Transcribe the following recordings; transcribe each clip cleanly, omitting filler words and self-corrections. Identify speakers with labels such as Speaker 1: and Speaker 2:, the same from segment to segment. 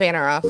Speaker 1: Banner off.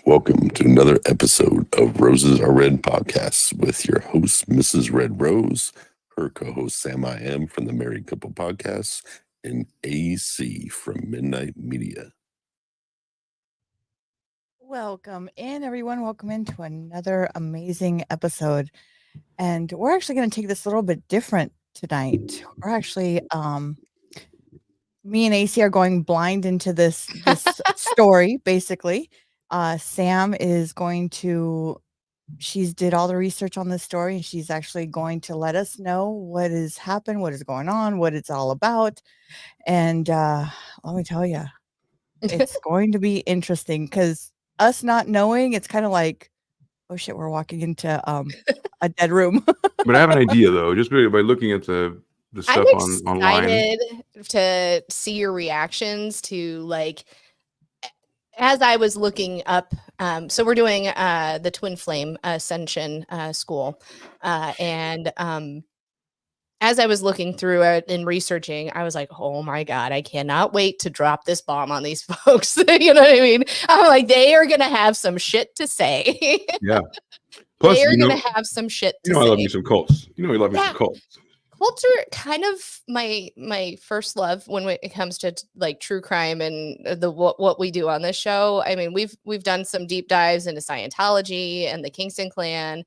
Speaker 2: Welcome to another episode of Roses Are Red podcast with your host, Mrs. Red Rose, her co-host, Sam I Am from the Married Couple Podcast, and AC from Midnight Media.
Speaker 3: Welcome in, everyone. Welcome into another amazing episode. And we're actually going to take this a little bit different tonight. We're actually, me and AC are going blind into this story, basically. Sam is going to, she's did all the research on this story, and she's actually going to let us know what has happened, what is going on, what it's all about. And let me tell you, it's going to be interesting because us not knowing, it's kind of like, oh shit, we're walking into a dead room.
Speaker 4: But I have an idea though, just by looking at the stuff online.
Speaker 1: I'm excited to see your reactions to, like, as I was looking up. So we're doing the Twin Flame Ascension school, and as I was looking through it and researching, I was like, oh my God, I cannot wait to drop this bomb on these folks. You know what I mean? I'm like, they are going to have some shit to say.
Speaker 4: Yeah. Plus,
Speaker 1: they are going to have some shit to say.
Speaker 4: I love me some cults. You know, I love me some cults.
Speaker 1: Cults are kind of my first love when it comes to like true crime and what we do on this show. I mean, we've done some deep dives into Scientology and the Kingston Clan.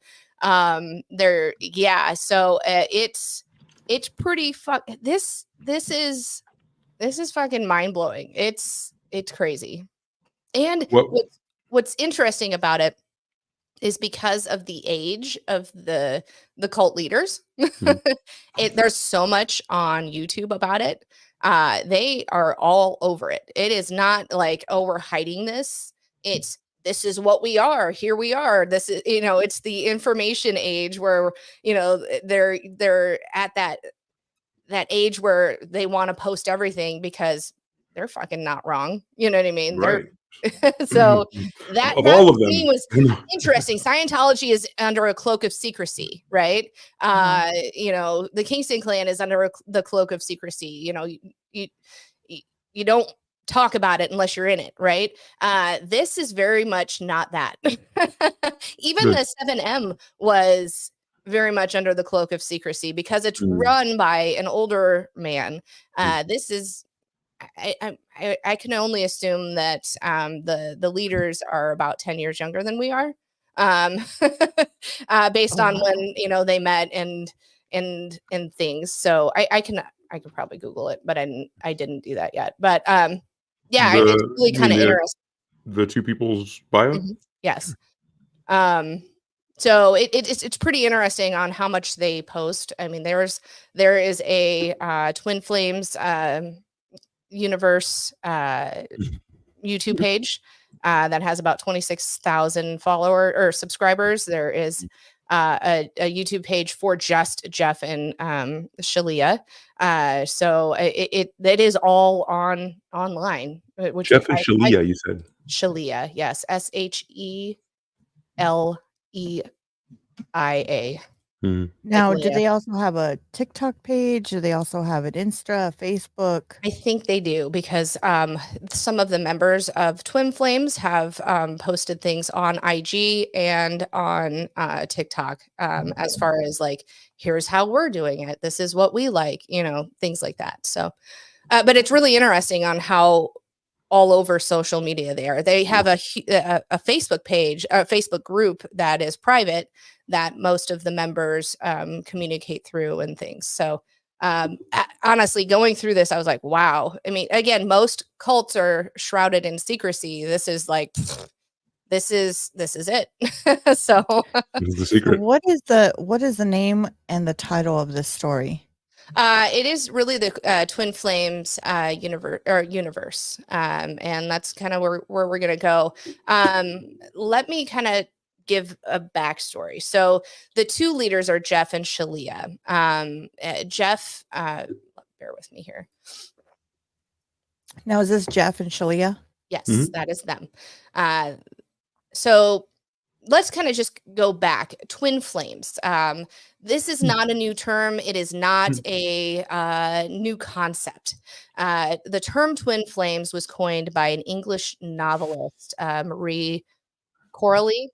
Speaker 1: So it's pretty this is fucking mind-blowing. It's crazy. And what's interesting about it is because of the age of the cult leaders. There's so much on YouTube about it. They are all over it. It is not like, oh, we're hiding this. This is what we are. Here we are. This is, it's the information age where, they're at that age where they want to post everything because they're fucking not wrong. You know what I mean?
Speaker 4: Right.
Speaker 1: So that
Speaker 4: all of them
Speaker 1: was interesting. Scientology is under a cloak of secrecy, right? The Kingston Clan is under the cloak of secrecy. You don't talk about it unless you're in it, right? This is very much not that. Even the 7M was very much under the cloak of secrecy because it's run by an older man. This is, I can only assume that the leaders are about 10 years younger than we are, based on when they met and things. So I can probably Google it, but I didn't do that yet. But it's really kind of interesting.
Speaker 4: The two people's bio.
Speaker 1: Mm-hmm. Yes. So it's pretty interesting on how much they post. I mean, there is a Twin Flames Universe YouTube page that has about 26,000 followers or subscribers. There is a YouTube page for just Jeff and Shalia. So it is all online. Which
Speaker 4: Jeff and Shalia, you said?
Speaker 1: Shalia, yes. SHELEIA.
Speaker 3: Now, do they also have a TikTok page? Do they also have an Insta, Facebook?
Speaker 1: I think they do because some of the members of Twin Flames have posted things on IG and on TikTok as far as like, here's how we're doing it. This is what we like, things like that. So, but it's really interesting on how all over social media there. They have a Facebook page, a Facebook group that is private that most of the members communicate through and things. So honestly, going through this, I was like, wow. I mean, again, most cults are shrouded in secrecy. This is like, this is it. So
Speaker 4: this is the secret.
Speaker 3: What is the name and the title of this story?
Speaker 1: It is really the Twin Flames universe, and that's kind of where we're gonna go. Let me kind of give a backstory. So the two leaders are Jeff and Shalia. Jeff, bear with me here.
Speaker 3: Now, is this Jeff and Shalia?
Speaker 1: Yes, that is them. So let's kind of just go back. Twin flames. This is not a new term. It is not a new concept. The term twin flames was coined by an English novelist, Marie Corelli,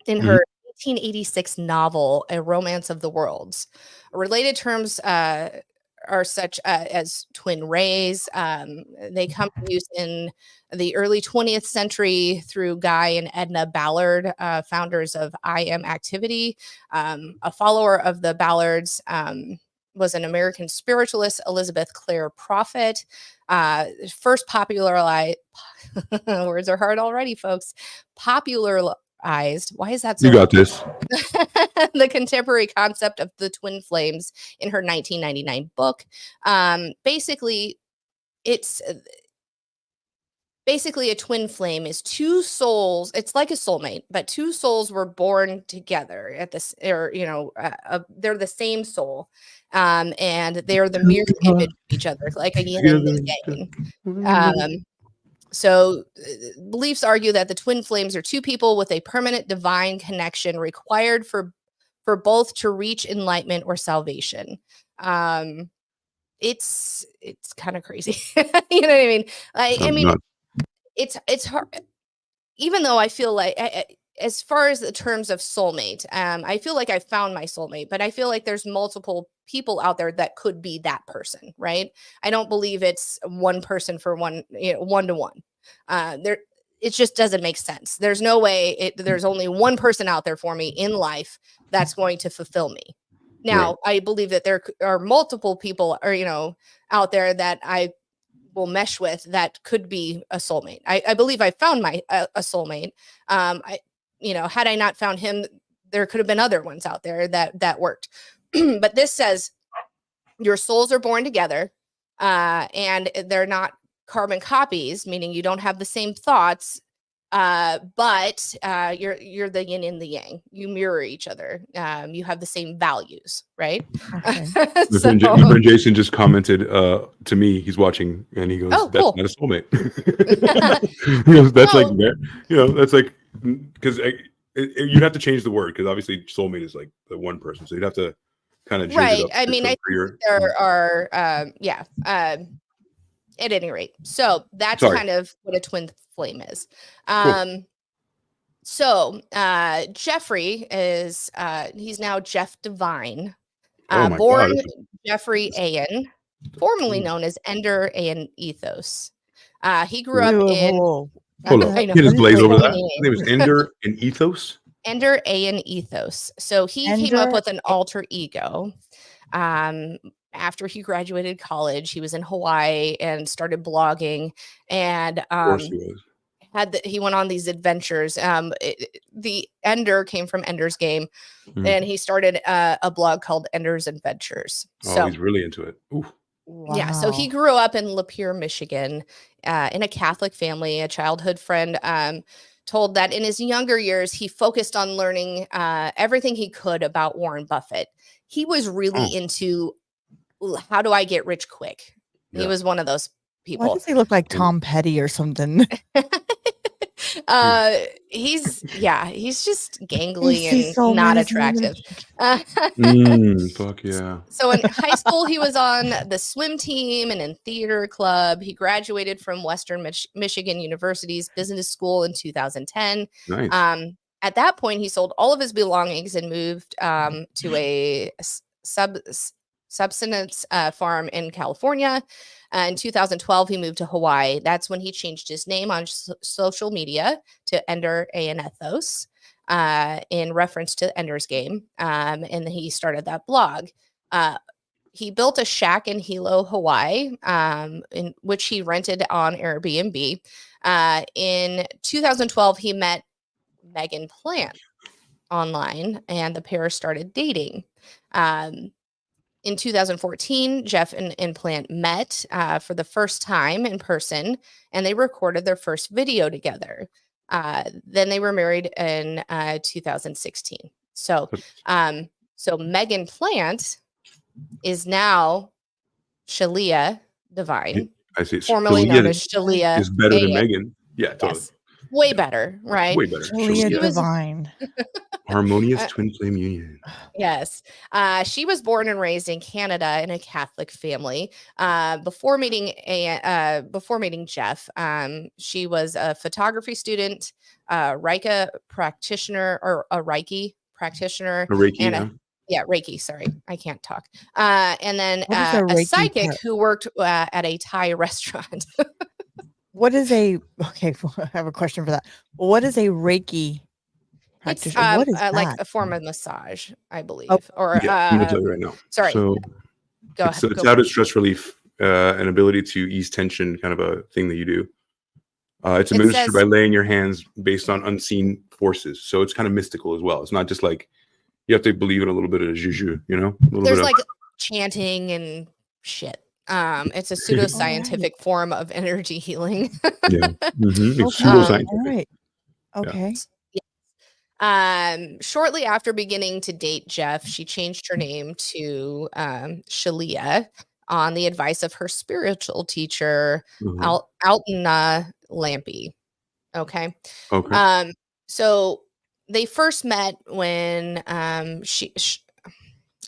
Speaker 1: in her 1886 novel, A Romance of the Worlds. Related terms are such as twin rays. They come to use in the early 20th century through Guy and Edna Ballard, founders of I Am Activity. A follower of the Ballards was an American spiritualist, Elizabeth Clare Prophet. First popularized, words are hard already, folks. Popularized. Why is that so?
Speaker 4: You got this.
Speaker 1: The contemporary concept of the twin flames in her 1999 book. Basically, a twin flame is two souls. It's like a soulmate, but two souls were born together at this, or they're the same soul, and they're the mirror image of each other, like a yin and the yang. So beliefs argue that the twin flames are two people with a permanent divine connection required for both to reach enlightenment or salvation. It's kind of crazy. You know what I mean? I mean, it's hard. Even though I feel like, as far as the terms of soulmate, I feel like I found my soulmate, but I feel like there's multiple people out there that could be that person, right? I don't believe it's one person for one, one-to-one. It just doesn't make sense. There's no way there's only one person out there for me in life that's going to fulfill me. Now, I believe that there are multiple people, or, out there that I will mesh with that could be a soulmate. I believe I found a soulmate. Had I not found him, there could have been other ones out there that worked. But this says your souls are born together, and they're not carbon copies, meaning you don't have the same thoughts, but you're the yin and the yang. You mirror each other. You have the same values, right?
Speaker 3: Okay.
Speaker 4: My friend Jason just commented to me. He's watching, and he goes, "That's cool. Not a soulmate." He goes, "That's like, that's like, because you'd have to change the word, because obviously soulmate is like the one person, so you'd have to kind of change it up."
Speaker 1: I mean, I think there are, at any rate, so that's kind of what a twin flame is. Cool. So Jeffrey is he's now Jeff Divine, born Jeffrey Ayan, formerly known as Ender Ayan Ethos. He grew up in.
Speaker 4: Hold on, he just glaze over that. His name is Ender and Ethos.
Speaker 1: Ender Ayan Ethos. So he came up with an alter ego. After he graduated college, he was in Hawaii and started blogging, and he went on these adventures. The Ender came from Ender's Game, and he started a blog called Ender's Adventures. So
Speaker 4: he's really into it. Ooh.
Speaker 3: Wow.
Speaker 1: Yeah, so he grew up in Lapeer, Michigan, in a Catholic family. A childhood friend told that in his younger years, he focused on learning everything he could about Warren Buffett. He was really into, how do I get rich quick? Yeah. He was one of those people.
Speaker 3: Why does he look like Tom Petty or something?
Speaker 1: He's just gangly and so not attractive.
Speaker 4: Fuck yeah.
Speaker 1: So in high school, he was on the swim team and in theater club. He graduated from Western Michigan University's business school in 2010.
Speaker 4: Nice.
Speaker 1: At that point, he sold all of his belongings and moved to a subsistence farm in California. In 2012, he moved to Hawaii. That's when he changed his name on social media to Ender Aeneathos in reference to Ender's Game. And he started that blog. He built a shack in Hilo, Hawaii, in which he rented on Airbnb. In 2012, he met Megan Plant online, and the pair started dating. In 2014, Jeff and Plant met for the first time in person, and they recorded their first video together. Then they were married in 2016. So Megan Plant is now Shalia Divine.
Speaker 4: I see.
Speaker 1: Formerly known as Shalia.
Speaker 4: Is better than Megan. Yeah, totally.
Speaker 1: Yes. Way better, right?
Speaker 4: Way better.
Speaker 3: Shalia Divine.
Speaker 4: Harmonious twin flame union.
Speaker 1: Yes. She was born and raised in Canada in a Catholic family. Before meeting Jeff, she was a photography student, Reiki practitioner, or a Reiki practitioner.
Speaker 4: A Reiki,
Speaker 1: Reiki. Sorry, I can't talk. And then a psychic who worked at a Thai restaurant.
Speaker 3: What is I have a question for that. What is a Reiki
Speaker 1: practitioner?
Speaker 3: It's what is
Speaker 1: like a form of massage, I believe.
Speaker 3: Oh.
Speaker 1: Or
Speaker 4: I'm gonna tell you right now.
Speaker 1: Sorry.
Speaker 4: So
Speaker 1: go ahead.
Speaker 4: It's out of stress relief, an ability to ease tension, kind of a thing that you do. It's administered by laying your hands based on unseen forces. So it's kind of mystical as well. It's not just like you have to believe in a little bit of juju, you know?
Speaker 1: There's like chanting and shit. It's a pseudoscientific form of energy healing.
Speaker 4: Yeah. Mm-hmm. It's pseudoscientific.
Speaker 3: All right. Okay.
Speaker 1: Shortly after beginning to date Jeff, she changed her name to Shalia on the advice of her spiritual teacher, Altana Lampy. Okay. So they first met when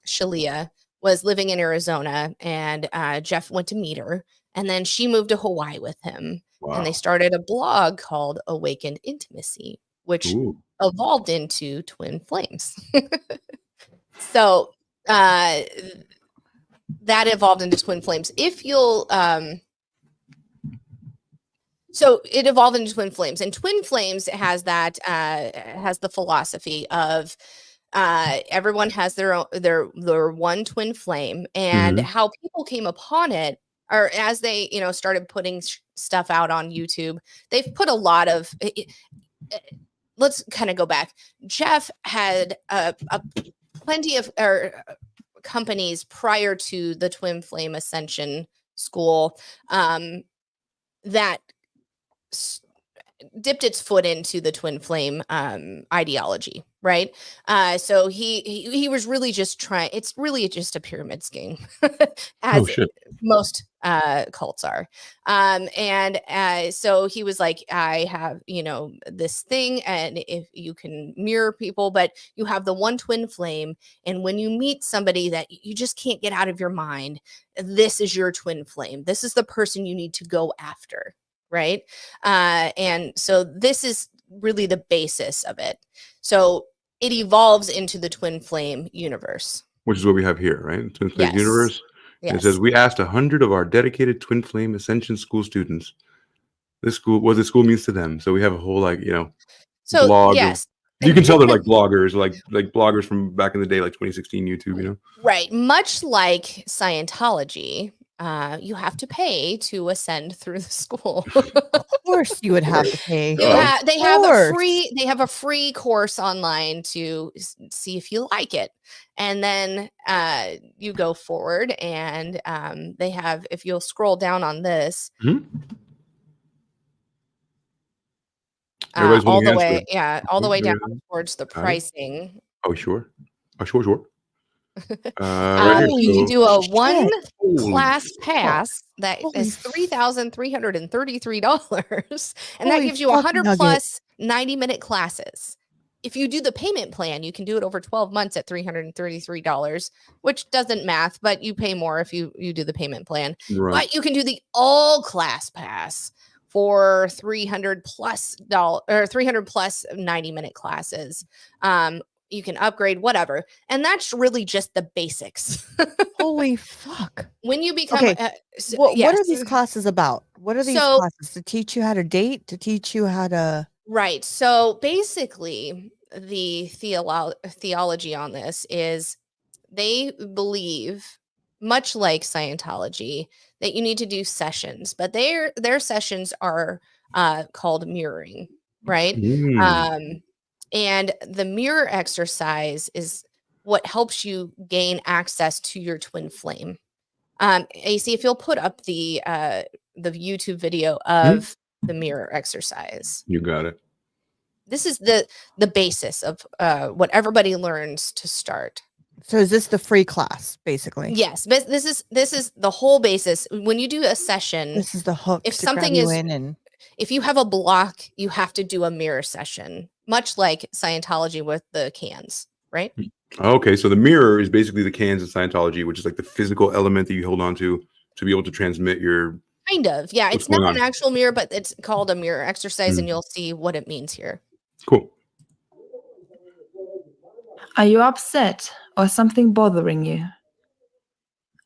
Speaker 1: Shalia was living in Arizona, and Jeff went to meet her, and then she moved to Hawaii with him. Wow. And they started a blog called Awakened Intimacy, which evolved into Twin Flames. So that evolved into Twin Flames. If you'll so it evolved into Twin Flames, and Twin Flames has that has the philosophy of everyone has their one twin flame, and how people came upon it, or as they started putting stuff out on YouTube, they've put a lot of let's kind of go back. Jeff had plenty of companies prior to the Twin Flame Ascension school that dipped its foot into the twin flame ideology, right? So he was really just trying. It's really just a pyramid scheme, as most cults are. So he was like, I have this thing, and if you can mirror people, but you have the one twin flame, and when you meet somebody that you just can't get out of your mind, this is your twin flame. This is the person you need to go after. Right. And so this is really the basis of it. So it evolves into the twin flame universe,
Speaker 4: which is what we have here, right? Twin flame universe. Yes. It says we asked 100 of our dedicated Twin Flame Ascension school students what the school means to them. So we have a whole blog. Yes. You can tell they're like bloggers, like bloggers from back in the day, like 2016 YouTube,
Speaker 1: Right. Much like Scientology. You have to pay to ascend through the school.
Speaker 3: Of course, you would have to pay.
Speaker 1: They have a free course online to see if you like it, and then you go forward, and they have. If you'll scroll down on this, all the way down towards the pricing.
Speaker 4: Oh sure. Sure.
Speaker 1: You can do a one class pass that is $3,333, and that gives you 100 plus 90-minute classes. If you do the payment plan, you can do it over 12 months at $333, which doesn't math, but you pay more if you do the payment plan. Right. But you can do the all class pass for $300 plus 90-minute classes. You can upgrade, whatever. And that's really just the basics.
Speaker 3: Holy fuck.
Speaker 1: When you become
Speaker 3: okay, what are these classes about? What are these
Speaker 1: So,
Speaker 3: classes? To teach you how to date? To teach you how to
Speaker 1: right. So basically, the theology on this is they believe, much like Scientology, that you need to do sessions, but their sessions are called mirroring, right? And the mirror exercise is what helps you gain access to your twin flame. AC, if you'll put up the YouTube video of the mirror exercise.
Speaker 4: You got it.
Speaker 1: This is the basis of what everybody learns to start.
Speaker 3: So is this the free class, basically?
Speaker 1: Yes, but this is the whole basis. When you do a session,
Speaker 3: this is the hook.
Speaker 1: If something is if you have a block, you have to do a mirror session, much like Scientology with the cans, right?
Speaker 4: Okay, so the mirror is basically the cans of Scientology, which is like the physical element that you hold on to be able to transmit your...
Speaker 1: Kind of, yeah. It's not an actual mirror, but it's called a mirror exercise, and you'll see what it means here.
Speaker 4: Cool.
Speaker 5: Are you upset or something bothering you?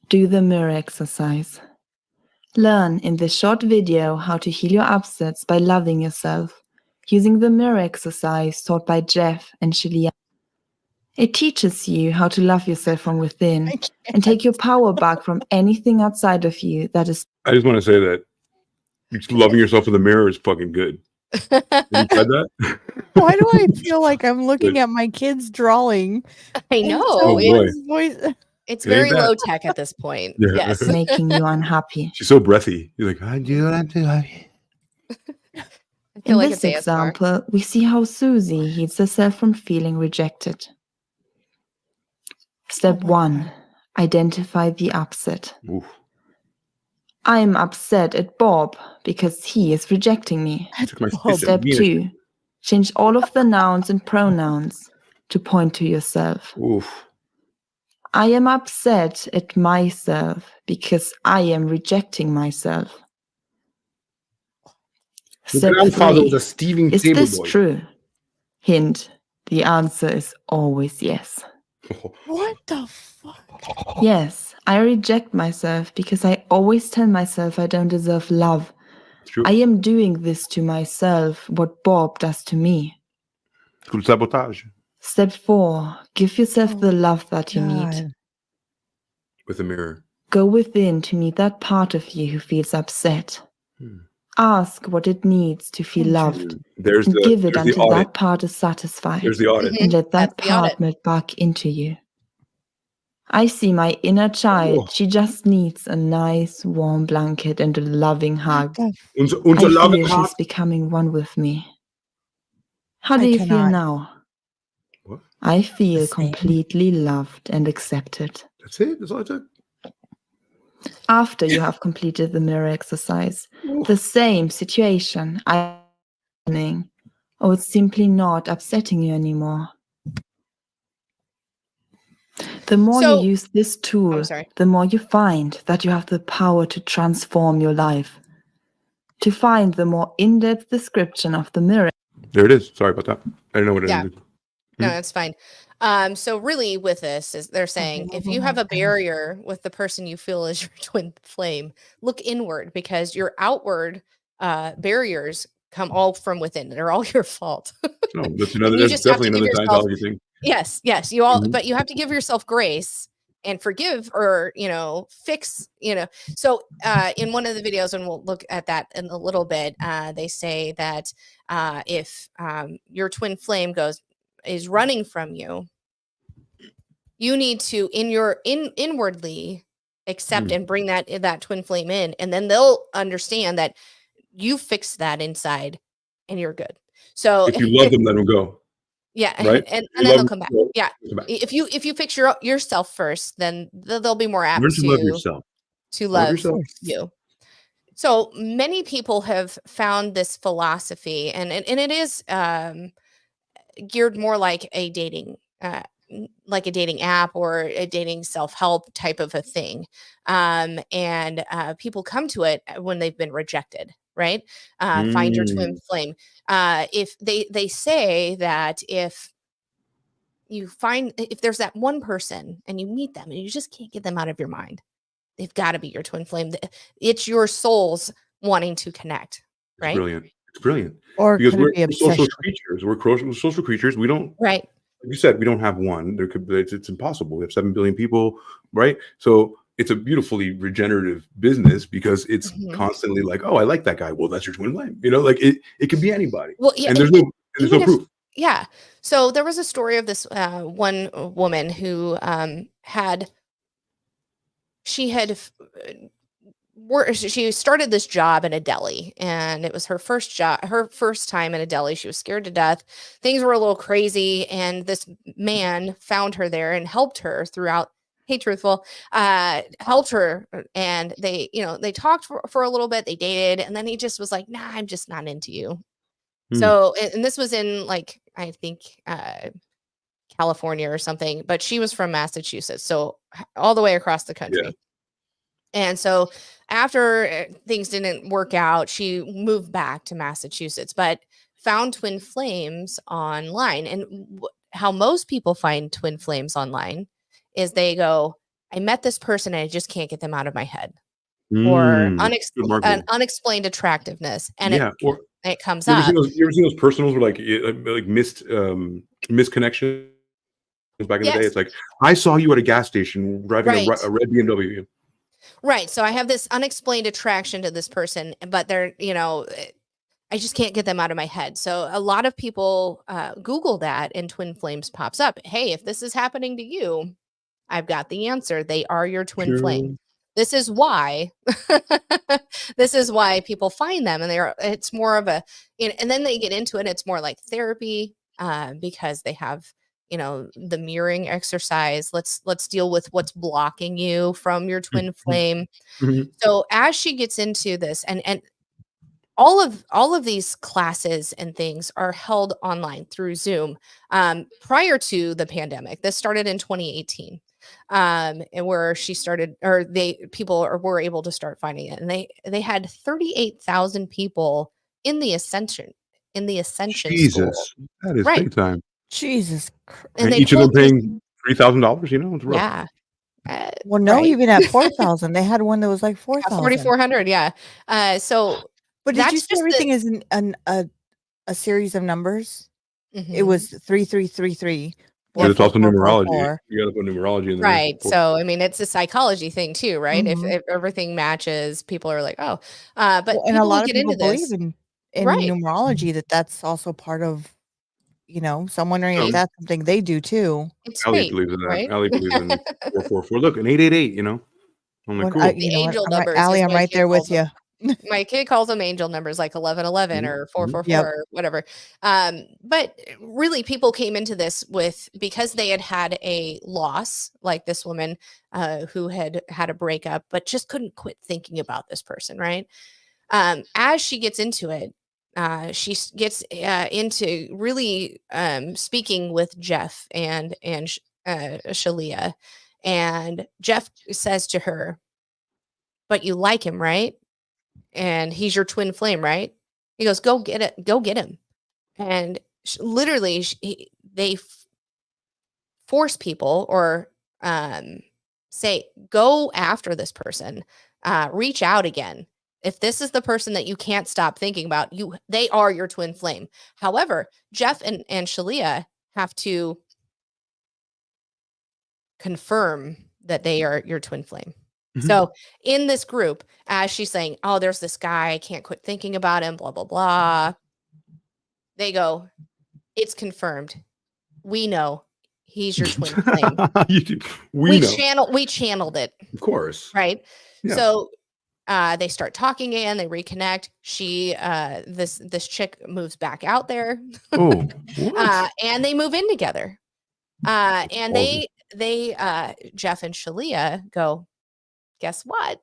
Speaker 5: Do the mirror exercise. Learn in this short video how to heal your upsets by loving yourself, using the mirror exercise taught by Jeff and Shelia. It teaches you how to love yourself from within and take your power back from anything outside of you that is...
Speaker 4: I just want to say that loving yourself in the mirror is fucking good. Have you tried that?
Speaker 3: Why do I feel like I'm looking at my kid's drawing?
Speaker 1: I know. It's very low tech at this point. Yeah. Yes.
Speaker 5: Making you unhappy.
Speaker 4: She's so breathy. You're like, I do, I'm too happy.
Speaker 5: In this example, we see how Susie heals herself from feeling rejected. Step 1. Identify the upset.
Speaker 4: Oof.
Speaker 5: I'm upset at Bob because he is rejecting me. Step 2. Change all of the nouns and pronouns to point to yourself.
Speaker 4: Oof.
Speaker 5: I am upset at myself because I am rejecting myself. Step 3.
Speaker 4: Was a Stephen
Speaker 5: is this true? Hint. The answer is always yes.
Speaker 3: What the fuck?
Speaker 5: Yes, I reject myself because I always tell myself I don't deserve love. I am doing this to myself, what Bob does to me.
Speaker 4: Sabotage.
Speaker 5: Step 4. Give yourself the love that you need.
Speaker 4: With a mirror.
Speaker 5: Go within to meet that part of you who feels upset. Ask what it needs to feel loved. Give it until that part is satisfied.
Speaker 4: There's the audit.
Speaker 5: And let that part melt back into you. I see my inner child. Whoa. She just needs a nice warm blanket and a loving hug. I feel she's becoming one with me. How do you feel now?
Speaker 4: What?
Speaker 5: I feel completely loved and accepted.
Speaker 4: That's it? That's all I took?
Speaker 5: After you have completed the mirror exercise, the same situation, or it's simply not upsetting you anymore. The more you use this tool, the more you find that you have the power to transform your life. To find the more in-depth description of the mirror.
Speaker 4: There it is. Sorry about that. I didn't know what it is.
Speaker 1: No, that's fine. So really with this is they're saying if you have a barrier with the person you feel is your twin flame, look inward because your outward barriers come all from within. They're all your fault.
Speaker 4: No, that's definitely another Scientology thing.
Speaker 1: Yes, you all, but you have to give yourself grace and forgive or, fix, So in one of the videos, and we'll look at that in a little bit, they say that if your twin flame is running from you, you need to inwardly accept and bring that twin flame in, and then they'll understand that you fixed that inside and you're good. So
Speaker 4: if you love them, let them go.
Speaker 1: Yeah,
Speaker 4: right?
Speaker 1: and then they'll come back. Yeah, if you fix yourself first, then they'll be more apt to love yourself. To love you. So many people have found this philosophy, and it is geared more like a dating app or a dating self-help type of a thing. And people come to it when they've been rejected, right? Find your twin flame. If they say that if you find if there's that one person and you meet them and you just can't get them out of your mind, they've got to be your twin flame. It's your souls wanting to connect, right?
Speaker 4: It's brilliant. It's brilliant.
Speaker 3: Or
Speaker 4: because
Speaker 3: could it be
Speaker 4: we're social
Speaker 3: obsession?
Speaker 4: creatures. We're social creatures. We don't,
Speaker 1: right.
Speaker 4: Like you said, we don't have one. There could be, it's impossible. We have 7 billion people, right? So it's a beautifully regenerative business because it's constantly like, oh, I like that guy. Well, that's your twin flame. You know, like it could be anybody.
Speaker 1: Well, yeah,
Speaker 4: and there's no proof.
Speaker 1: Yeah. So there was a story of this one woman who she started this job in a deli, and it was her first time in a deli. She was scared to death. Things were a little crazy, and this man found her there and helped her throughout. Hey, truthful, helped her, and they talked for a little bit. They dated, and then he just was like, nah, I'm just not into you. So, and this was in like, I think, California or something, but she was from Massachusetts. So all the way across the country. Yeah. And so after things didn't work out, she moved back to Massachusetts, but found twin flames online. And how most people find twin flames online is they go, I met this person and I just can't get them out of my head. Or an unexplained attractiveness. And it comes up.
Speaker 4: You ever seen those personals where like missed misconnections back in the day? It's like, I saw you at a gas station driving a red BMW.
Speaker 1: Right. So I have this unexplained attraction to this person, but they're, I just can't get them out of my head. So a lot of people Google that and twin flames pops up. Hey, if this is happening to you, I've got the answer. They are your twin flame. This is why people find them, and it's more of a, and then they get into it. It's more like therapy because they have, the mirroring exercise. Let's deal with what's blocking you from your twin flame. So as she gets into this, and all of these classes and things are held online through Zoom prior to the pandemic. This started in 2018. And where she started, or people were able to start finding it, and they had 38,000 people in the Ascension
Speaker 4: Jesus,
Speaker 1: school.
Speaker 4: That is big time.
Speaker 3: Jesus Christ.
Speaker 4: And each of them paying $3,000, it's rough.
Speaker 1: Yeah.
Speaker 3: Well, no, even at 4,000, they had one that was like 4,000.
Speaker 1: 4,400. Yeah.
Speaker 3: But did you see everything is a series of numbers? It was 3333.
Speaker 4: But it's also numerology. You got to put numerology in there.
Speaker 1: Right. So, I mean, it's a psychology thing too, right? If everything matches, people are like, oh, but
Speaker 3: and a lot of people believe in numerology that's also part of, so I'm wondering if that's something they do too.
Speaker 4: Allie believes in that. Right? Allie believes in 444. Look, an 888, I'm like, cool.
Speaker 1: The angel numbers.
Speaker 3: Allie, I'm right there with you.
Speaker 1: My kid calls them angel numbers, like 1111 or 444 or whatever. But really, people came into this because they had a loss, like this woman who had a breakup, but just couldn't quit thinking about this person, right? As she gets into it, she gets into really speaking with Jeff and Shalia, and Jeff says to her, "But you like him, right? And he's your twin flame, right?" He goes, go get him. And literally they force people or say, go after this person, reach out again. If this is the person that you can't stop thinking about, they are your twin flame. However, Jeff and Shalia have to confirm that they are your twin flame. So in this group, as she's saying, oh, there's this guy, I can't quit thinking about him, blah, blah, blah. They go, it's confirmed. We know he's your twin flame. We channeled it.
Speaker 4: Of course.
Speaker 1: Right. Yeah. So they start talking again, they reconnect. This chick moves back out there.
Speaker 4: Oh,
Speaker 1: and they move in together. And they Jeff and Shalia go, guess what?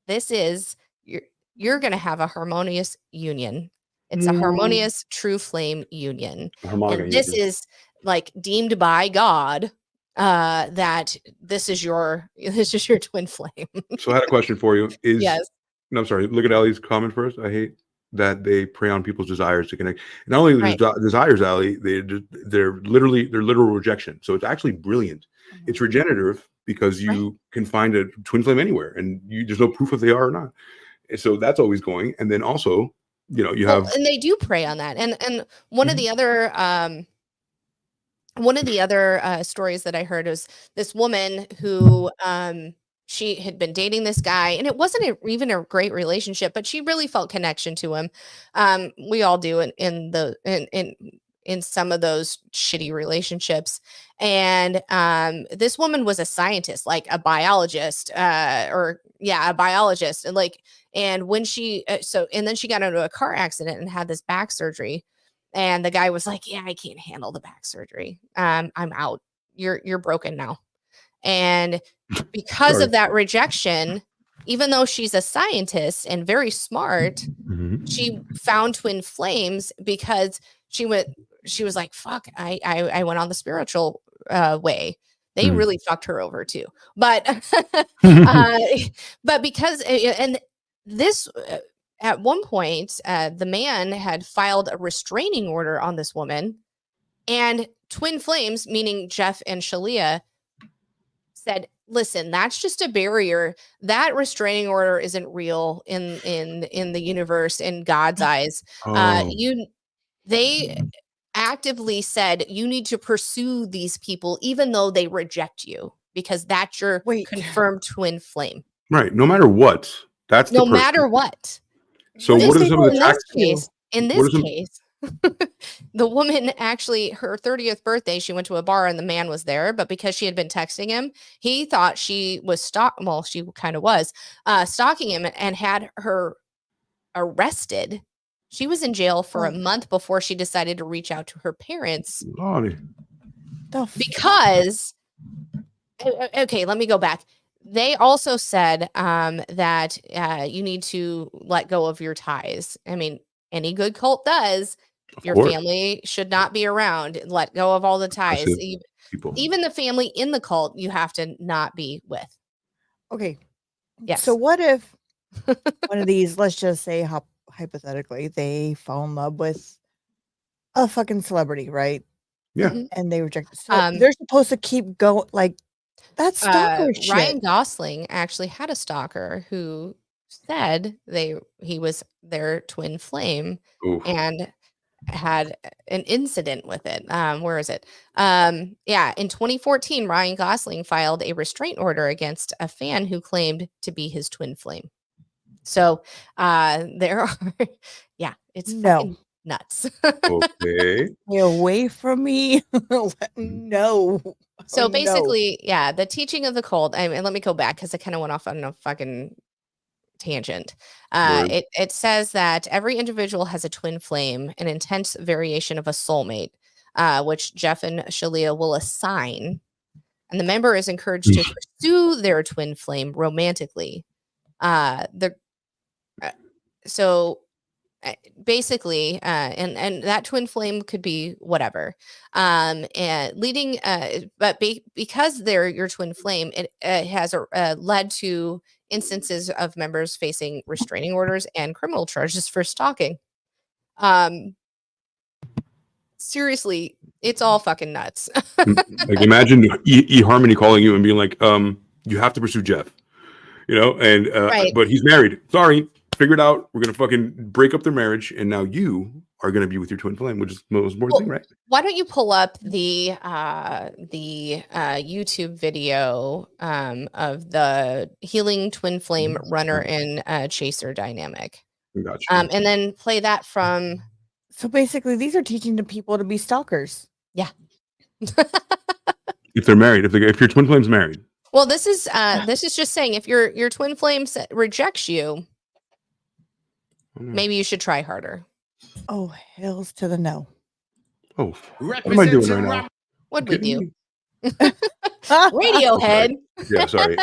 Speaker 1: This is you're going to have a harmonious union. It's a harmonious true flame union. And this is like deemed by God that this is your twin flame.
Speaker 4: So I had a question for you.
Speaker 1: Yes.
Speaker 4: No, I'm sorry. Look at Allie's comment first. I hate that they prey on people's desires to connect. Not only desires, Allie, they're literal rejection. So it's actually brilliant. It's regenerative because you can find a twin flame anywhere, and there's no proof if they are or not. And so that's always going. And then also, you have, and
Speaker 1: they do prey on that. And one of the other stories that I heard was this woman who she had been dating this guy, and it wasn't even a great relationship, but she really felt connection to him. We all do in some of those shitty relationships. And this woman was a scientist, like a biologist, a biologist. And when she, and then she got into a car accident and had this back surgery. And the guy was like, yeah, I can't handle the back surgery. I'm out. You're broken now. And because of that rejection, even though she's a scientist and very smart, she found twin flames because she was like, fuck, I went on the spiritual way. They really fucked her over too. But, but because, and this, at one point, the man had filed a restraining order on this woman, and twin flames, meaning Jeff and Shalia, said, listen, that's just a barrier. That restraining order isn't real in the universe, in God's eyes. They actively said you need to pursue these people even though they reject you, because that's your confirmed twin flame.
Speaker 4: Right. No matter what. That's
Speaker 1: no matter what.
Speaker 4: So what are some of the
Speaker 1: in this case, the woman actually, her 30th birthday, she went to a bar and the man was there, but because she had been texting him, he thought she was she kind of was stalking him and had her arrested. She was in jail for a month before she decided to reach out to her parents. Because, okay, let me go back. They also said that you need to let go of your ties. I mean, any good cult does. Your family should not be around. Let go of all the ties. Even the family in the cult, you have to not be with.
Speaker 3: Okay.
Speaker 1: Yes.
Speaker 3: So what if one of these, let's just say hypothetically, they fall in love with a fucking celebrity, right?
Speaker 4: Yeah.
Speaker 3: And they reject it. So they're supposed to keep going, like, that's stalker shit.
Speaker 1: Ryan Gosling actually had a stalker who said he was their twin flame.
Speaker 4: Oof.
Speaker 1: And had an incident with it. Where is it? In 2014, Ryan Gosling filed a restraint order against a fan who claimed to be his twin flame. So there are, it's fucking nuts.
Speaker 4: Okay.
Speaker 3: Stay away from me. No.
Speaker 1: So basically, the teaching of the cult, and let me go back because I kind of went off on a fucking tangent. It says that every individual has a twin flame, an intense variation of a soulmate, which Jeff and Shalia will assign, and the member is encouraged to pursue their twin flame romantically. Basically, and that twin flame could be whatever, and leading, but because they're your twin flame, it has led to instances of members facing restraining orders and criminal charges for stalking. Seriously, it's all fucking nuts.
Speaker 4: Like, imagine eHarmony calling you and being like, you have to pursue Jeff, but he's married. Sorry, figure it out. We're gonna fucking break up their marriage, and now you are gonna be with your twin flame, which is the most important thing, right?
Speaker 1: Why don't you pull up the YouTube video of the healing twin flame runner and chaser dynamic?
Speaker 4: Gotcha.
Speaker 1: And then play that from.
Speaker 3: So basically, these are teaching the people to be stalkers.
Speaker 1: Yeah.
Speaker 4: If they're married, if your twin flame's married.
Speaker 1: Well, this is just saying if your twin flame rejects you, maybe you should try harder.
Speaker 3: Oh, hells to the no.
Speaker 4: Oh, what am I doing right now?
Speaker 1: What'd we do? Radiohead.
Speaker 4: Yeah, sorry.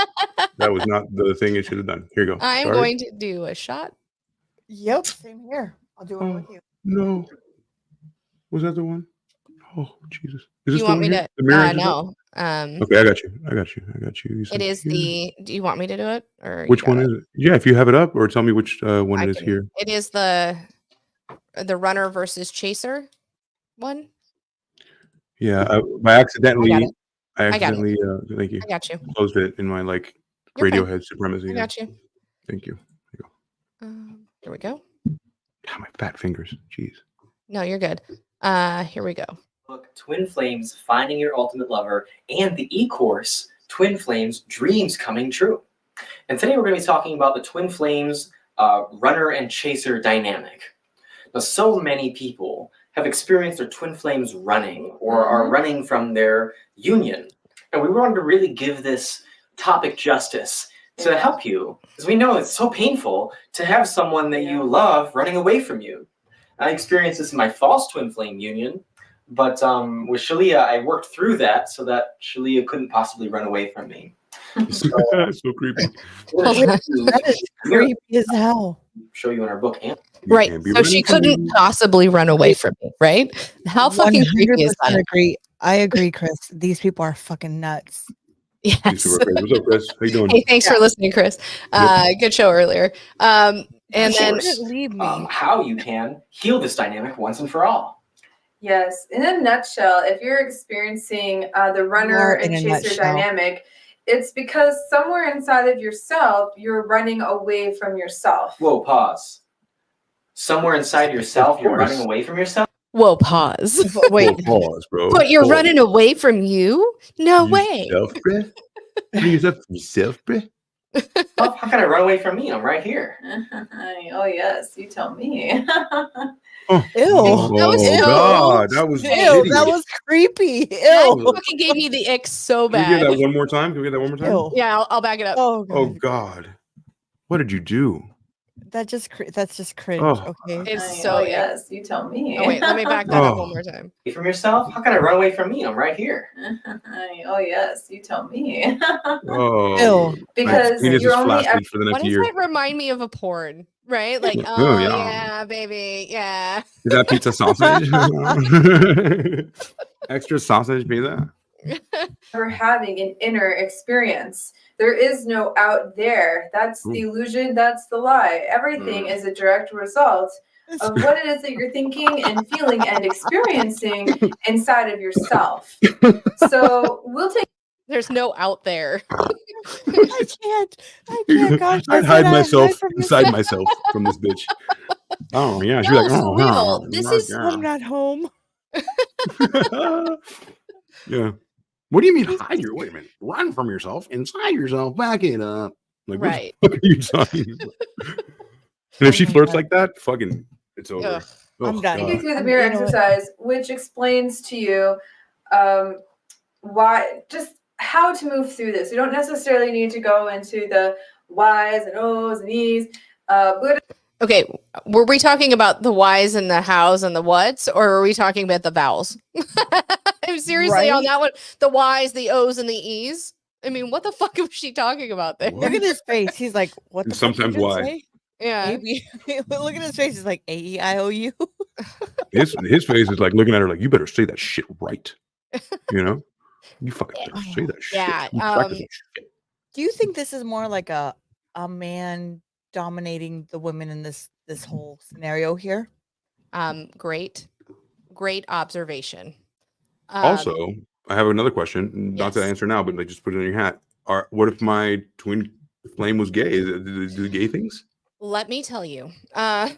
Speaker 4: That was not the thing it should have done. Here you go.
Speaker 1: I'm going to do a shot.
Speaker 3: Yep, same here. I'll do it with you.
Speaker 4: No. Was that the one? Oh, Jesus. Is this
Speaker 1: you want me to? No.
Speaker 4: Okay, I got you.
Speaker 1: It is the. Do you want me to do it, or
Speaker 4: which one is it? Yeah, if you have it up, or tell me which one it is here.
Speaker 1: It is the. the runner versus chaser one.
Speaker 4: Yeah, I accidentally,
Speaker 1: I got it.
Speaker 4: thank you.
Speaker 1: I got you.
Speaker 4: Closed it in my like
Speaker 1: You're fine.
Speaker 4: Radiohead supremacy.
Speaker 1: I got you.
Speaker 4: Thank you.
Speaker 1: Here we go.
Speaker 4: God, my fat fingers. Jeez.
Speaker 1: No, you're good. Here we go.
Speaker 6: Book Twin Flames: Finding Your Ultimate Lover, and the e-course Twin Flames: Dreams Coming True. And today we're going to be talking about the Twin Flames runner and chaser dynamic. Now, so many people have experienced their twin flames running or are running from their union. And we wanted to really give this topic justice to help you, because we know it's so painful to have someone that you love running away from you. I experienced this in my false twin flame union, but with Shalia, I worked through that so that Shalia couldn't possibly run away from me.
Speaker 4: So creepy.
Speaker 3: That is creepy as hell.
Speaker 6: Show you in our book.
Speaker 1: Right. So she couldn't possibly run away from me, right? How fucking creepy is that?
Speaker 3: I agree, Chris. These people are fucking nuts.
Speaker 1: Yes.
Speaker 4: What's up, Chris? How you doing?
Speaker 1: Hey, thanks for listening, Chris. Good show earlier. And then
Speaker 3: leave me.
Speaker 6: How you can heal this dynamic once and for all.
Speaker 7: Yes. In a nutshell, if you're experiencing the runner and chaser dynamic, it's because somewhere inside of yourself, you're running away from yourself.
Speaker 6: Whoa, pause. Somewhere inside yourself, you're running away from yourself?
Speaker 1: whoa, pause.
Speaker 3: Wait.
Speaker 4: Whoa, pause, bro.
Speaker 1: But you're running away from you? No way.
Speaker 4: Yourself, bruh? Yourself, bruh?
Speaker 6: How can I run away from me? I'm right here.
Speaker 7: Oh, yes. You tell me.
Speaker 4: Oh,
Speaker 3: Ew.
Speaker 1: That was so-
Speaker 4: God, that was
Speaker 3: Ew,
Speaker 4: hideous.
Speaker 3: that was creepy.
Speaker 1: That
Speaker 3: Ew.
Speaker 1: fucking gave me the ick so
Speaker 4: Can we
Speaker 1: bad.
Speaker 4: get that one more time? Can we get that one more time?
Speaker 3: Ew.
Speaker 1: Yeah, I'll back it up.
Speaker 3: Oh, God.
Speaker 4: Oh God, what did you do?
Speaker 3: That's just cringe.
Speaker 4: Oh.
Speaker 3: Okay.
Speaker 1: It's so
Speaker 7: yes. You tell me.
Speaker 1: Oh, wait, let me back that up one more time.
Speaker 6: Away from yourself? How can I run away from me? I'm right here.
Speaker 7: Oh, yes. You tell me.
Speaker 4: Oh,
Speaker 3: Ew.
Speaker 7: Because
Speaker 4: penis
Speaker 7: you're
Speaker 4: is
Speaker 7: only
Speaker 4: flaccid for the
Speaker 1: Why
Speaker 4: next
Speaker 1: does
Speaker 4: year.
Speaker 1: that remind me of a porn? Right? Like,
Speaker 4: Oh,
Speaker 1: oh,
Speaker 4: yeah.
Speaker 1: yeah, baby. Yeah.
Speaker 4: Is that pizza sausage? Extra sausage pizza?
Speaker 7: ever having an inner experience. There is no out there. That's the illusion. That's the lie. Everything is a direct result of what it is that you're thinking and feeling and experiencing inside of yourself. So we'll take.
Speaker 1: There's no out there.
Speaker 3: I can't. Gosh,
Speaker 4: I'd hide myself
Speaker 3: from this.
Speaker 4: inside myself from this bitch. Oh yeah, she's
Speaker 1: No,
Speaker 4: like,
Speaker 1: for
Speaker 4: oh,
Speaker 1: real.
Speaker 4: yeah,
Speaker 1: This
Speaker 4: yeah,
Speaker 1: is-
Speaker 3: I'm not home.
Speaker 4: yeah. What do you mean hide your? Wait a minute. Run from yourself, inside yourself, back it up. Like,
Speaker 1: Right.
Speaker 4: what the fuck are you talking about? And if she
Speaker 3: Oh my
Speaker 4: flirts
Speaker 3: God.
Speaker 4: like that, fucking, it's over.
Speaker 1: Ugh.
Speaker 3: I'm
Speaker 4: Oh,
Speaker 3: done.
Speaker 7: Take you
Speaker 4: God.
Speaker 7: through the
Speaker 3: You
Speaker 7: mirror
Speaker 3: know what?
Speaker 7: exercise, which explains to you why, just how to move through this. You don't necessarily need to go into the Y's and O's and E's. But
Speaker 1: Okay, were we talking about the whys and the hows and the whats, or are we talking about the vowels? I'm seriously on
Speaker 3: Right?
Speaker 1: that one. The Y's, the O's, and the E's. I mean, what the fuck was she talking about there?
Speaker 3: Look at his face. He's like, what
Speaker 4: And
Speaker 3: the fuck
Speaker 4: sometimes
Speaker 3: you just
Speaker 4: why?
Speaker 3: say?
Speaker 1: Yeah.
Speaker 3: Maybe. Look at his face. He's like, A-E-I-O-U.
Speaker 4: His face is like looking at her like, you better say that shit right. You know? You fucking better say that shit.
Speaker 1: Yeah,
Speaker 4: You practice that shit.
Speaker 3: Do you think this is more like a man dominating the women in this whole scenario here?
Speaker 1: Great observation.
Speaker 4: Also, I have another question. Not to
Speaker 1: yes.
Speaker 4: answer now, but like just put it in your hat. What if my twin flame was gay? Do gay things?
Speaker 1: Let me tell you.
Speaker 3: She's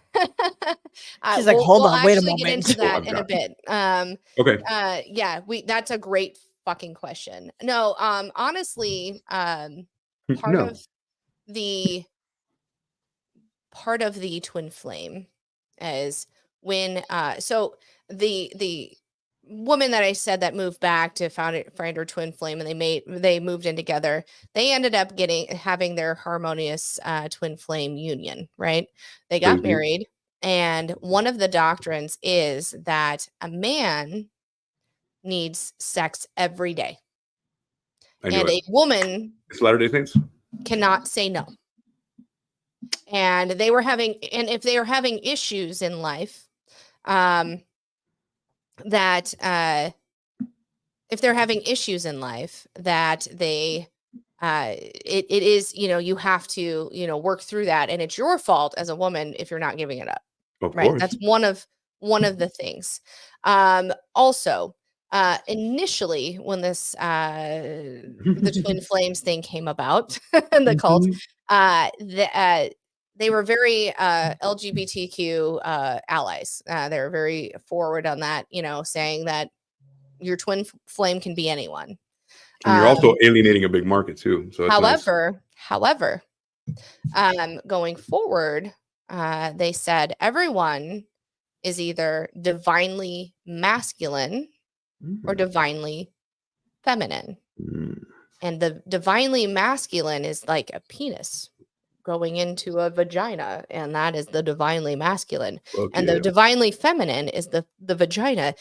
Speaker 3: like, hold on, wait a
Speaker 1: actually get
Speaker 3: moment.
Speaker 1: into that
Speaker 4: I've
Speaker 1: in a
Speaker 4: got
Speaker 1: bit.
Speaker 4: Okay.
Speaker 1: Yeah, that's a great fucking question. No, honestly, part
Speaker 4: No.
Speaker 1: of the twin flame is when so the woman that I said that moved back to find her twin flame, and they moved in together. They ended up having their harmonious twin flame union, right? They got
Speaker 4: Crazy.
Speaker 1: married, and one of the doctrines is that a man needs sex every day,
Speaker 4: I know
Speaker 1: and
Speaker 4: it.
Speaker 1: a woman
Speaker 4: It's Latter-day Saints.
Speaker 1: cannot say no. And if they are having issues in life, if they're having issues in life that they it is, you have to, work through that, and it's your fault as a woman if you're not giving it up.
Speaker 4: Of
Speaker 1: right?
Speaker 4: course.
Speaker 1: That's one of the things. Also, initially when this the twin flames thing came about, the cult, they were very LGBTQ allies. They were very forward on that, saying that your twin flame can be anyone.
Speaker 4: And you're also alienating a big market too. So that's
Speaker 1: however, going forward, they said everyone is either divinely masculine or divinely feminine. And the divinely masculine is like a penis going into a vagina, and that is the divinely masculine. And the divinely feminine is the vagina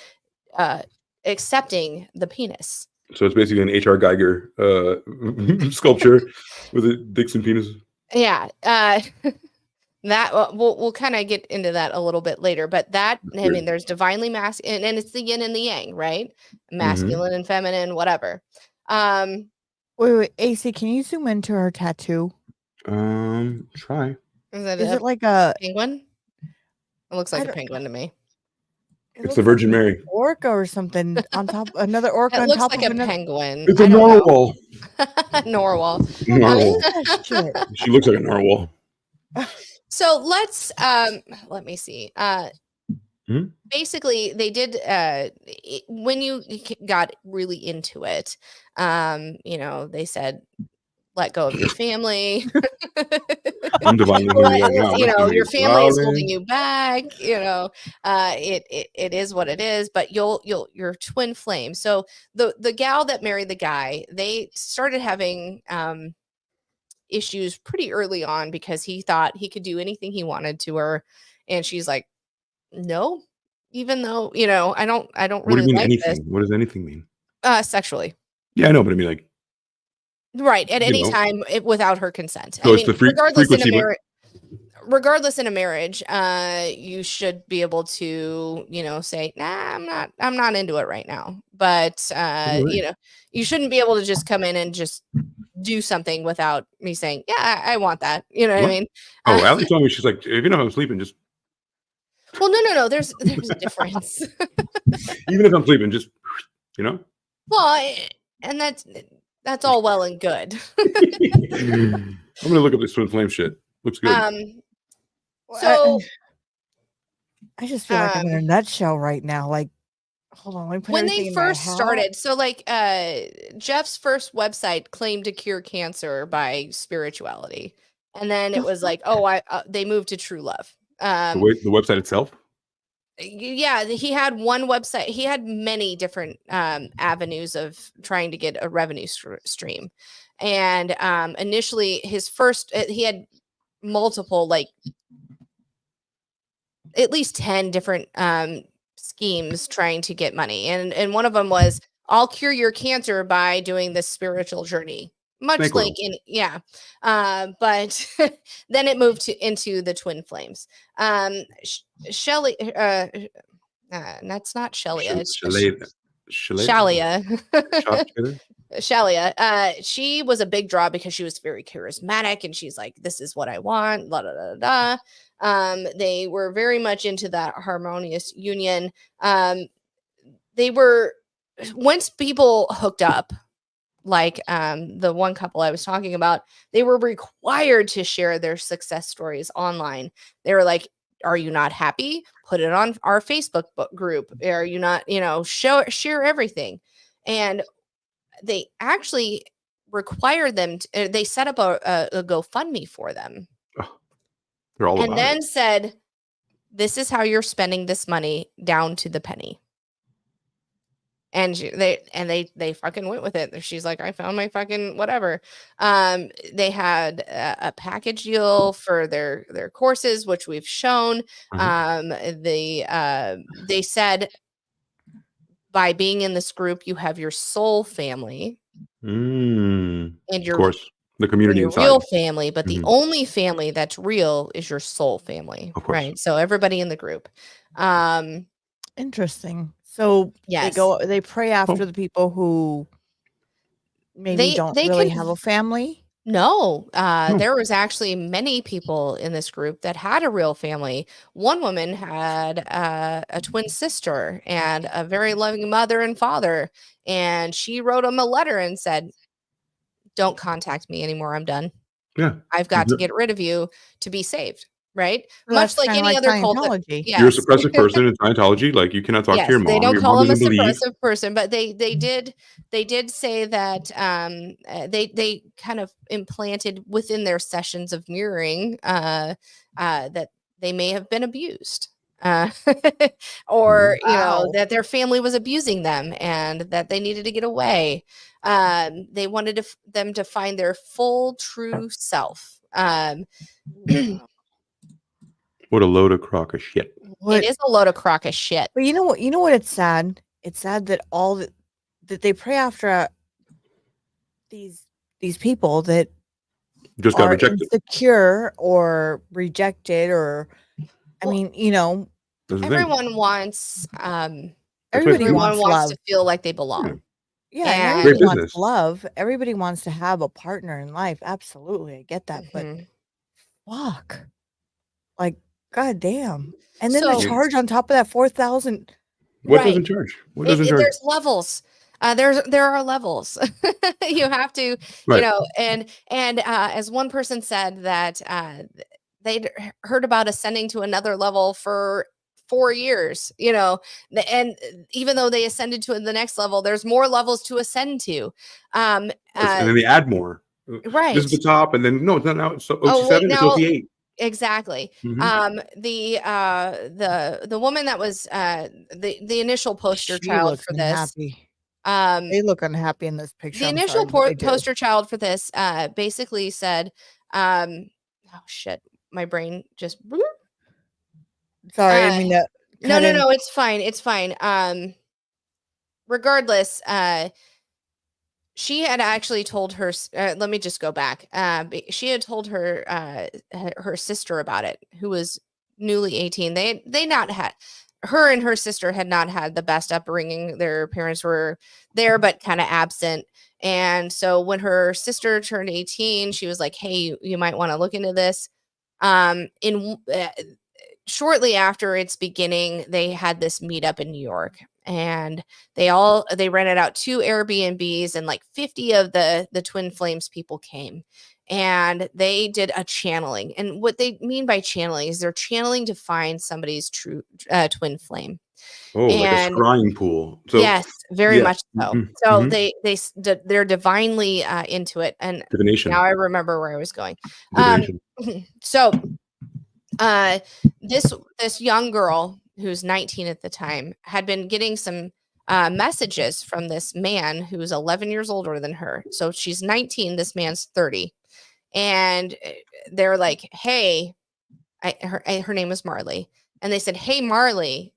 Speaker 1: accepting the penis.
Speaker 4: So it's basically an H.R. Geiger sculpture with a dicks and penis.
Speaker 1: Yeah. That we'll kind of get into that a little bit later, but that, I mean, there's divinely masculine, and it's the yin and the yang, right? Masculine and feminine, whatever.
Speaker 3: Wait, AC, can you zoom into her tattoo?
Speaker 4: Try.
Speaker 1: Is
Speaker 3: it like a
Speaker 1: penguin? It looks like a penguin to me.
Speaker 4: It's the Virgin Mary.
Speaker 3: Orca or something on top, another orca on top
Speaker 1: of
Speaker 3: another.
Speaker 1: It looks like a penguin.
Speaker 4: It's a narwhal.
Speaker 1: Narwhal.
Speaker 4: She looks like a narwhal.
Speaker 1: So let me see. Basically, they did when you got really into it, they said, let go of your family.
Speaker 4: I'm dividing
Speaker 1: your family is holding you back. It is what it is. But you're twin flame. So the gal that married the guy, they started having issues pretty early on because he thought he could do anything he wanted to her, and she's like, no, even though I don't really
Speaker 4: what do you mean
Speaker 1: like
Speaker 4: anything?
Speaker 1: this.
Speaker 4: What does anything mean?
Speaker 1: Sexually.
Speaker 4: Yeah, I know, but I mean like.
Speaker 1: Right, at any time without her consent.
Speaker 4: So it's the frequency.
Speaker 1: Regardless in a marriage, you should be able to, say, nah, I'm not into it right now. But you shouldn't be able to just come in and just do something without me saying, yeah, I want that. You know what I mean?
Speaker 4: Oh, Allie told me, she's like, if you know I'm sleeping, just.
Speaker 1: Well, no. There's a difference.
Speaker 4: Even if I'm sleeping, just,
Speaker 1: Well, and that's all well and good.
Speaker 4: I'm gonna look up this twin flame shit. Looks good.
Speaker 1: So
Speaker 3: I just feel like I'm in a nutshell right now. Like, hold on, let me put
Speaker 1: when they first started. So like Jeff's first website claimed to cure cancer by spirituality, and then it was like, they moved to true love.
Speaker 4: The website itself.
Speaker 1: Yeah, he had one website. He had many different avenues of trying to get a revenue stream. And initially his first, he had multiple, like at least 10 different schemes trying to get money. And one of them was, I'll cure your cancer by doing this spiritual journey. Much Snake like in but then it moved into the twin flames. Shelly that's not Shelia, it's Shalia. Shalia. She was a big draw because she was very charismatic, and she's like, this is what I want, la da da da. They were very much into that harmonious union. They were, once people hooked up, like the one couple I was talking about, they were required to share their success stories online. They were like, are you not happy? Put it on our Facebook group. Are you not, share everything. And they actually required them to, they set up a GoFundMe for them.
Speaker 4: Oh, they're all
Speaker 1: and then said, this is how you're spending this money down to the penny. And they fucking went with it. She's like, I found my fucking whatever. They had a package deal for their courses, which we've shown. They said, by being in this group, you have your soul family, and your,
Speaker 4: of course, the community
Speaker 1: your
Speaker 4: inside.
Speaker 1: real family. But the only family that's real is your soul family, right? So everybody in the group.
Speaker 3: Interesting. So
Speaker 1: yes,
Speaker 3: they pray after the people who maybe don't really have a family.
Speaker 1: No, there was actually many people in this group that had a real family. One woman had a twin sister and a very loving mother and father, and she wrote him a letter and said, "Don't contact me anymore. I'm done.
Speaker 4: Yeah.
Speaker 1: I've got to get rid of you to be saved." Right?
Speaker 3: Well,
Speaker 1: Much like any other cult.
Speaker 3: Scientology.
Speaker 4: You're a suppressive person in Scientology. Like, you cannot talk to your mom.
Speaker 1: They don't
Speaker 4: Your
Speaker 1: call
Speaker 4: mom
Speaker 1: him a
Speaker 4: doesn't believe.
Speaker 1: suppressive person, but they did say that they kind of implanted within their sessions of mirroring that they may have been abused. Or
Speaker 3: Wow.
Speaker 1: that their family was abusing them and that they needed to get away. They wanted them to find their full true self.
Speaker 4: What a load of crock of shit.
Speaker 1: It is a load of crock of shit.
Speaker 3: But you know what? You know what? It's sad. It's sad that that they pray after these people that
Speaker 4: just got
Speaker 3: are
Speaker 4: rejected,
Speaker 3: insecure or rejected, or I mean,
Speaker 1: everyone wants
Speaker 3: everybody wants love.
Speaker 1: to feel like they belong.
Speaker 3: Yeah, and everybody wants love. Everybody wants to have a partner in life. Absolutely, I get that. But fuck, like, goddamn. And then the charge on top of that 4,000.
Speaker 4: What doesn't charge? What doesn't charge?
Speaker 1: There's levels. There are levels. You have to, and as one person said that they'd heard about ascending to another level for 4 years, and even though they ascended to the next level, there's more levels to ascend to.
Speaker 4: And then they add more.
Speaker 1: Right.
Speaker 4: This is the top, and then no, it's not now. It's OT7, it's OT8.
Speaker 1: Exactly. The woman that was the initial poster child for this.
Speaker 3: Unhappy. They look unhappy in this picture.
Speaker 1: The initial poster child for this basically said, oh shit, my brain just.
Speaker 3: Sorry, I mean that.
Speaker 1: No, it's fine. It's fine. Regardless, she had actually told her. Let me just go back. She had told her sister about it, who was newly 18. They not had. Her and her sister had not had the best upbringing. Their parents were there, but kind of absent. And so when her sister turned 18, she was like, "Hey, you might want to look into this." Shortly after its beginning, they had this meetup in New York, and they rented out 2 Airbnbs, and like 50 of the Twin Flames people came, and they did a channeling. And what they mean by channeling is they're channeling to find somebody's true twin flame.
Speaker 4: Oh, like a scrying pool. So,
Speaker 1: yes, very much so. So they're divinely into it. And
Speaker 4: divination.
Speaker 1: Now I remember where I was going. So this young girl who's 19 at the time had been getting some messages from this man who's 11 years older than her. So she's 19, this man's 30. And they're like, "Hey," her name was Marley. And they said, "Hey, Marley,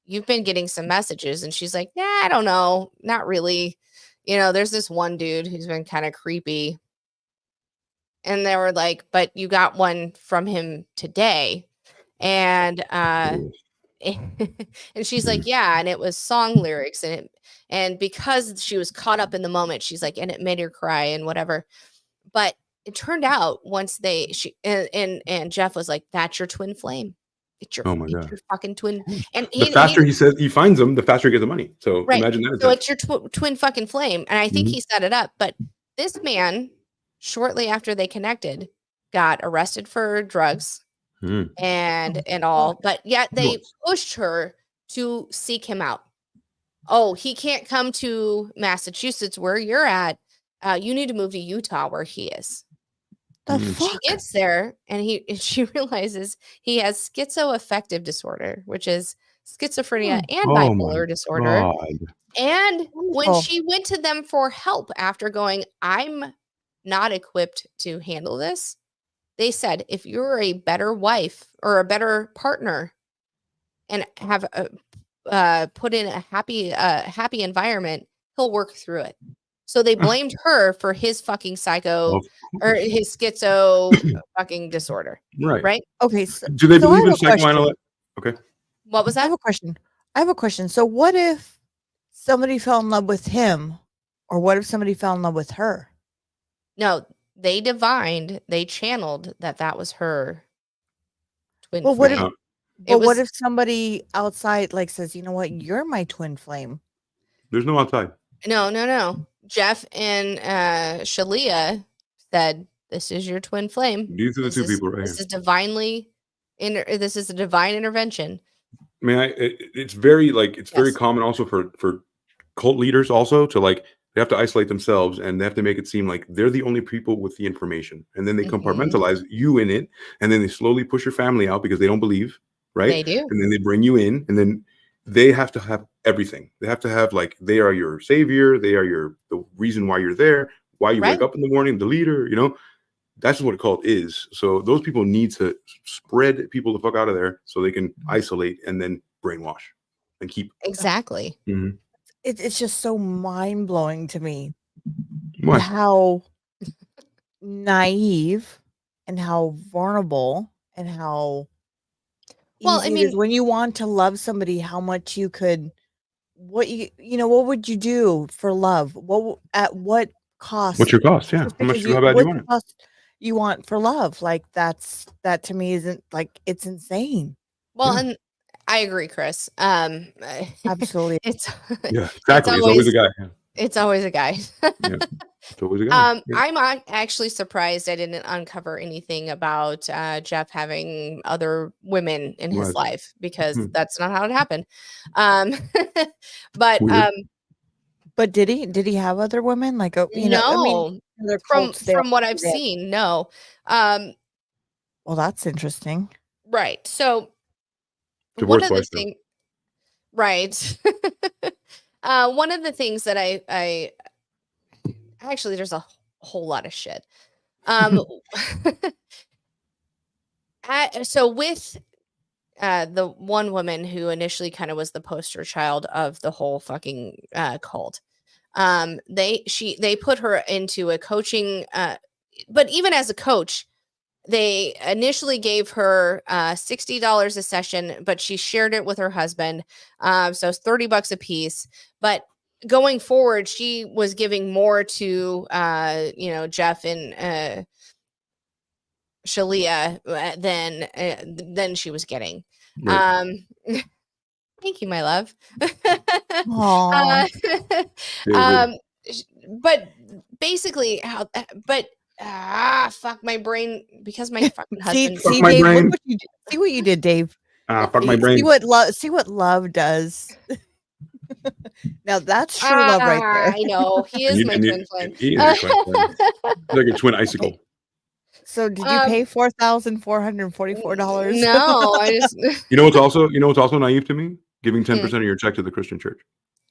Speaker 1: you've been getting some messages." And she's like, "Nah, I don't know. Not really. There's this one dude who's been kind of creepy." And they were like, "But you got one from him today." And and she's like, "Yeah." And it was song lyrics. And because she was caught up in the moment, she's like, and it made her cry and whatever. But it turned out once and Jeff was like, "That's your twin flame. It's your fucking twin." And
Speaker 4: the faster he says he finds them, the faster he gets the money. So imagine that.
Speaker 1: So it's your twin fucking flame. And I think he set it up. But this man, shortly after they connected, got arrested for drugs and all. But yet they pushed her to seek him out. "Oh, he can't come to Massachusetts where you're at. You need to move to Utah where he is." She gets there and she realizes he has schizoaffective disorder, which is schizophrenia and bipolar disorder. And when she went to them for help after going, "I'm not equipped to handle this," they said, "If you're a better wife or a better partner and have put in a happy environment, he'll work through it." So they blamed her for his fucking psycho or his schizo fucking disorder. Right.
Speaker 3: Okay.
Speaker 4: Do they believe in psychoanalysis? Okay.
Speaker 1: What was that?
Speaker 3: I have a question. So what if somebody fell in love with him, or what if somebody fell in love with her?
Speaker 1: No, they channeled that was her twin
Speaker 3: Well,
Speaker 1: flame.
Speaker 3: what if somebody outside like says, you know what, you're my twin flame?
Speaker 4: There's no outside.
Speaker 1: No. Jeff and Shalia said, "This is your twin flame.
Speaker 4: These are the two people right here.
Speaker 1: This is this is a divine intervention."
Speaker 4: I mean, it's very very common also for cult leaders also to they have to isolate themselves and they have to make it seem like they're the only people with the information, and then they compartmentalize you in it, and then they slowly push your family out because they don't believe, right?
Speaker 1: They do,
Speaker 4: and then they bring you in, and then they have to have everything. They have to have they are your savior, they are the reason why you're there, why you wake up in the morning, the leader. That's what a cult is. So those people need to spread people the fuck out of there so they can isolate and then brainwash and keep.
Speaker 1: Exactly.
Speaker 4: Mm-hmm.
Speaker 3: It's just so mind-blowing to me.
Speaker 4: What?
Speaker 3: How naive and how vulnerable and how easy it is when you want to love somebody, how much you could, what would you do for love? At what cost?
Speaker 4: What's your cost? Yeah. How much? How bad you want it?
Speaker 3: Cost you want for love? That to me isn't it's insane.
Speaker 1: Well, and I agree, Chris.
Speaker 3: Absolutely.
Speaker 4: Exactly. It's always a guy. Yeah.
Speaker 1: It's always a guy.
Speaker 4: Yeah. It's always a guy.
Speaker 1: I'm actually surprised I didn't uncover anything about Jeff having other women in his life, because that's not how it happened.
Speaker 3: But did he have other women?
Speaker 1: From what I've seen, no.
Speaker 3: Well, that's interesting.
Speaker 1: Right. So
Speaker 4: one of the things,
Speaker 1: one of the things that I actually, there's a whole lot of shit. So with the one woman who initially kind of was the poster child of the whole fucking cult, they put her into a coaching, but even as a coach, they initially gave her $60 a session, but she shared it with her husband. So it's $30 a piece. But going forward, she was giving more to Jeff and Shalia than she was getting. Right. Thank you, my love. But basically, fuck my brain, because my fucking husband.
Speaker 3: See, Dave, see what you did, Dave.
Speaker 4: Fuck my brain.
Speaker 3: See what love does. Now that's true love right there.
Speaker 1: I know, he is my twin flame.
Speaker 4: He is like a twin icicle.
Speaker 3: So did you pay $4,444?
Speaker 1: No, I just.
Speaker 4: You know what's also naive to me? Giving 10% of your check to the Christian church.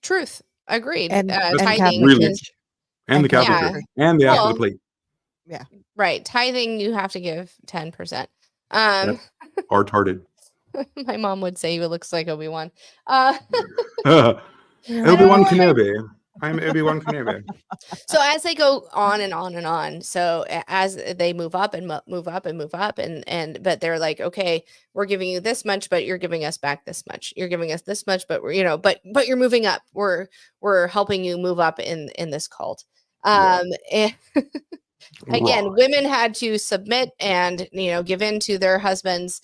Speaker 1: Truth. Agreed.
Speaker 3: And
Speaker 1: tithing.
Speaker 4: Really. And the Catholic Church. And the after the plate.
Speaker 3: Yeah.
Speaker 1: Right. Tithing, you have to give 10%.
Speaker 4: Retarded.
Speaker 1: My mom would say you looks like Obi-Wan.
Speaker 4: Obi-Wan Kenobi. I'm Obi-Wan Kenobi.
Speaker 1: So as they go on and on and on, so as they move up and move up and move up, but they're like, okay, we're giving you this much, but you're giving us back this much. You're giving us this much, but we're, but you're moving up. We're helping you move up in this cult. And again, women had to submit and give in to their husbands.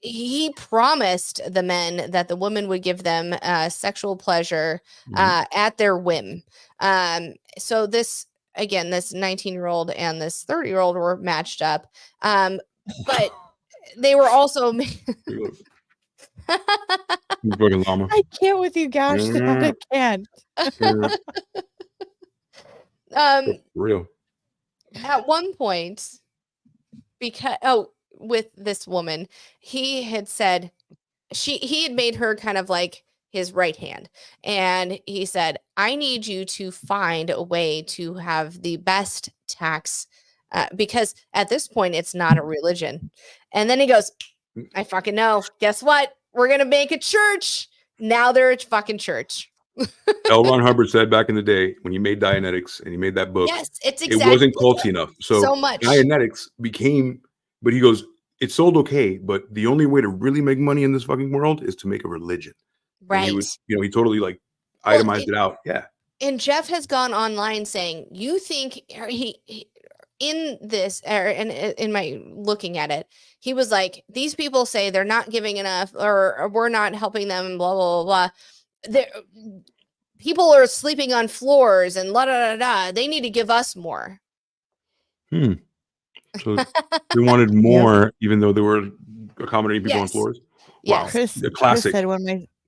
Speaker 1: He promised the men that the woman would give them sexual pleasure at their whim. So this 19-year-old and this 30-year-old were matched up. But they were also
Speaker 3: I can't with you, gosh. I can't.
Speaker 4: Real.
Speaker 1: At one point, with this woman, he had said he had made her kind of like his right hand, and he said, I need you to find a way to have the best tax, because at this point it's not a religion. And then he goes, I fucking know, guess what, we're gonna make a church. Now they're a fucking church.
Speaker 4: L. Ron Hubbard said back in the day when he made Dianetics and he made that book,
Speaker 1: yes, it
Speaker 4: wasn't culty enough.
Speaker 1: So much
Speaker 4: Dianetics became, but he goes, it sold okay, but the only way to really make money in this fucking world is to make a religion.
Speaker 1: Right.
Speaker 4: And he was, he totally itemized it out. Yeah.
Speaker 1: And Jeff has gone online saying, you think he in this, or in my looking at it, he was like, these people say they're not giving enough, or we're not helping them, blah, blah, blah, blah. People are sleeping on floors and la da da da. They need to give us more.
Speaker 4: So they wanted more, even though they were accommodating people on floors. Wow,
Speaker 1: Yes.
Speaker 4: the classic.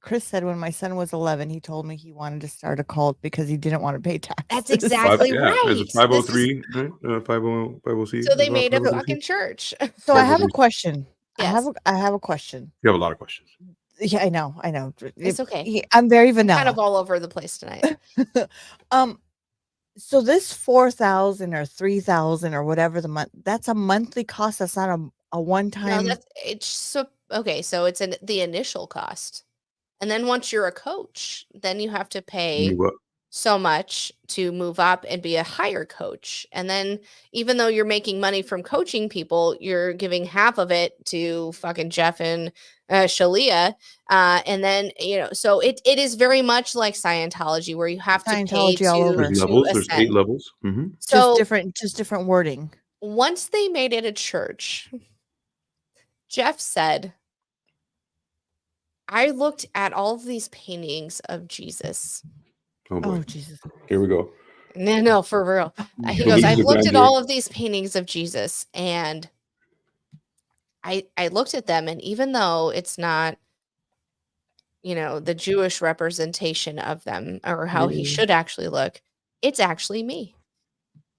Speaker 3: Chris said when my son was 11, he told me he wanted to start a cult because he didn't want to pay taxes.
Speaker 1: That's exactly right.
Speaker 4: There's a 503, right? 50C.
Speaker 1: So they made a fucking church.
Speaker 3: So I have a question.
Speaker 1: Yes.
Speaker 3: I have a question.
Speaker 4: You have a lot of questions.
Speaker 3: Yeah, I know.
Speaker 1: It's okay.
Speaker 3: I'm very vanilla.
Speaker 1: Kind of all over the place tonight.
Speaker 3: So this 4,000 or 3,000 or whatever the month, that's a monthly cost. That's not a one-time.
Speaker 1: No, okay. So it's the initial cost. And then once you're a coach, then you have to pay so much to move up and be a higher coach. And then even though you're making money from coaching people, you're giving half of it to fucking Jeff and Shalia. And then, so it is very much like Scientology, where you have to pay
Speaker 3: all over.
Speaker 4: There's levels. There's 8 levels. Mm-hmm.
Speaker 1: So
Speaker 3: just different wording.
Speaker 1: Once they made it a church, Jeff said, I looked at all of these paintings of Jesus.
Speaker 4: Oh,
Speaker 3: Jesus.
Speaker 4: Here we go.
Speaker 1: No, for real. He goes, I looked at all of these paintings of Jesus, and I looked at them, and even though it's not, the Jewish representation of them or how he should actually look, it's actually me.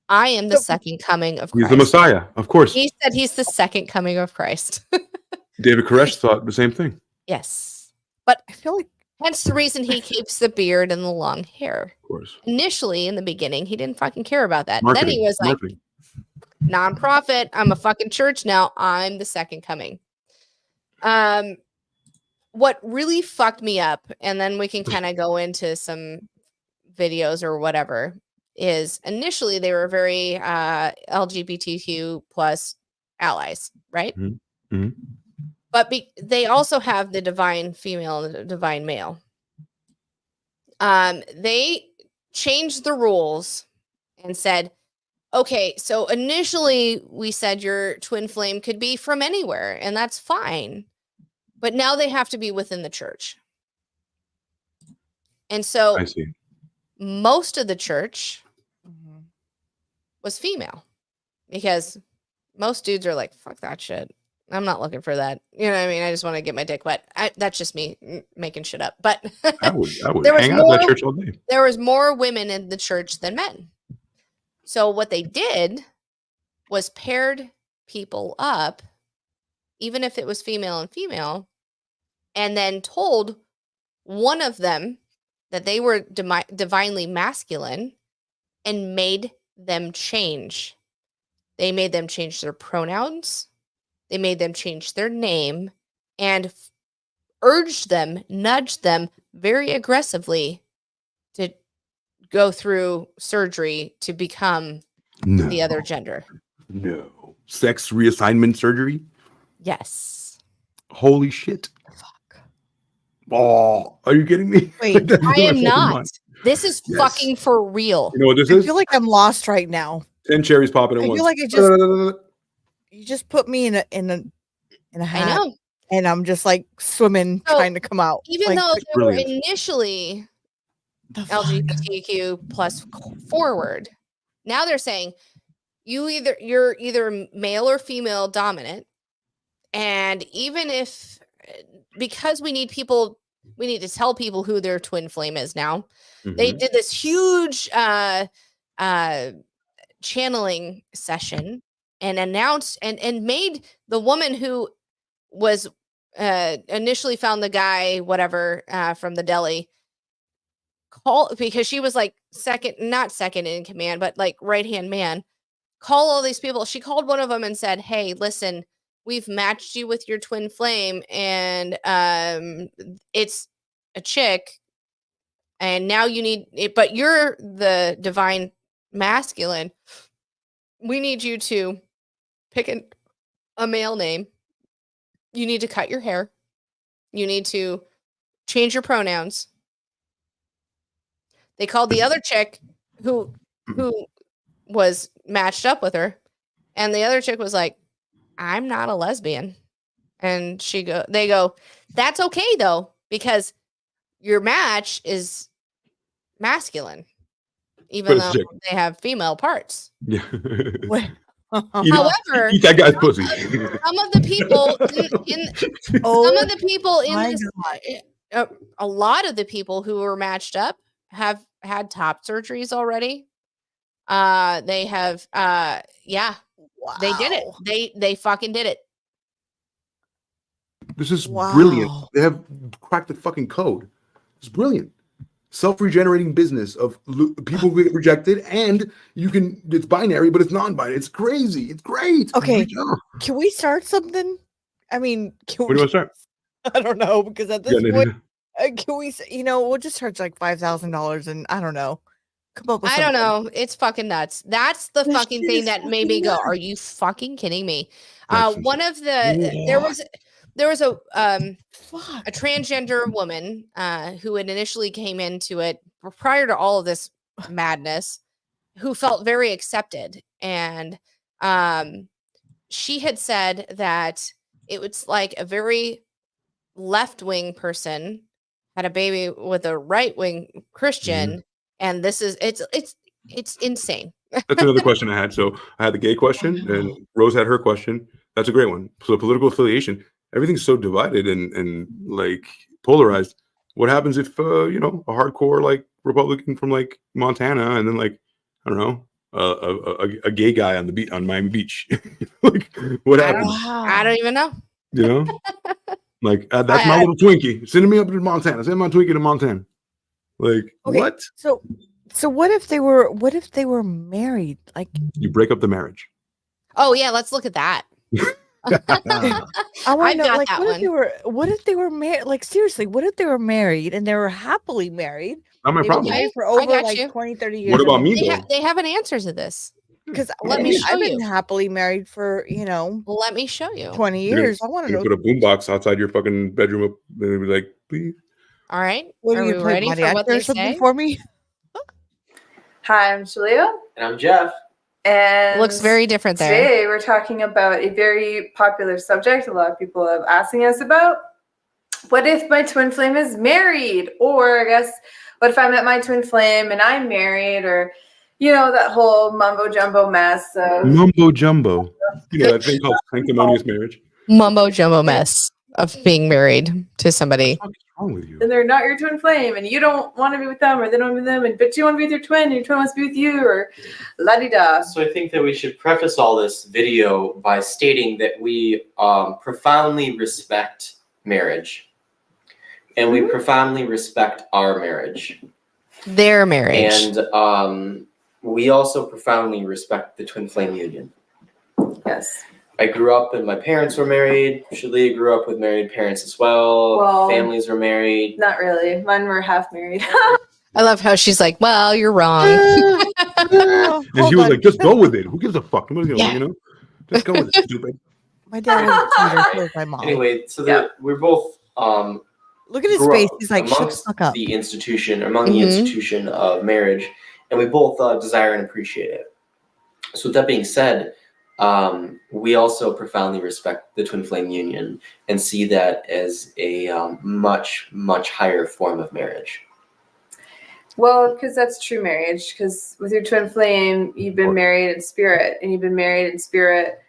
Speaker 1: I am the second coming of Christ.
Speaker 4: He's the Messiah, of course.
Speaker 1: He said he's the second coming of Christ.
Speaker 4: David Koresh thought the same thing.
Speaker 1: Yes. But I feel like hence the reason he keeps the beard and the long hair.
Speaker 4: Of course.
Speaker 1: Initially, in the beginning, he didn't fucking care about that.
Speaker 4: Marketing.
Speaker 1: Then he was like, nonprofit, I'm a fucking church now. I'm the second coming. What really fucked me up, and then we can kind of go into some videos or whatever, is initially they were very LGBTQ plus allies, right?
Speaker 4: Mm-hmm. Mm-hmm.
Speaker 1: But they also have the divine female and the divine male. They changed the rules and said, okay, so initially we said your twin flame could be from anywhere, and that's fine. But now they have to be within the church. And so
Speaker 4: I see.
Speaker 1: Most of the church was female, because most dudes are like, fuck that shit. I'm not looking for that. You know what I mean? I just want to get my dick wet. That's just me making shit up. But
Speaker 4: I would hang out at that church all day.
Speaker 1: There was more women in the church than men. So what they did was paired people up, even if it was female and female, and then told one of them that they were divinely masculine and made them change. They made them change their pronouns. They made them change their name and urged them, nudged them very aggressively to go through surgery to become the other gender.
Speaker 4: No. Sex reassignment surgery?
Speaker 1: Yes.
Speaker 4: Holy shit.
Speaker 3: Fuck.
Speaker 4: Oh, are you kidding me?
Speaker 3: Wait,
Speaker 1: I am not. This is fucking for real.
Speaker 4: You know what this
Speaker 3: I
Speaker 4: is?
Speaker 3: feel like I'm lost right now.
Speaker 4: 10 cherries popping at once.
Speaker 3: I feel like you just put me in a hat.
Speaker 1: I know.
Speaker 3: And I'm just like swimming, trying to come out.
Speaker 1: Even
Speaker 3: like,
Speaker 1: though they were initially LGBTQ plus forward, now they're saying you're either male or female dominant. And even if, because we need to tell people who their twin flame is now. Mm-hmm. They did this huge channeling session and announced and made the woman who was initially found the guy, whatever, from the deli, call, because she was like not second in command, but like right-hand man, call all these people. She called one of them and said, hey, listen, we've matched you with your twin flame, and it's a chick, and now you need it, but you're the divine masculine. We need you to pick a male name. You need to cut your hair. You need to change your pronouns. They called the other chick who was matched up with her, and the other chick was like, I'm not a lesbian. And they go, that's okay though, because your match is masculine, even though they have female parts.
Speaker 4: Yeah.
Speaker 1: However,
Speaker 4: eat that guy's pussy.
Speaker 1: Some of the people a lot of the people who were matched up have had top surgeries already. They have, yeah, wow. They did it. They fucking did it.
Speaker 4: This is brilliant. They have cracked the fucking code. It's brilliant. Self-regenerating business of people who get rejected, and it's binary, but it's non-binary. It's crazy. It's great.
Speaker 3: Okay. Can we start something? I mean,
Speaker 4: where do you want to start?
Speaker 3: I don't know, because at this point, can we, we'll just charge like $5,000 and I don't know. Come up with something.
Speaker 1: I don't know. It's fucking nuts. That's the fucking thing that made me go, are you fucking kidding me? One of the, there was a transgender woman who had initially came into it prior to all of this madness, who felt very accepted. And she had said that it was like a very left-wing person had a baby with a right-wing Christian, and this is it's insane.
Speaker 4: That's another question I had. So I had the gay question, and Rose had her question. That's a great one. So political affiliation, everything's so divided and like polarized. What happens if a hardcore like Republican from like Montana, and then like I don't know, a gay guy on Miami Beach? Like what happens?
Speaker 1: I don't even know.
Speaker 4: You know, like that's my little Twinkie. Send me up to Montana. Send my Twinkie to Montana. Like what?
Speaker 3: So what if they were married? Like
Speaker 4: you break up the marriage.
Speaker 1: Oh yeah, let's look at that.
Speaker 3: I want to know, like, what if they were married? Like, seriously, what if they were married and they were happily married?
Speaker 4: Not my problem.
Speaker 3: For over like 20, 30 years.
Speaker 4: What about me?
Speaker 1: They have an answer to this.
Speaker 3: Because
Speaker 1: I've
Speaker 3: been happily married for
Speaker 1: let me show you
Speaker 3: 20 years. I want to know.
Speaker 4: Put a boombox outside your fucking bedroom, and be like, please.
Speaker 1: All right.
Speaker 3: What are you ready for what they say? For me?
Speaker 7: Hi, I'm Shalia.
Speaker 6: And I'm Jeff.
Speaker 7: And
Speaker 1: looks very different there.
Speaker 7: Today we're talking about a very popular subject a lot of people have asking us about. What if my twin flame is married? Or I guess, what if I met my twin flame and I'm married? Or, that whole mumbo jumbo mess.
Speaker 4: Mumbo jumbo. That thing called sanctimonious marriage.
Speaker 1: Mumbo jumbo mess of being married to somebody.
Speaker 4: What's wrong with you?
Speaker 7: And they're not your twin flame, and you don't want to be with them, or they don't want to be with them, but you want to be with your twin, and your twin wants to be with you, or la-di-da.
Speaker 6: So I think that we should preface all this video by stating that we profoundly respect marriage. And we profoundly respect our marriage.
Speaker 1: Their marriage.
Speaker 6: And we also profoundly respect the twin flame union.
Speaker 7: Yes.
Speaker 6: I grew up and my parents were married. Shalia grew up with married parents as well. Families were married.
Speaker 7: Not really. Mine were half married.
Speaker 1: I love how she's like, well, you're wrong.
Speaker 4: And she was like, just go with it. Who gives a fuck? Nobody's gonna, Just go with it, stupid.
Speaker 3: My dad was my mom.
Speaker 6: Anyway, so we're both
Speaker 3: look at his face. He's like, shut the fuck up.
Speaker 6: The institution of marriage, and we both desire and appreciate it. So with that being said, we also profoundly respect the twin flame union and see that as a much, much higher form of marriage.
Speaker 7: Well, because that's true marriage. Because with your twin flame, you've been married in spirit, and you've been married in spirit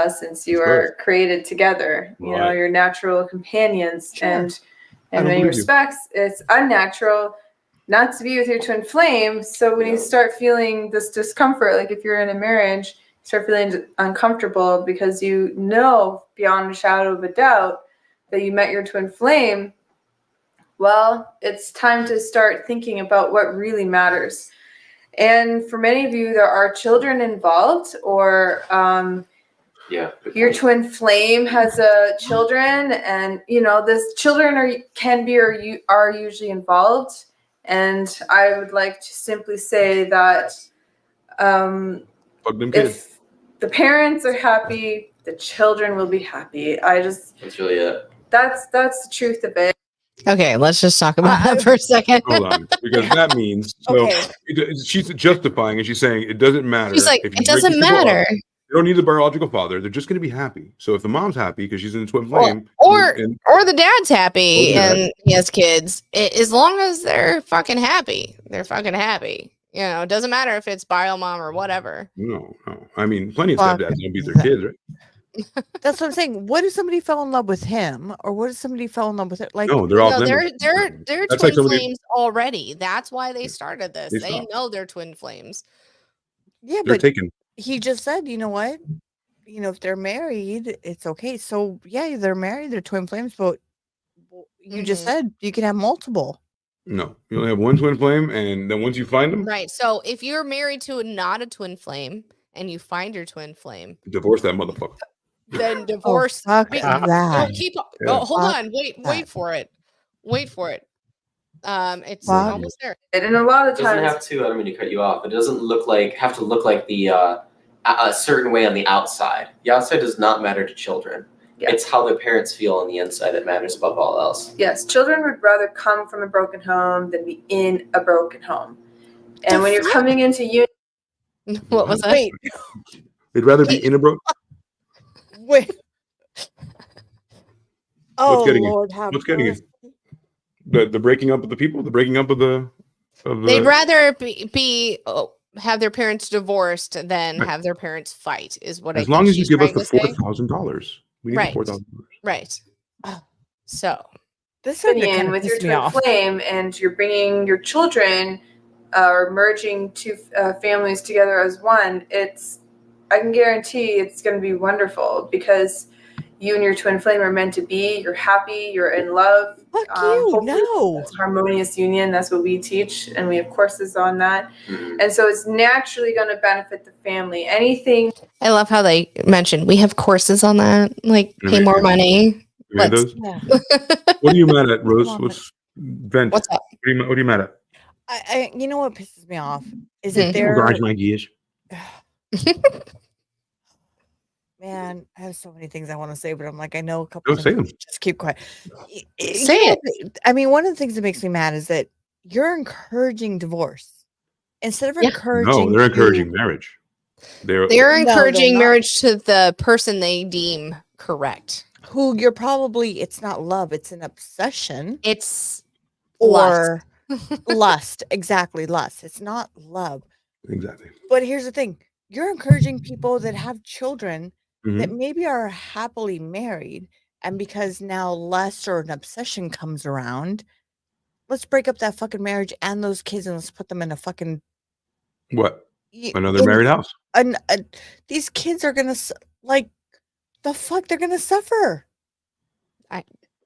Speaker 7: since you were created together. You know, you're natural companions, and in many respects, it's unnatural not to be with your twin flame. So when you start feeling this discomfort, like if you're in a marriage, start feeling uncomfortable because you know beyond a shadow of a doubt that you met your twin flame, well, it's time to start thinking about what really matters. And for many of you, there are children involved, or your twin flame has children, and this children are usually involved. And I would like to simply say that if the parents are happy, the children will be happy. That's really it. That's the truth of it.
Speaker 1: Okay, let's just talk about that for a second.
Speaker 4: Hold on, because that means she's justifying and she's saying it doesn't matter.
Speaker 1: She's like,
Speaker 4: if you
Speaker 1: it
Speaker 4: break
Speaker 1: doesn't
Speaker 4: these people
Speaker 1: matter.
Speaker 4: up, they don't need the biological father. They're just going to be happy. So if the mom's happy because she's in a twin flame,
Speaker 1: or the dad's happy and he has kids, as long as they're fucking happy, they're fucking happy. You know, it doesn't matter if it's bio mom or whatever.
Speaker 4: No. I mean, plenty of stepdads don't beat their kids, right?
Speaker 3: That's what I'm saying. What if somebody fell in love with him, or what if somebody fell in love with her? Like,
Speaker 4: no, they're all
Speaker 1: they're twin flames already. That's why they started this. They know they're twin flames.
Speaker 3: Yeah,
Speaker 4: they're
Speaker 3: but
Speaker 4: taken.
Speaker 3: He just said, you know what? You know, if they're married, it's okay. So yeah, they're married, they're twin flames, but you just said you can have multiple.
Speaker 4: No, you only have one twin flame, and then once you find them,
Speaker 1: right. So if you're married to not a twin flame and you find your twin flame,
Speaker 4: divorce that motherfucker.
Speaker 1: Then divorce.
Speaker 3: Fuck that.
Speaker 1: Hold on. Wait for it. Wait for it. It's almost there.
Speaker 7: And a lot of times,
Speaker 6: it doesn't have to. I don't mean to cut you off. It doesn't have to look like the a certain way on the outside. The outside does not matter to children. Yeah. It's how the parents feel on the inside that matters above all else.
Speaker 7: Yes, children would rather come from a broken home than be in a broken home. And when you're coming into union,
Speaker 1: what was that?
Speaker 3: Wait,
Speaker 4: they'd rather be in a broken.
Speaker 3: Wait. Oh,
Speaker 4: What's getting
Speaker 3: Lord,
Speaker 4: you? What's getting you? The breaking up of the people, the breaking up of the.
Speaker 1: They'd rather have their parents divorced than have their parents fight. Is what
Speaker 4: as long as you give us the $4,000, we need the $4,000.
Speaker 1: Right. So
Speaker 3: this
Speaker 7: opinion with your twin flame, and you're bringing your children or merging two families together as one. I can guarantee it's going to be wonderful because you and your twin flame are meant to be. You're happy. You're in love.
Speaker 3: Fuck you. No.
Speaker 7: It's harmonious union. That's what we teach. And we have courses on that. Mm-hmm. And so it's naturally going to benefit the family. Anything.
Speaker 1: I love how they mentioned we have courses on that. Like pay more money.
Speaker 4: What are you mad at, Rose? What's up? What are you mad at?
Speaker 3: You know what pisses me off? Is it there? Man, I have so many things I want to say, but I'm like, I know a couple of things. Just keep quiet.
Speaker 1: Say it.
Speaker 3: I mean, one of the things that makes me mad is that you're encouraging divorce instead of encouraging.
Speaker 4: No, they're encouraging marriage.
Speaker 1: They're encouraging marriage to the person they deem correct.
Speaker 3: Who you're probably, it's not love, it's an obsession.
Speaker 1: It's
Speaker 3: or lust. Exactly, lust. It's not love.
Speaker 4: Exactly.
Speaker 3: But here's the thing. You're encouraging people that have children that maybe are happily married, and because now lust or an obsession comes around, let's break up that fucking marriage and those kids and let's put them in a fucking
Speaker 4: another married house.
Speaker 3: These kids are gonna the fuck they're gonna suffer.
Speaker 4: I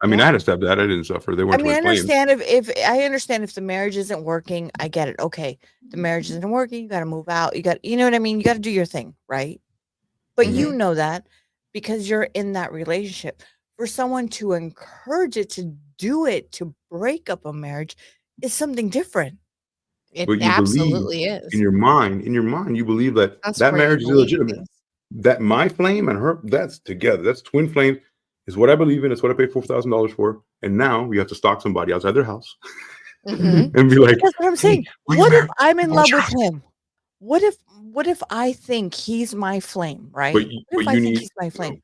Speaker 4: mean, I had a stepdad. I didn't suffer. They weren't.
Speaker 3: I mean, I understand if the marriage isn't working. I get it. Okay, the marriage isn't working. You got to move out. You know what I mean. You got to do your thing, right? But you know that because you're in that relationship. For someone to encourage it to do it to break up a marriage is something different.
Speaker 1: It absolutely is.
Speaker 4: In your mind, you believe that marriage is illegitimate. That my flame and her, that's together. That's twin flame. Is what I believe in. It's what I paid $4,000 for. And now we have to stalk somebody outside their house and be like,
Speaker 3: that's what I'm saying. What if I'm in love with him? What if I think he's my flame, right? What if I think he's my flame?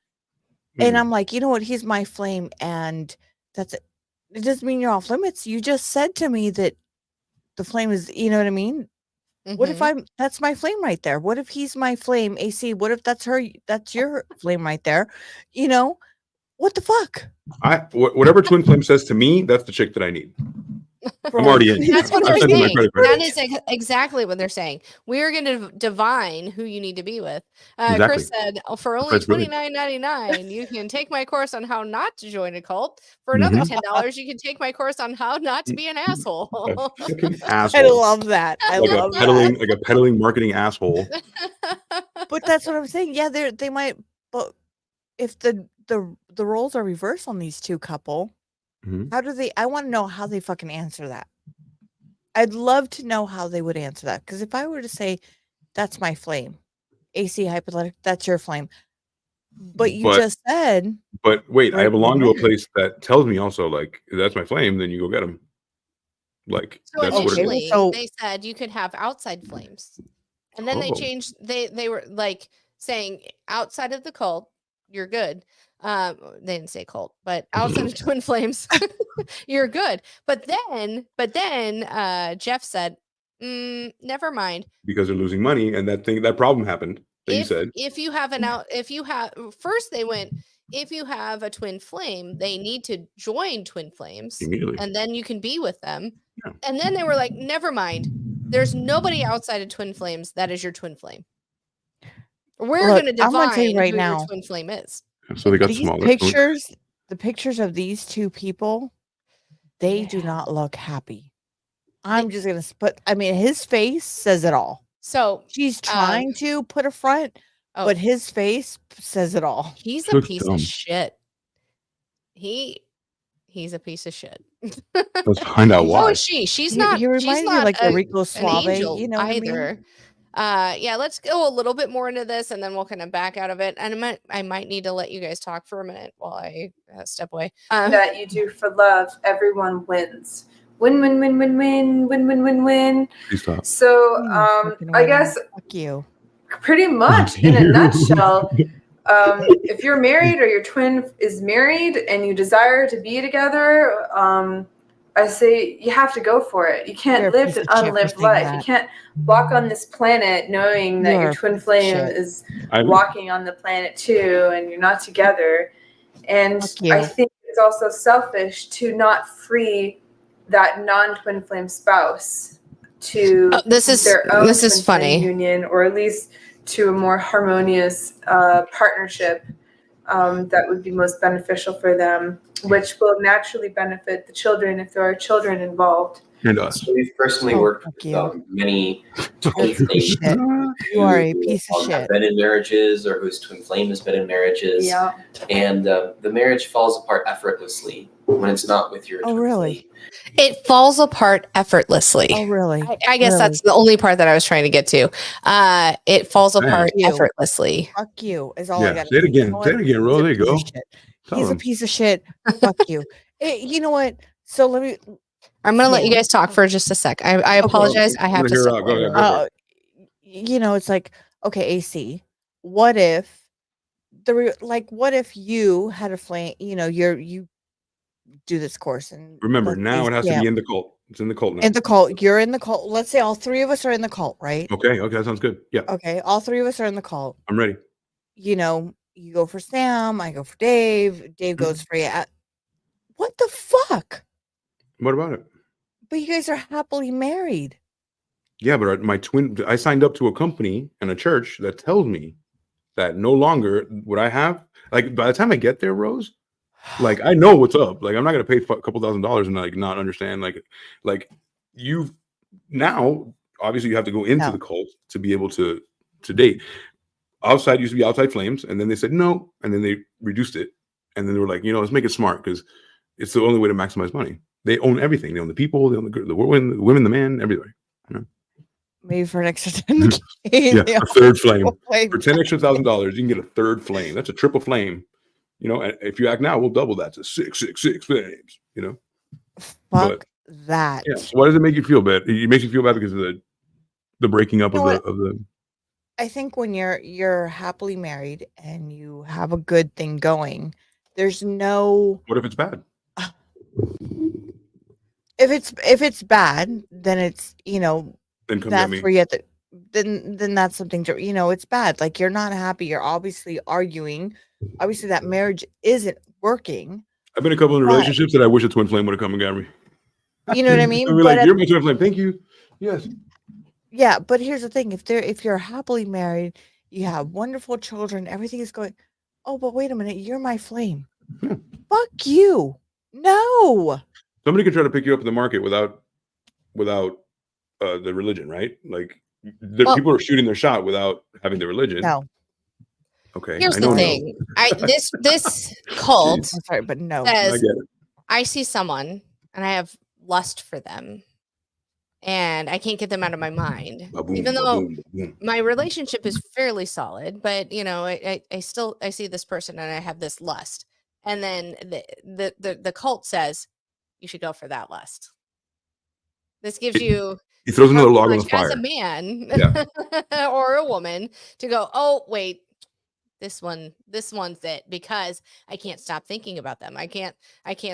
Speaker 3: And I'm like, you know what? He's my flame. And that's it. It doesn't mean you're off limits. You just said to me that the flame is, you know what I mean? What if that's my flame right there? What if he's my flame, AC? What if that's your flame right there? You know? What the fuck?
Speaker 4: Whatever twin flame says to me, that's the chick that I need. I'm already in.
Speaker 1: That's what they're saying. That is exactly what they're saying. We're going to divine who you need to be with. Exactly. Chris said, for only $29.99, you can take my course on how not to join a cult. For another $10, you can take my course on how not to be an asshole.
Speaker 3: I love that. I love that.
Speaker 4: Like a peddling marketing asshole.
Speaker 3: But that's what I'm saying. Yeah, they might. But if the roles are reversed on these two couple, how do they? I want to know how they fucking answer that. I'd love to know how they would answer that, because if I were to say, "That's my flame," AC hypothetical, that's your flame. But you just said.
Speaker 4: But wait, I belong to a place that tells me also, like, if that's my flame, then you go get them. Like,
Speaker 1: so
Speaker 4: that's
Speaker 1: initially,
Speaker 3: what
Speaker 1: they said you could have outside flames, and then they changed. They were like saying outside of the cult, you're good. They didn't say cult, but outside of twin flames, you're good. But then Jeff said, never mind,
Speaker 4: because they're losing money, and that problem happened.
Speaker 1: If you have first they went, if you have a twin flame, they need to join twin flames
Speaker 4: immediately,
Speaker 1: and then you can be with them. Yeah. And then they were like, never mind, there's nobody outside of twin flames that is your twin flame. We're going to define who your twin flame is.
Speaker 4: So they got smaller
Speaker 3: pictures. The pictures of these two people, they do not look happy. I'm just going to put. I mean, his face says it all.
Speaker 1: So
Speaker 3: she's trying to put a front, but his face says it all.
Speaker 1: He's a piece of shit. He's a piece of shit.
Speaker 4: Let's find out why.
Speaker 1: So is she? She's not.
Speaker 3: He reminds me of like a Rico Suave,
Speaker 1: you know, either. Yeah, let's go a little bit more into this, and then we'll kind of back out of it. And I might need to let you guys talk for a minute while I step away.
Speaker 7: That you do for love, everyone wins. Win, win, win, win, win, win, win, win, win. So, I guess
Speaker 3: fuck you.
Speaker 7: Pretty much in a nutshell, if you're married or your twin is married and you desire to be together, I say you have to go for it. You can't live an unlived life. You can't walk on this planet knowing that your twin flame is walking on the planet too, and you're not together. And I think it's also selfish to not free that non-twin flame spouse to their own twin flame union, or at least to a more harmonious partnership that would be most beneficial for them, which will naturally benefit the children if there are children involved.
Speaker 4: And us.
Speaker 6: So we've personally worked with many twin flames.
Speaker 3: You are a piece of shit.
Speaker 6: Have been in marriages, or whose twin flame has been in marriages.
Speaker 7: Yeah.
Speaker 6: And the marriage falls apart effortlessly when it's not with your twin flame.
Speaker 1: It falls apart effortlessly.
Speaker 3: Oh, really?
Speaker 1: I guess that's the only part that I was trying to get to. It falls apart effortlessly.
Speaker 3: Fuck you is all I got to
Speaker 4: say. It again. Say it again, Ro. There you go.
Speaker 3: He's a piece of shit. Fuck you. You know what? So
Speaker 1: I'm going to let you guys talk for just a sec. I apologize. I have to step away.
Speaker 3: You know, it's like, okay, AC, what if what if you had a flame, you know, you do this course, and
Speaker 4: remember now it has to be in the cult. It's in the cult now.
Speaker 3: In the cult. You're in the cult. Let's say all three of us are in the cult, right?
Speaker 4: Okay, that sounds good. Yeah.
Speaker 3: Okay, all three of us are in the cult.
Speaker 4: I'm ready.
Speaker 3: You know, you go for Sam, I go for Dave, Dave goes for you. What the fuck?
Speaker 4: What about it?
Speaker 3: But you guys are happily married.
Speaker 4: Yeah, but I signed up to a company and a church that tells me that no longer would I have, like, by the time I get there, Rose, like, I know what's up. Like, I'm not going to pay a couple $1,000s and like not understand. Like you now, obviously you have to go into the cult to be able to date. Outside used to be outside flames. And then they said no. And then they reduced it. And then they were like, let's make it smart, because it's the only way to maximize money. They own everything. They own the people, they own the women, the man, everything.
Speaker 3: Maybe for an extra 10K.
Speaker 4: Yeah, a third flame. For $10 extra $1,000, you can get a third flame. That's a triple flame. If you act now, we'll double that to 666 flames.
Speaker 3: Fuck that.
Speaker 4: Yeah. So why does it make you feel bad? It makes you feel bad because of the breaking up of the.
Speaker 3: I think when you're happily married and you have a good thing going, there's no.
Speaker 4: What if it's bad?
Speaker 3: If it's bad, then it's
Speaker 4: then come
Speaker 3: that's
Speaker 4: at me.
Speaker 3: where you have to. Then that's something to it's bad. Like, you're not happy. You're obviously arguing. Obviously, that marriage isn't working.
Speaker 4: I've been in a couple of relationships that I wish a twin flame would have come and got me.
Speaker 3: You know what I mean?
Speaker 4: But like, you're my twin flame. Thank you. Yes.
Speaker 3: Yeah, but here's the thing: if you're happily married, you have wonderful children, everything is going. Oh, but wait a minute, you're my flame.
Speaker 4: Yeah.
Speaker 3: Fuck you. No.
Speaker 4: Somebody can try to pick you up in the market without the religion, right? Like, people are shooting their shot without having the religion.
Speaker 3: No.
Speaker 4: Okay.
Speaker 1: Here's the thing. This cult.
Speaker 3: I'm sorry, but no.
Speaker 1: Says,
Speaker 4: I get it.
Speaker 1: I see someone and I have lust for them. and I can't get them out of my mind,
Speaker 4: Ba-boom,
Speaker 1: even though
Speaker 4: ba-boom, ba-boom.
Speaker 1: my relationship is fairly solid. But you know, I still see this person and I have this lust, and then the cult says you should go for that lust. This gives you
Speaker 4: He throws another log on the
Speaker 1: as a
Speaker 4: fire.
Speaker 1: man
Speaker 4: Yeah.
Speaker 1: or a woman to go, oh wait, this one's it, because I can't stop thinking about them. I can't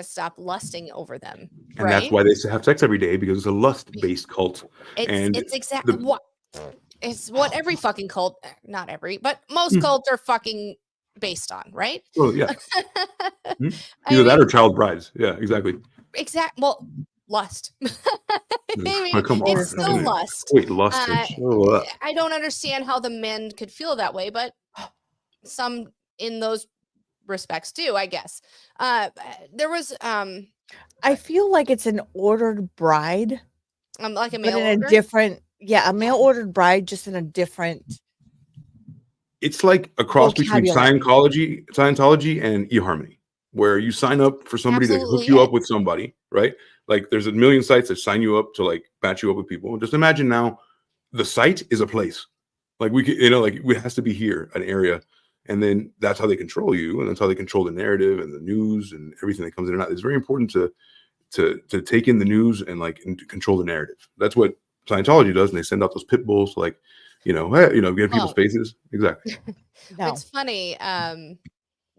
Speaker 1: stop lusting over them.
Speaker 4: And that's why they have sex every day, because it's a lust-based cult.
Speaker 1: It's exactly what it's what every fucking cult, not every, but most cults are fucking based on, right?
Speaker 4: Well, yeah. Either that or child brides. Yeah, exactly.
Speaker 1: Well, lust.
Speaker 4: Come on.
Speaker 1: It's still lust.
Speaker 4: Wait, lust.
Speaker 1: I don't understand how the men could feel that way, but some in those respects do, I guess. There was
Speaker 3: I feel like it's an ordered bride,
Speaker 1: like a
Speaker 3: but
Speaker 1: mail
Speaker 3: in
Speaker 1: order.
Speaker 3: a different, a mail ordered bride, just in a different.
Speaker 4: It's like a cross between Scientology and eHarmony, where you sign up for somebody to hook you up with somebody, right? Like there's a million sites that sign you up to like match you up with people. Just imagine now, the site is a place. Like we could, like it has to be here, an area. And then that's how they control you, and that's how they control the narrative and the news and everything that comes in and out. It's very important to take in the news and to control the narrative. That's what Scientology does, and they send out those pit bulls to get people's faces. Exactly.
Speaker 1: It's funny.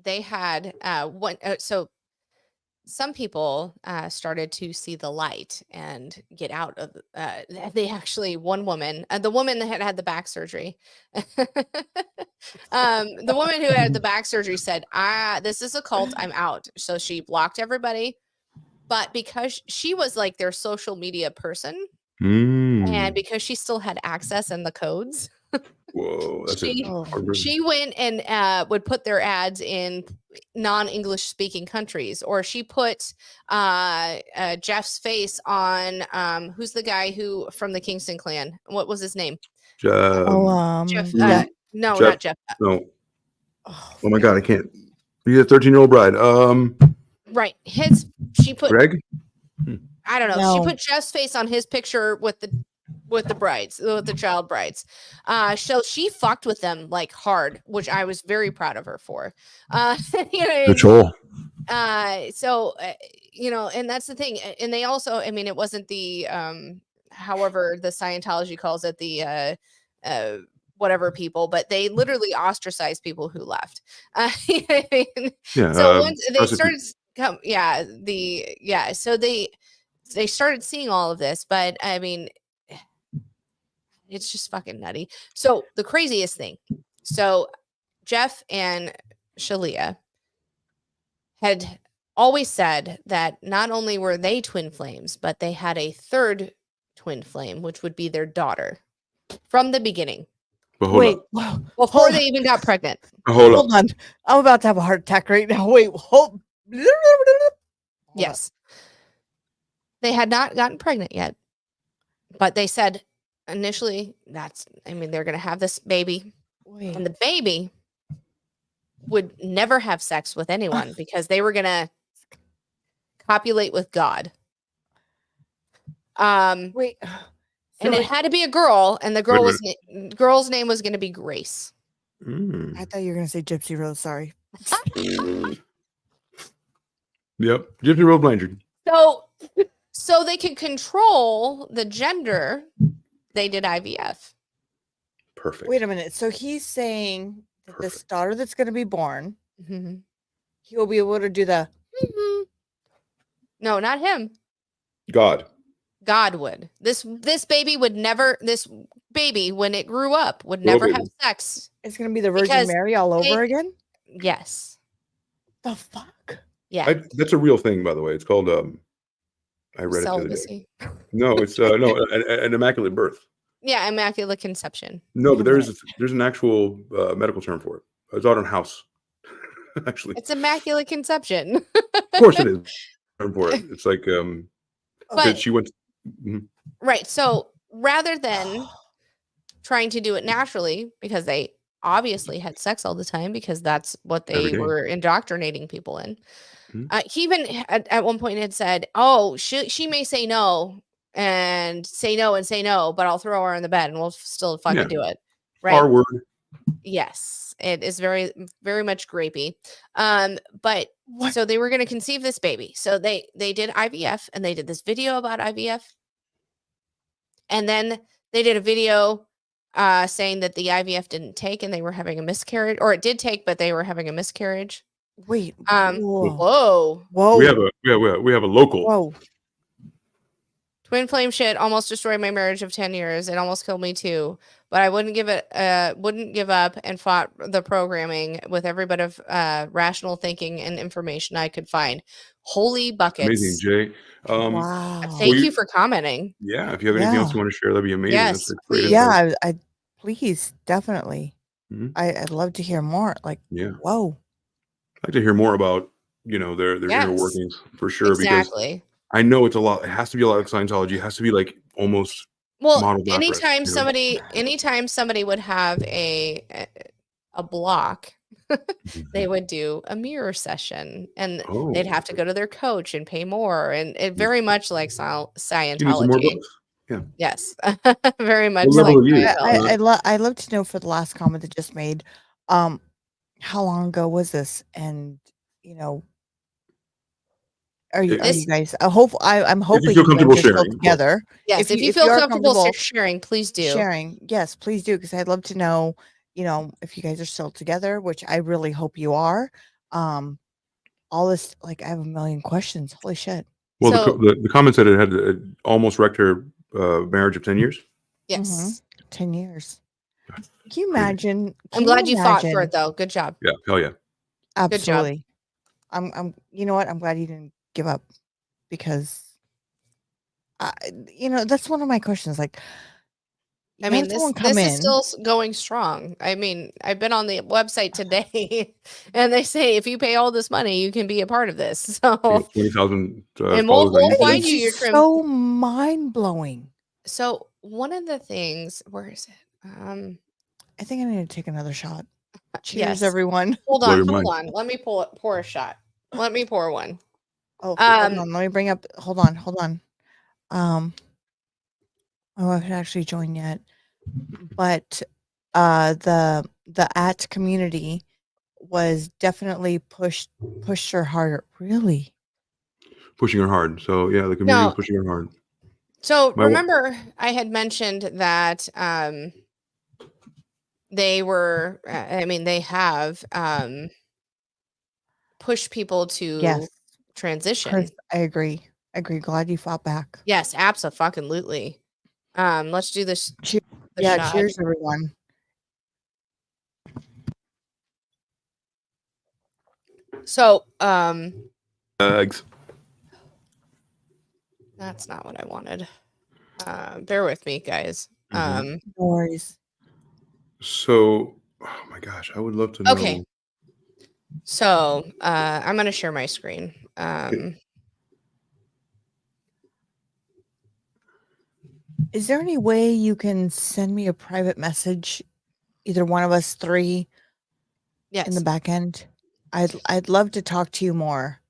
Speaker 1: They had one. So some people started to see the light and get out of. They actually, one woman, the woman that had the back surgery, the woman who had the back surgery said, this is a cult, I'm out. So she blocked everybody, but because she was like their social media person, and because she still had access and the codes,
Speaker 4: whoa, that's
Speaker 1: she went and would put their ads in non-English speaking countries, or she put Jeff's face on who's the guy who from the Kingston clan? What was his name?
Speaker 4: Jeff.
Speaker 1: Jeff. No, not Jeff.
Speaker 4: No. Oh my God, I can't. He's a 13-year-old bride.
Speaker 1: Right. She put
Speaker 4: Greg.
Speaker 1: I don't know. No. She put Jeff's face on his picture with the brides, with the child brides. So she fucked with them like hard, which I was very proud of her for.
Speaker 4: Control.
Speaker 1: And that's the thing. And they also, I mean, it wasn't the however the Scientology calls it, the whatever people, but they literally ostracized people who left. So once they started so they started seeing all of this, but I mean, it's just fucking nutty. So the craziest thing, so Jeff and Shalia had always said that not only were they twin flames, but they had a third twin flame, which would be their daughter from the beginning.
Speaker 4: But
Speaker 3: wait,
Speaker 1: before they even got pregnant.
Speaker 3: Hold on. I'm about to have a heart attack right now. Wait, hold.
Speaker 1: Yes. They had not gotten pregnant yet, but they said initially they're going to have this baby. Wait. And the baby would never have sex with anyone because they were going to copulate with God.
Speaker 3: Wait.
Speaker 1: And it had to be a girl, and the girl's name was going to be Grace.
Speaker 3: I thought you were going to say Gypsy Rose. Sorry.
Speaker 4: Yep, Gypsy Rose Blanchard.
Speaker 1: So they could control the gender. They did IVF.
Speaker 4: Perfect.
Speaker 3: Wait a minute. So he's saying that this daughter that's going to be born, he will be able to do the.
Speaker 1: No, not him. God would. This baby would never. This baby, when it grew up, would never have sex.
Speaker 3: It's going to be the Virgin Mary all over again.
Speaker 1: Yes.
Speaker 3: The fuck.
Speaker 1: Yeah.
Speaker 4: That's a real thing, by the way. It's called. I read it the other day. No, it's an immaculate birth.
Speaker 1: Yeah, immaculate conception.
Speaker 4: No, but there's an actual medical term for it. It's out on house. Actually,
Speaker 1: it's immaculate conception.
Speaker 4: Of course, it is. Term for it. It's like
Speaker 1: but
Speaker 4: she went.
Speaker 1: Right. So rather than trying to do it naturally, because they obviously had sex all the time, because that's what they were indoctrinating people in. He even at one point had said, "Oh, she may say no and say no, but I'll throw her in the bed and we'll still fucking do it. Right.
Speaker 4: R word.
Speaker 1: Yes, it is very, very much grapey. But so they were going to conceive this baby. So they did IVF, and they did this video about IVF. And then they did a video saying that the IVF didn't take and they were having a miscarriage, or it did take, but they were having a miscarriage.
Speaker 3: Wait.
Speaker 1: Whoa.
Speaker 4: We have a local.
Speaker 3: Whoa.
Speaker 1: Twin flame shit almost destroyed my marriage of 10 years. It almost killed me too. But I wouldn't give up and fought the programming with every bit of rational thinking and information I could find. Holy buckets.
Speaker 4: Amazing, Jay.
Speaker 3: Wow.
Speaker 1: Thank you for commenting.
Speaker 4: Yeah, if you have anything else you want to share, that'd be amazing.
Speaker 1: Yes, please.
Speaker 3: Yeah, I please, definitely.
Speaker 4: Mm-hmm.
Speaker 3: I'd love to hear more. Like, whoa.
Speaker 4: I'd like to hear more about, their inner workings for sure.
Speaker 1: Exactly.
Speaker 4: Because I know it's a lot. It has to be a lot of Scientology. It has to be like almost.
Speaker 1: Well, anytime somebody would have a block, they would do a mirror session, and they'd have to go to their coach and pay more, and it very much like Scientology.
Speaker 4: Yeah.
Speaker 1: Yes, very much.
Speaker 3: I'd love to know, for the last comment that just made, how long ago was this? And are you guys? I'm hoping
Speaker 4: you feel comfortable sharing
Speaker 3: still together.
Speaker 1: Yes, if you feel comfortable sharing, please do.
Speaker 3: Sharing, yes, please do, because I'd love to know, if you guys are still together, which I really hope you are. All this, like, I have a million questions. Holy shit!
Speaker 4: Well, the comment said it had almost wrecked her marriage of 10 years.
Speaker 1: Yes,
Speaker 3: 10 years. Can you imagine?
Speaker 1: I'm glad you fought for it, though. Good job.
Speaker 4: Yeah, hell yeah.
Speaker 3: Absolutely. Good job. I'm. You know what? I'm glad you didn't give up, because that's one of my questions. Like,
Speaker 1: I mean, this is still going strong. I mean, I've been on the website today, and they say if you pay all this money, you can be a part of this. So
Speaker 4: 20,000.
Speaker 1: And we'll find you your trim.
Speaker 3: So mind blowing.
Speaker 1: So one of the things, where is it?
Speaker 3: I think I need to take another shot. Cheers, everyone.
Speaker 1: Hold on. Let me pour a shot. Let me pour one.
Speaker 3: Oh, hold on. Let me bring up. Hold on. My wife had actually joined yet, but the at community was definitely pushed her harder. Really
Speaker 4: pushing her hard. So yeah, the community was pushing her hard.
Speaker 1: So remember, I had mentioned that they were. I mean, they have pushed people to transition.
Speaker 3: Chris, I agree. Glad you fought back.
Speaker 1: Yes, absolutely. Let's do this.
Speaker 3: Shot. Cheers, everyone.
Speaker 1: So,
Speaker 4: eggs.
Speaker 1: That's not what I wanted. Bear with me, guys.
Speaker 3: No worries.
Speaker 4: So, oh my gosh, I would love to know.
Speaker 1: Okay. So, I'm going to share my screen.
Speaker 3: Is there any way you can send me a private message, either one of us three, in the back end? I'd love to talk to you more.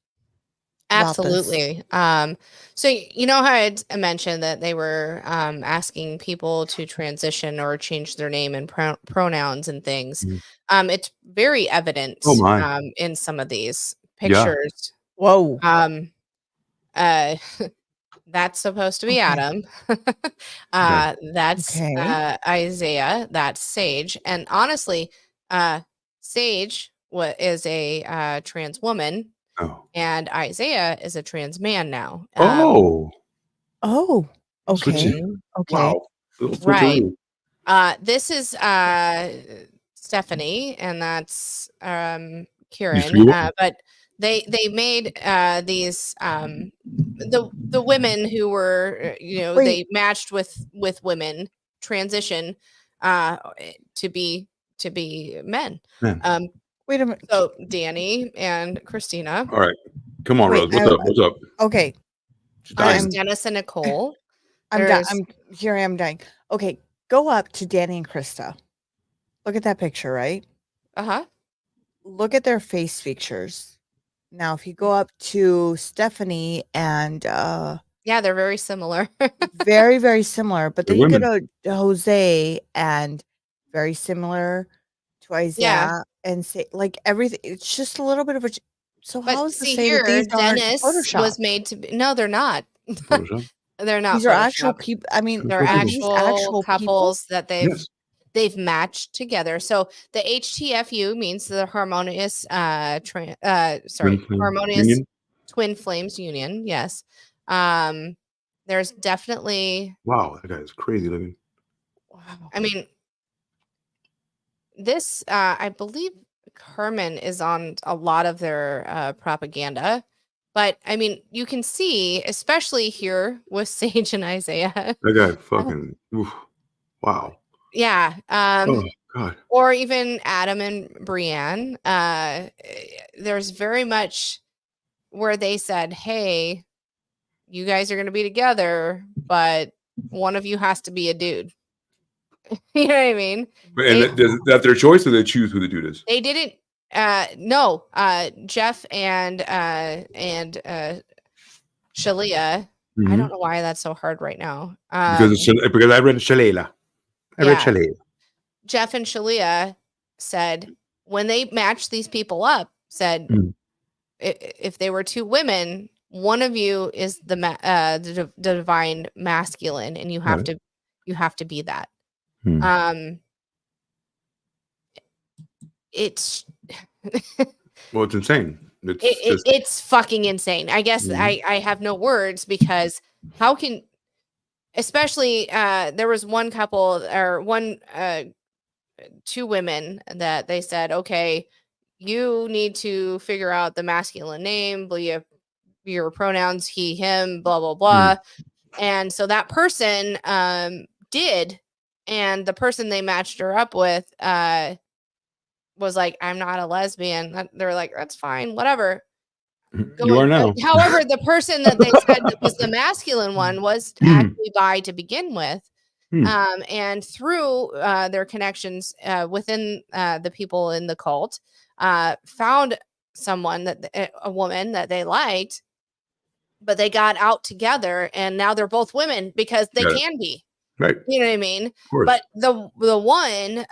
Speaker 1: Absolutely. So you know how I mentioned that they were asking people to transition or change their name and pronouns and things. It's very evident in some of these pictures.
Speaker 3: Yeah.
Speaker 1: Whoa. That's supposed to be Adam. That's Isaiah. That's Sage. And honestly, Sage is a trans woman. And Isaiah is a trans man now.
Speaker 3: Okay.
Speaker 4: Wow.
Speaker 1: Right. This is Stephanie, and that's Kieran. But they made these the women who were they matched with women transition to be men.
Speaker 3: Wait a minute.
Speaker 1: So Danny and Christina.
Speaker 4: All right, come on, Rose. What's up?
Speaker 3: Okay.
Speaker 1: There's Dennis and Nicole.
Speaker 3: I'm dying. Okay, go up to Danny and Krista. Look at that picture, right? Look at their face features. Now, if you go up to Stephanie and
Speaker 1: Yeah, they're very similar.
Speaker 3: Very, very similar. But then
Speaker 4: They're
Speaker 3: you
Speaker 4: women.
Speaker 3: go to Jose and very similar to Isaiah and say like everything. It's just a little bit of a. So
Speaker 1: But
Speaker 3: how is to
Speaker 1: see
Speaker 3: say that
Speaker 1: here,
Speaker 3: these aren't
Speaker 1: Dennis
Speaker 3: Photoshop?
Speaker 1: was made to be. No, they're not.
Speaker 4: Photoshop?
Speaker 1: They're not.
Speaker 3: These are actual
Speaker 1: Photoshop.
Speaker 3: people. I mean,
Speaker 1: They're
Speaker 3: are these
Speaker 1: actual
Speaker 3: people?
Speaker 1: couples that
Speaker 4: Yes.
Speaker 1: they've matched together. So the HTFU means the harmonious harmonious
Speaker 4: Union?
Speaker 1: twin flames union. Yes. There's definitely
Speaker 4: Wow, that guy is crazy looking.
Speaker 1: wow. I mean, this I believe Herman is on a lot of their propaganda. But I mean, you can see, especially here with Sage and Isaiah.
Speaker 4: That guy fucking oof, wow.
Speaker 1: Yeah.
Speaker 4: Oh God.
Speaker 1: Or even Adam and Brienne. There's very much where they said, hey, you guys are going to be together, but one of you has to be a dude. You know what I mean?
Speaker 4: And that their choice, or they choose who the dude is?
Speaker 1: They didn't. No. Jeff and Shalia.
Speaker 4: Mm-hmm.
Speaker 1: I don't know why that's so hard right now.
Speaker 4: Because I read Shalela. I read Shalela.
Speaker 1: Jeff and Shalia said when they matched these people up, said if they were two women, one of you is the divine masculine, and you have to be that. It's
Speaker 4: well, it's insane.
Speaker 1: It's fucking insane. I guess I have no words, because how can, especially there was one couple or two women that they said, okay, you need to figure out the masculine name, your pronouns, he, him, blah, blah, blah. And so that person did. And the person they matched her up with was like, I'm not a lesbian. They're like, that's fine, whatever.
Speaker 4: You are now.
Speaker 1: However, the person that they said that was the masculine one was actually bi to begin with. And through their connections within the people in the cult, found someone a woman that they liked, but they got out together, and now they're both women because they can be.
Speaker 4: Right.
Speaker 1: You know what I mean? But the one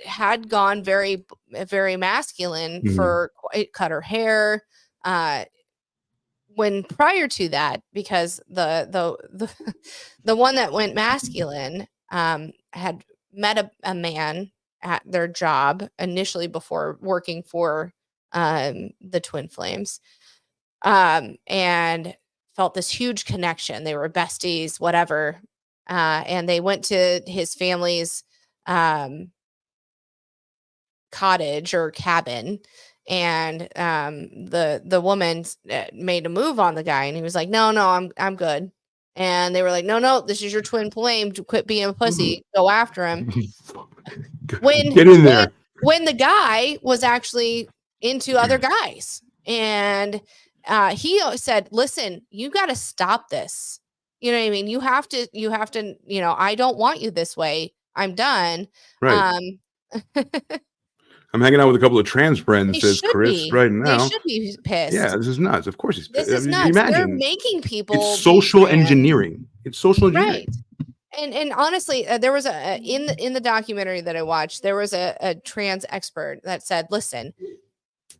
Speaker 1: had gone very, very masculine for cut her hair. When prior to that, because the one that went masculine had met a man at their job initially before working for the Twin Flames, and felt this huge connection. They were besties, whatever. And they went to his family's cottage or cabin, and the woman made a move on the guy, and he was like, no, I'm good. And they were like, no, this is your twin flame, quit being a pussy, go after him.
Speaker 4: Get in there.
Speaker 1: When the guy was actually into other guys, and he said, listen, you got to stop this. You know what I mean? You have to, I don't want you this way. I'm done.
Speaker 4: Right. I'm hanging out with a couple of trans friends, says Chris, right now.
Speaker 1: They should be pissed.
Speaker 4: Yeah, this is nuts. Of course he's pissed.
Speaker 1: This is nuts.
Speaker 4: Imagine.
Speaker 1: They're making people.
Speaker 4: It's social engineering. It's social engineering.
Speaker 1: Right. And honestly, there was in the documentary that I watched, there was a trans expert that said, listen,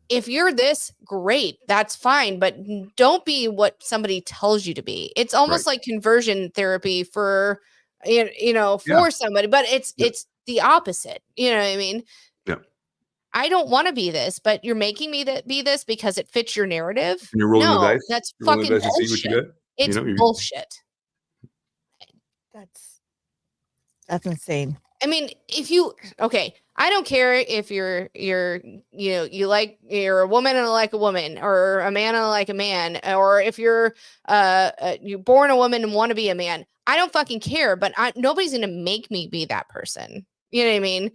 Speaker 1: if you're this, great, that's fine, but don't be what somebody tells you to be. It's almost like conversion therapy for somebody, but it's the opposite. You know what I mean?
Speaker 4: Yeah.
Speaker 1: I don't want to be this, but you're making me be this because it fits your narrative.
Speaker 4: And you're rolling the dice.
Speaker 1: That's fucking bullshit.
Speaker 4: To see what you get.
Speaker 1: It's bullshit.
Speaker 3: That's insane.
Speaker 1: I mean, I don't care if you're a woman and like a woman, or a man and like a man, or if you're born a woman and want to be a man. I don't fucking care, but nobody's gonna make me be that person. You know what I mean?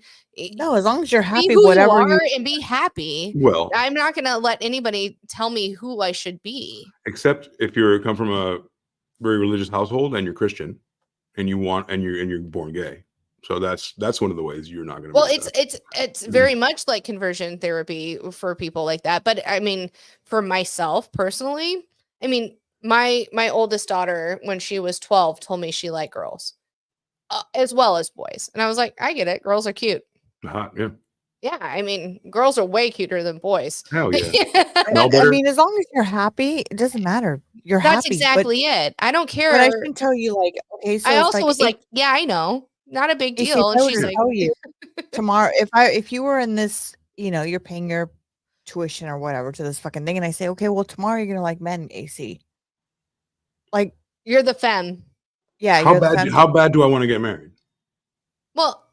Speaker 3: No, as long as you're happy,
Speaker 1: be who
Speaker 3: whatever
Speaker 1: you are and be happy.
Speaker 4: Well,
Speaker 1: I'm not gonna let anybody tell me who I should be.
Speaker 4: Except if you come from a very religious household and you're Christian, and you're born gay. So that's one of the ways you're not going to.
Speaker 1: Well, it's very much like conversion therapy for people like that. But I mean, for myself personally, I mean, my oldest daughter, when she was 12, told me she liked girls as well as boys. And I was like, I get it. Girls are cute.
Speaker 4: Yeah.
Speaker 1: Yeah, I mean, girls are way cuter than boys.
Speaker 4: Hell yeah.
Speaker 3: I mean, as long as you're happy, it doesn't matter. You're
Speaker 1: That's
Speaker 3: happy.
Speaker 1: exactly it. I don't care.
Speaker 3: But I shouldn't tell you, like, okay, so
Speaker 1: I
Speaker 3: it's
Speaker 1: also
Speaker 3: like,
Speaker 1: was like, yeah, I know. Not a big
Speaker 3: AC,
Speaker 1: deal.
Speaker 3: if
Speaker 1: And
Speaker 3: I were
Speaker 1: she's
Speaker 3: to
Speaker 1: like,
Speaker 3: tell you tomorrow, if you were in this, you know, you're paying your tuition or whatever to this fucking thing, and I say, okay, well, tomorrow you're gonna like men, AC. Like,
Speaker 1: you're the femme.
Speaker 3: yeah,
Speaker 4: How
Speaker 3: you're the
Speaker 4: bad?
Speaker 3: femme.
Speaker 4: How bad do I want to get married?
Speaker 1: Well,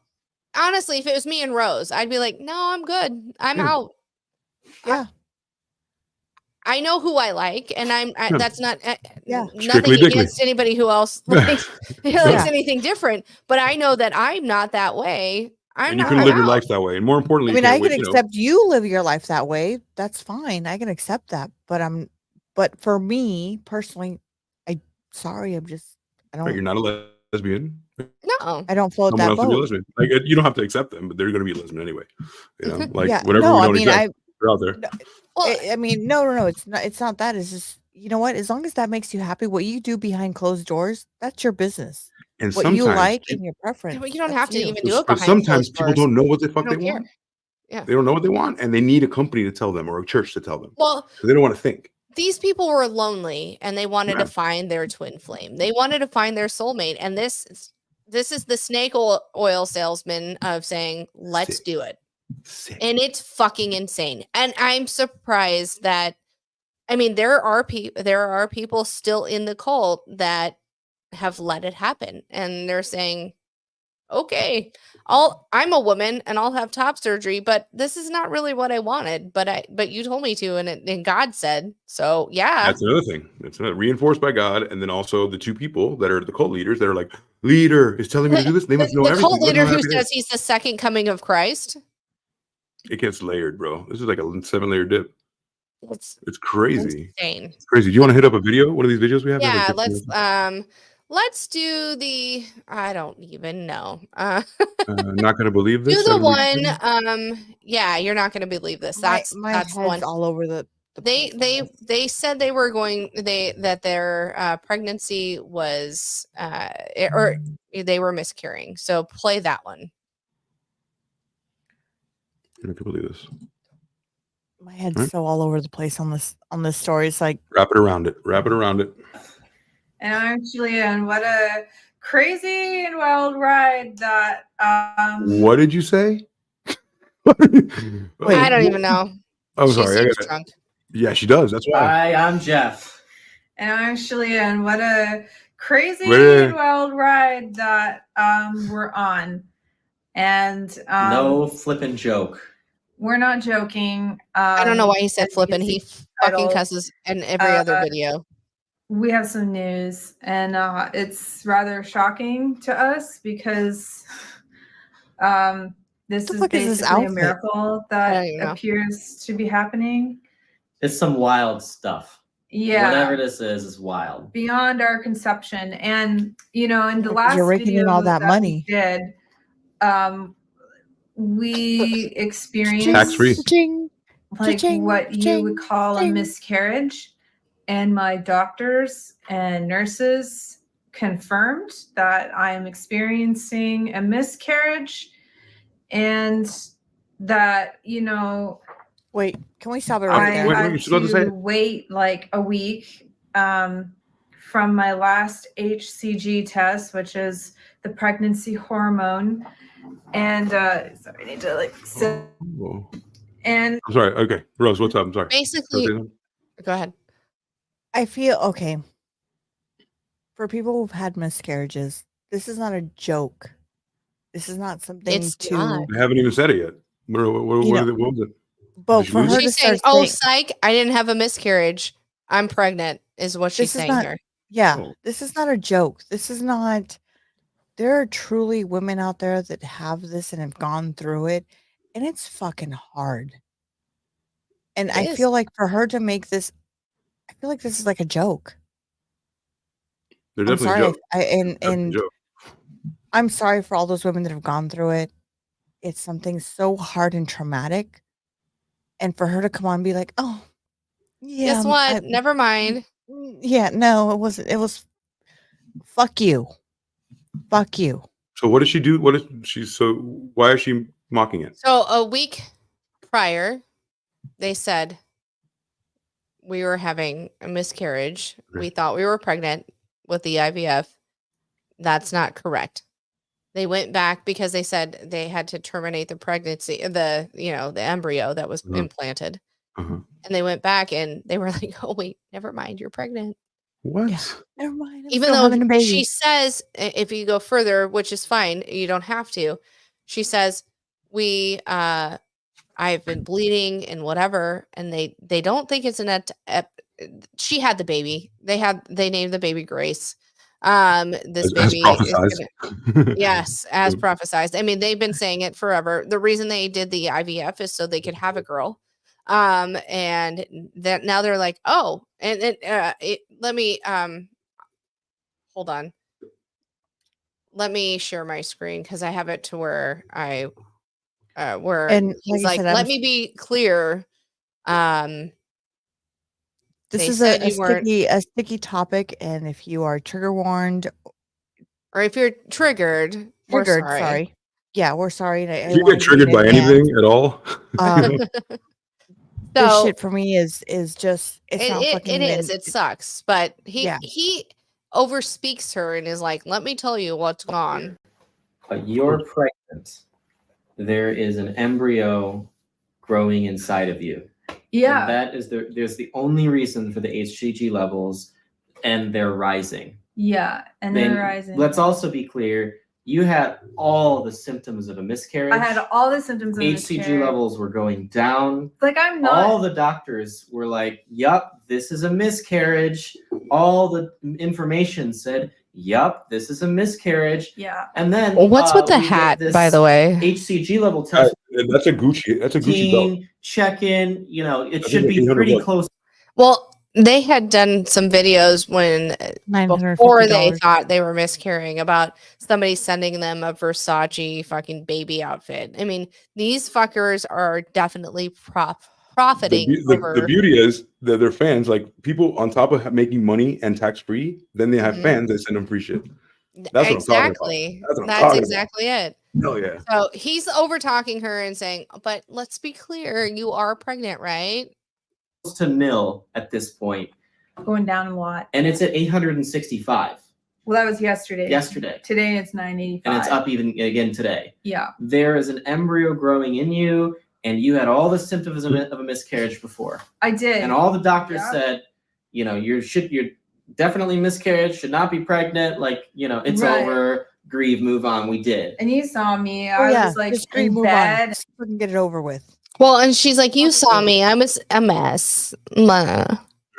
Speaker 1: honestly, if it was me and Rose, I'd be like, no, I'm good. I'm out.
Speaker 3: Yeah.
Speaker 1: I know who I like, and that's not nothing
Speaker 4: Strictly dickly.
Speaker 1: against anybody who else likes anything different. But I know that I'm not that way.
Speaker 4: And you can live your life that way. And more importantly,
Speaker 3: I mean, I can accept you live your life that way. That's fine. I can accept that. But for me personally, I'm
Speaker 4: You're not a lesbian.
Speaker 1: No,
Speaker 3: I don't float that boat.
Speaker 4: Like, you don't have to accept them, but they're going to be a lesbian anyway. You know, like
Speaker 3: Yeah.
Speaker 4: whatever
Speaker 3: No,
Speaker 4: we
Speaker 3: I
Speaker 4: don't
Speaker 3: mean,
Speaker 4: accept, they're out there.
Speaker 1: Well,
Speaker 3: I mean, no. It's not that. It's just, you know what? As long as that makes you happy, what you do behind closed doors, that's your business.
Speaker 4: And
Speaker 3: what you like and your preference.
Speaker 1: You don't have to even do it
Speaker 4: But
Speaker 1: behind
Speaker 4: sometimes
Speaker 1: closed
Speaker 4: people
Speaker 1: doors.
Speaker 4: don't know what the fuck they
Speaker 1: care.
Speaker 4: want.
Speaker 1: Yeah.
Speaker 4: They don't know what they want, and they need a company to tell them or a church to tell them.
Speaker 1: Well,
Speaker 4: so they don't want to think.
Speaker 1: These people were lonely, and they wanted to find their twin flame. They wanted to find their soulmate, and this is the snake oil salesman of saying, "Let's do it." And it's fucking insane. And I'm surprised that, I mean, there are people still in the cult that have let it happen, and they're saying, okay, I'm a woman and I'll have top surgery, but this is not really what I wanted, but you told me to, and God said, so yeah.
Speaker 4: That's another thing. That's reinforced by God. And then also the two people that are the cult leaders that are like, leader is telling me to do this. They must know everything.
Speaker 1: The cult leader who says he's the second coming of Christ.
Speaker 4: It gets layered, bro. This is like a 7-layer dip. It's crazy.
Speaker 1: Insane.
Speaker 4: It's crazy. Do you want to hit up a video? One of these videos we have?
Speaker 1: Yeah, let's do the, I don't even know.
Speaker 4: Not gonna believe this.
Speaker 1: Do the one. Yeah, you're not gonna believe this. That's
Speaker 3: head's
Speaker 1: one
Speaker 3: all over the
Speaker 1: they said they were going that their pregnancy was or they were miscarrying. So play that one.
Speaker 4: I can believe this.
Speaker 3: My head's so all over the place on this story. It's like
Speaker 4: wrap it around it.
Speaker 7: And I'm Julian. What a crazy and wild ride that.
Speaker 4: What did you say?
Speaker 1: Wait, I don't even know.
Speaker 4: I'm sorry.
Speaker 1: Drunk.
Speaker 4: Yeah, she does. That's why.
Speaker 6: Hi, I'm Jeff.
Speaker 7: And I'm Julian. What a crazy and wild ride that we're on. And
Speaker 6: no flippin' joke.
Speaker 7: We're not joking.
Speaker 1: I don't know why he said flippin'. He fucking cusses in every other video.
Speaker 7: We have some news, and it's rather shocking to us because this is basically a miracle that appears to be happening.
Speaker 6: It's some wild stuff.
Speaker 7: Yeah.
Speaker 6: Whatever this is wild.
Speaker 7: Beyond our conception. And, you know, in the last
Speaker 3: you're raking in all that money.
Speaker 7: We did, we experienced
Speaker 4: tax-free,
Speaker 7: like what you would call a miscarriage. And my doctors and nurses confirmed that I'm experiencing a miscarriage and that, you know,
Speaker 3: wait, can we stop it
Speaker 7: right
Speaker 3: there?
Speaker 7: I had to wait like a week from my last HCG test, which is the pregnancy hormone. And sorry, I need to like sit. And
Speaker 4: I'm sorry. Okay, Rose, what's up? I'm sorry.
Speaker 1: Basically, go ahead.
Speaker 3: I feel okay. For people who've had miscarriages, this is not a joke. This is not something
Speaker 4: They haven't even said it yet. What was it?
Speaker 3: But for her
Speaker 1: she's saying, psych, I didn't have a miscarriage. I'm pregnant, is what she's saying here.
Speaker 3: Yeah, this is not a joke. This is not. There are truly women out there that have this and have gone through it, and it's fucking hard. And I feel like for her to make this, I feel like this is like a joke.
Speaker 4: They're definitely
Speaker 3: and I'm sorry for all those women that have gone through it. It's something so hard and traumatic. And for her to come on and be like, oh, yeah.
Speaker 1: Guess what? Never mind.
Speaker 3: Yeah, no, it wasn't. It was fuck you. Fuck you.
Speaker 4: So what does she do? What is she? So why is she mocking it?
Speaker 1: So a week prior, they said we were having a miscarriage. We thought we were pregnant with the IVF. That's not correct. They went back because they said they had to terminate the pregnancy, the embryo that was implanted. And they went back and they were like, "Oh wait, never mind, you're pregnant."
Speaker 4: What?
Speaker 3: Yeah, never mind.
Speaker 1: Even though she says, if you go further, which is fine, you don't have to. She says, I've been bleeding and whatever, and they don't think it's she had the baby. They named the baby Grace. This baby
Speaker 4: prophesized.
Speaker 1: Yes, as prophesized. I mean, they've been saying it forever. The reason they did the IVF is so they could have a girl. And that now they're like, oh, and let me hold on. Let me share my screen because I have it to where
Speaker 3: and
Speaker 1: he's like, let me be clear.
Speaker 3: This is a sticky topic, and if you are trigger warned,
Speaker 1: or if you're triggered, we're sorry.
Speaker 3: Yeah, we're sorry.
Speaker 4: If you get triggered by anything at all,
Speaker 3: this shit for me is just
Speaker 1: it sucks, but he overspeaks her and is like, let me tell you what's gone.
Speaker 6: But you're pregnant. There is an embryo growing inside of you.
Speaker 7: Yeah.
Speaker 6: And that is there's the only reason for the HCG levels, and they're rising.
Speaker 7: Yeah, and they're rising.
Speaker 6: Let's also be clear, you had all the symptoms of a miscarriage.
Speaker 7: I had all the symptoms of a miscarriage.
Speaker 6: HCG levels were going down.
Speaker 7: Like, I'm not.
Speaker 6: All the doctors were like, yup, this is a miscarriage. All the information said, yup, this is a miscarriage.
Speaker 7: Yeah.
Speaker 6: And then
Speaker 1: what's with the hat, by the way?
Speaker 6: HCG level test.
Speaker 4: That's a Gucci belt.
Speaker 6: Check in, it should be pretty close.
Speaker 1: Well, they had done some videos before they thought they were miscarrying about somebody sending them a Versace fucking baby outfit. I mean, these fuckers are definitely profiting.
Speaker 4: The beauty is that they're fans. Like, people on top of making money and tax free, then they have fans that send them free shit. That's
Speaker 1: exactly. That's exactly it.
Speaker 4: Oh yeah.
Speaker 1: So he's over talking her and saying, "But let's be clear, you are pregnant, right?"
Speaker 6: To nil at this point.
Speaker 7: Going down a lot.
Speaker 6: And it's at 865.
Speaker 7: Well, that was yesterday. Today it's 985.
Speaker 6: And it's up even again today.
Speaker 7: Yeah.
Speaker 6: There is an embryo growing in you, and you had all the symptoms of a miscarriage before.
Speaker 7: I did.
Speaker 6: And all the doctors said, you're definitely miscarriage, should not be pregnant, it's over, grieve, move on. We did.
Speaker 7: And you saw me. I was like,
Speaker 3: just grieve, move on. Just fucking get it over with.
Speaker 1: Well, and she's like, you saw me. I was a mess.
Speaker 4: I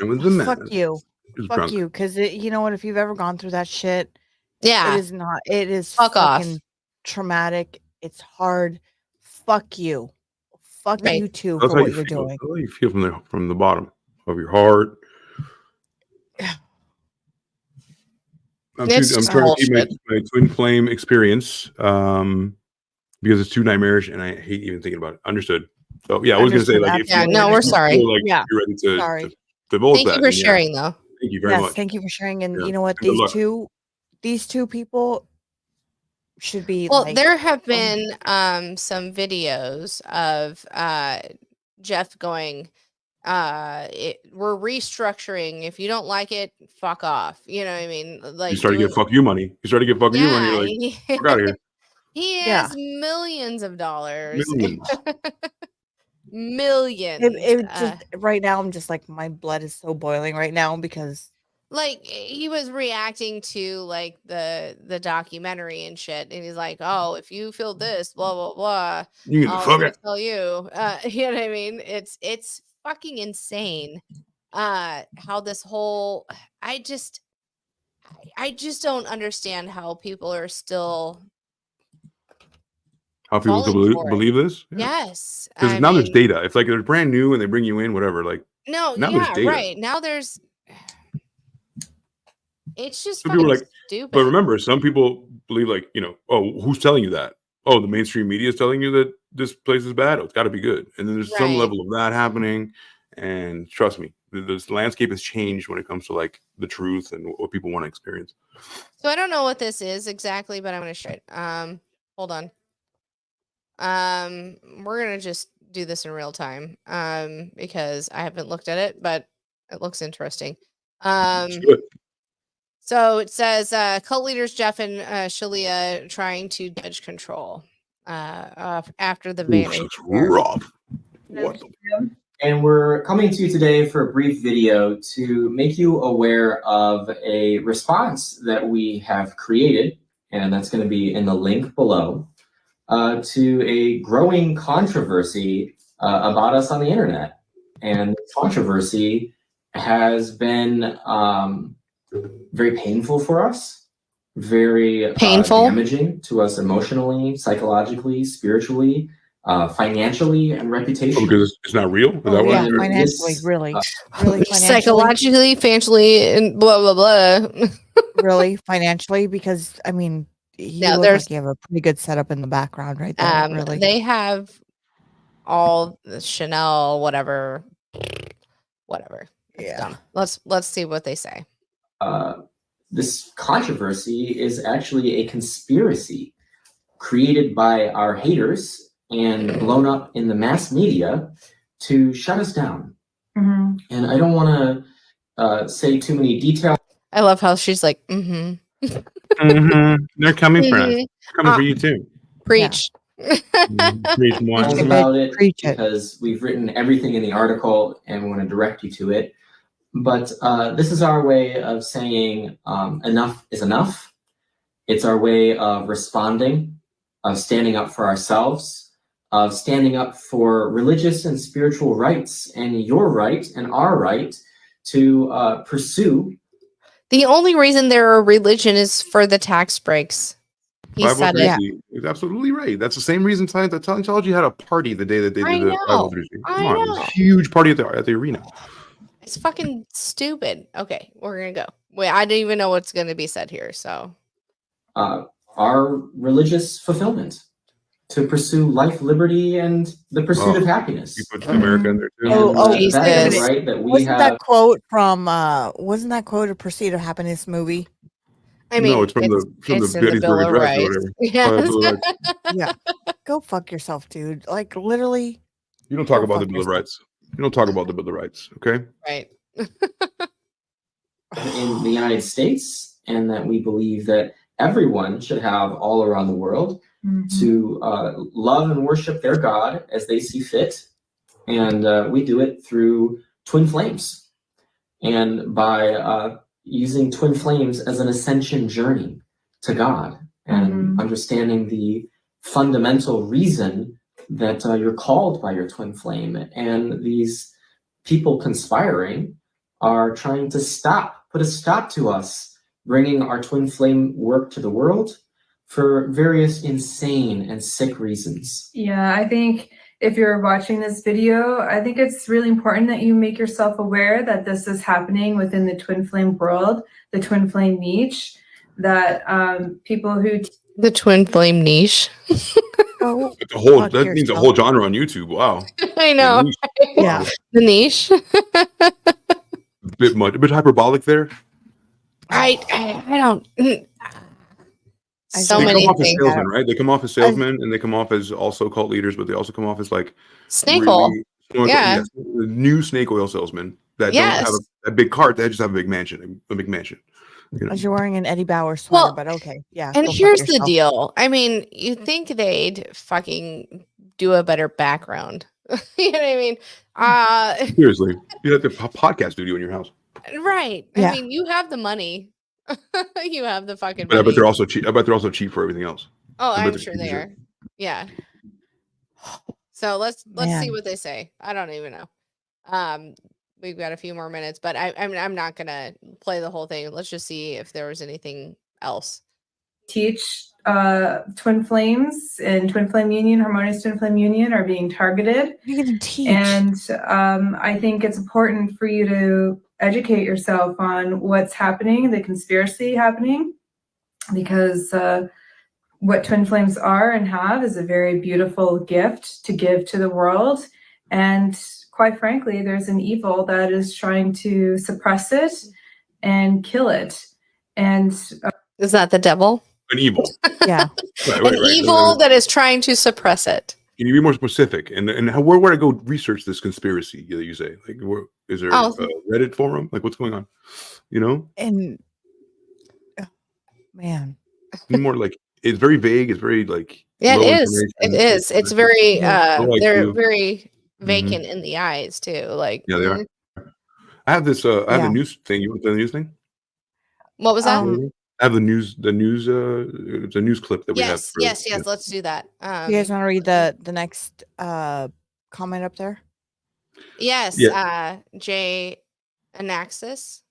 Speaker 4: was a mess.
Speaker 3: Fuck you. Fuck you. Because you know what? If you've ever gone through that shit,
Speaker 1: yeah,
Speaker 3: it is
Speaker 1: fucking
Speaker 3: traumatic. It's hard. Fuck you. Fuck you too for what you're doing.
Speaker 4: That's how you feel from the bottom of your heart. I'm trying to keep my twin flame experience because it's too nightmarish and I hate even thinking about it. Understood. So yeah, I was gonna say
Speaker 1: we're sorry.
Speaker 4: You're ready to divulge
Speaker 1: Thank you for sharing though.
Speaker 4: Thank you very much.
Speaker 3: Thank you for sharing. And you know what? These two people should be.
Speaker 1: Well, there have been some videos of Jeff going, we're restructuring. If you don't like it, fuck off. You know what I mean? Like,
Speaker 4: you started to get fuck you money. You're like, fuck out of here.
Speaker 1: He has millions of dollars. Millions.
Speaker 3: Just, right now, I'm just like, my blood is so boiling right now because
Speaker 1: he was reacting to like the documentary and shit, and he's like, "Oh, if you feel this, blah blah blah, I'll tell you." You know what I mean? It's fucking insane. How this whole I just don't understand how people are still.
Speaker 4: How people believe this?
Speaker 1: Yeah. Yes.
Speaker 4: Because now there's data. If they're brand new and they bring you in, whatever. Now there's data.
Speaker 1: Right. Now there's. It's just stupid.
Speaker 4: But remember, some people believe who's telling you that? Oh, the mainstream media is telling you that this place is bad. Oh, it's got to be good. And then there's some level of that happening. And trust me, the landscape has changed when it comes to like the truth and what people want to experience.
Speaker 1: So I don't know what this is exactly, but I'm gonna show it. Hold on. We're gonna just do this in real time. Because I haven't looked at it, but it looks interesting. So it says cult leaders Jeff and Shalia trying to judge control after the vanity.
Speaker 4: Rough. What the?
Speaker 6: And we're coming to you today for a brief video to make you aware of a response that we have created, and that's going to be in the link below, to a growing controversy about us on the internet. And the controversy has been very painful for us, very damaging to us emotionally, psychologically, spiritually, financially, and reputationally.
Speaker 4: Oh, because it's not real? Is that
Speaker 3: yeah, financially, really financially.
Speaker 1: Psychologically, financially, and blah, blah, blah.
Speaker 3: Really, financially, because, I mean, you look like you have a pretty good setup in the background right there, really.
Speaker 1: They have all the Chanel, whatever. It's dumb. Let's see what they say.
Speaker 6: This controversy is actually a conspiracy created by our haters and blown up in the mass media to shut us down. And I don't want to say too many details.
Speaker 1: I love how she's like,
Speaker 4: They're coming for us. Coming for you too.
Speaker 1: Preach.
Speaker 6: Preach more about it, because we've written everything in the article and we want to direct you to it. But this is our way of saying enough is enough. It's our way of responding, of standing up for ourselves, of standing up for religious and spiritual rights, and your right and our right to pursue.
Speaker 1: The only reason they're a religion is for the tax breaks. He said it.
Speaker 4: He's absolutely right. That's the same reason Scientology had a party the day that they did the Bible Thursday. Come on, it was a huge party at the arena.
Speaker 1: It's fucking stupid. Okay, we're gonna go. Wait, I didn't even know what's gonna be said here. So,
Speaker 6: our religious fulfillment, to pursue life, liberty, and the pursuit of happiness.
Speaker 4: You put America in there too.
Speaker 6: That is right. That we
Speaker 3: wasn't
Speaker 6: have.
Speaker 3: That quote from wasn't that quote a Pursuit of Happiness movie?
Speaker 1: I mean,
Speaker 4: no, it's from the Gettysburg Address or whatever.
Speaker 1: Yes.
Speaker 3: Yeah, go fuck yourself, dude. Like literally.
Speaker 4: You don't talk about the Bill of Rights. You don't talk about the Bill of Rights, okay?
Speaker 1: Right.
Speaker 6: In the United States, and that we believe that everyone should have all around the world to love and worship their God as they see fit. And we do it through twin flames, and by using twin flames as an ascension journey to God, and understanding the fundamental reason that you're called by your twin flame. And these people conspiring are trying to put a stop to us bringing our twin flame work to the world for various insane and sick reasons.
Speaker 7: Yeah, I think if you're watching this video, I think it's really important that you make yourself aware that this is happening within the twin flame world, the twin flame niche, that people who...
Speaker 1: The twin flame niche.
Speaker 4: That means a whole genre on YouTube. Wow.
Speaker 1: I know.
Speaker 3: Yeah.
Speaker 1: The niche.
Speaker 4: a bit hyperbolic there.
Speaker 1: I don't. So
Speaker 4: they
Speaker 1: many
Speaker 4: come off
Speaker 1: things.
Speaker 4: as salesmen, right? They come off as salesmen, and they come off as also cult leaders, but they also come off as like
Speaker 1: snake oil. Yeah.
Speaker 4: The new snake oil salesmen that don't have a big cart; they just have a big mansion. You know?
Speaker 3: As you're wearing an Eddie Bauer sweater, but okay, yeah.
Speaker 1: And here's the deal. I mean, you think they'd fucking do a better background? You know what I mean?
Speaker 4: Seriously, you have the podcast studio in your house,
Speaker 1: right?
Speaker 3: Yeah.
Speaker 1: I mean, you have the money. You have the fucking.
Speaker 4: But
Speaker 1: money.
Speaker 4: I bet they're also cheap. I bet they're also cheap for everything else.
Speaker 1: Oh, I'm sure they are. Yeah. So let's see what they say. I don't even know. We've got a few more minutes, but I'm not gonna play the whole thing. Let's just see if there was anything else.
Speaker 7: Teach twin flames and twin flame union, harmonious twin flame union are being targeted.
Speaker 3: You're gonna teach,
Speaker 7: and I think it's important for you to educate yourself on what's happening, the conspiracy happening, because what twin flames are and have is a very beautiful gift to give to the world. And quite frankly, there's an evil that is trying to suppress it and kill it. And
Speaker 1: is that the devil?
Speaker 4: An evil.
Speaker 3: Yeah.
Speaker 4: Right.
Speaker 1: Evil that is trying to suppress it.
Speaker 4: Can you be more specific? And how, where would I go research this conspiracy that you say? Like, is there a Reddit forum? Like, what's going on? You know?
Speaker 3: And man,
Speaker 4: more like, it's very vague. It's very like,
Speaker 1: yeah, it is. It is. It's very they're very vacant in the eyes too. Like,
Speaker 4: yeah, they are. I have this. I have the news thing. You want the news thing?
Speaker 1: What was that?
Speaker 4: I have the news. It's a news clip that we have.
Speaker 1: Yes. Let's do that.
Speaker 3: You guys want to read the next comment up there?
Speaker 1: Yes.
Speaker 4: Yeah.
Speaker 1: Jay Anaxis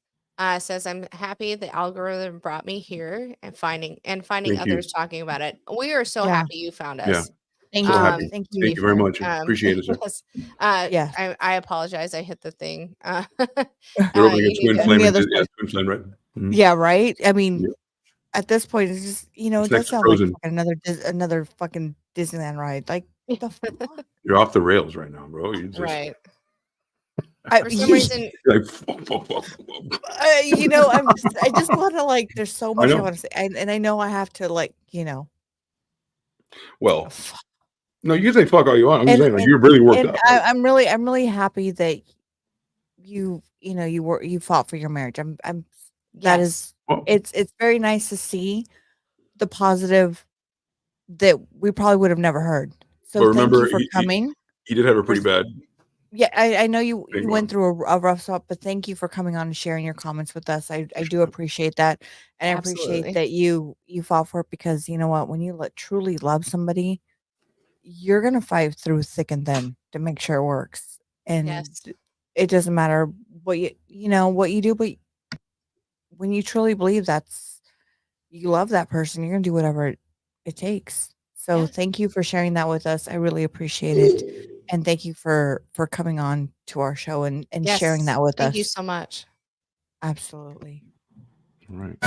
Speaker 1: says, "I'm happy the algorithm brought me here and finding others talking about it. We are so happy you found us.
Speaker 4: Yeah.
Speaker 3: Thank you.
Speaker 4: Thank you very much. Appreciate it, sir.
Speaker 1: Yes. I apologize. I hit the thing.
Speaker 4: You're opening a twin flame. Twin flame, right? Mm-hmm.
Speaker 3: Yeah, right. I mean, at this point, it's just it does sound like another fucking Disneyland ride. Like, what the fuck?
Speaker 4: You're off the rails right now, bro. You're just,
Speaker 1: right.
Speaker 3: For some reason,
Speaker 4: like,
Speaker 3: I just want to like. There's so much I want to say, and I know I have to like,
Speaker 4: Well, no, you can say fuck all you want. I'm just saying, like, you're really worked up.
Speaker 3: I'm really happy that you fought for your marriage. It's very nice to see the positive that we probably would have never heard. So remember, thank you for coming.
Speaker 4: He did have a pretty bad.
Speaker 3: Yeah, I know you went through a rough spot, but thank you for coming on and sharing your comments with us. I do appreciate that, and
Speaker 1: Absolutely.
Speaker 3: I appreciate that you fought for it, because you know what, when you truly love somebody, you're gonna fight through thick and thin to make sure it works. And it doesn't matter what you do, but when you truly believe you love that person, you're gonna do whatever it takes. So thank you for sharing that with us. I really appreciate it. And thank you for coming on to our show and sharing that with us.
Speaker 1: Thank you so much.
Speaker 3: Absolutely.
Speaker 4: All right.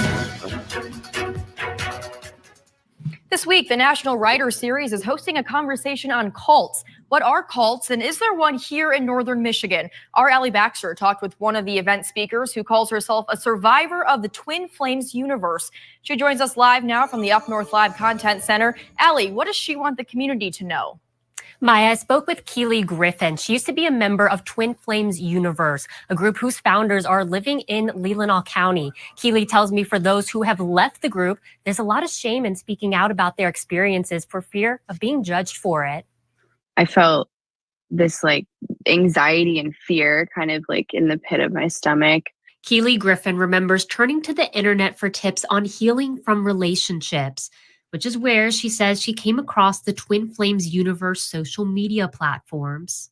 Speaker 8: This week, the National Writers Series is hosting a conversation on cults. What are cults, and is there one here in Northern Michigan? Our Allie Baxter talked with one of the event speakers who calls herself a survivor of the Twin Flames universe. She joins us live now from the Up North Live Content Center. Allie, what does she want the community to know?
Speaker 9: Maya, I spoke with Keely Griffin. She used to be a member of Twin Flames Universe, a group whose founders are living in Leelanau County. Keely tells me for those who have left the group, there's a lot of shame in speaking out about their experiences for fear of being judged for it.
Speaker 10: I felt this like anxiety and fear kind of like in the pit of my stomach.
Speaker 9: Keely Griffin remembers turning to the internet for tips on healing from relationships, which is where she says she came across the Twin Flames Universe social media platforms.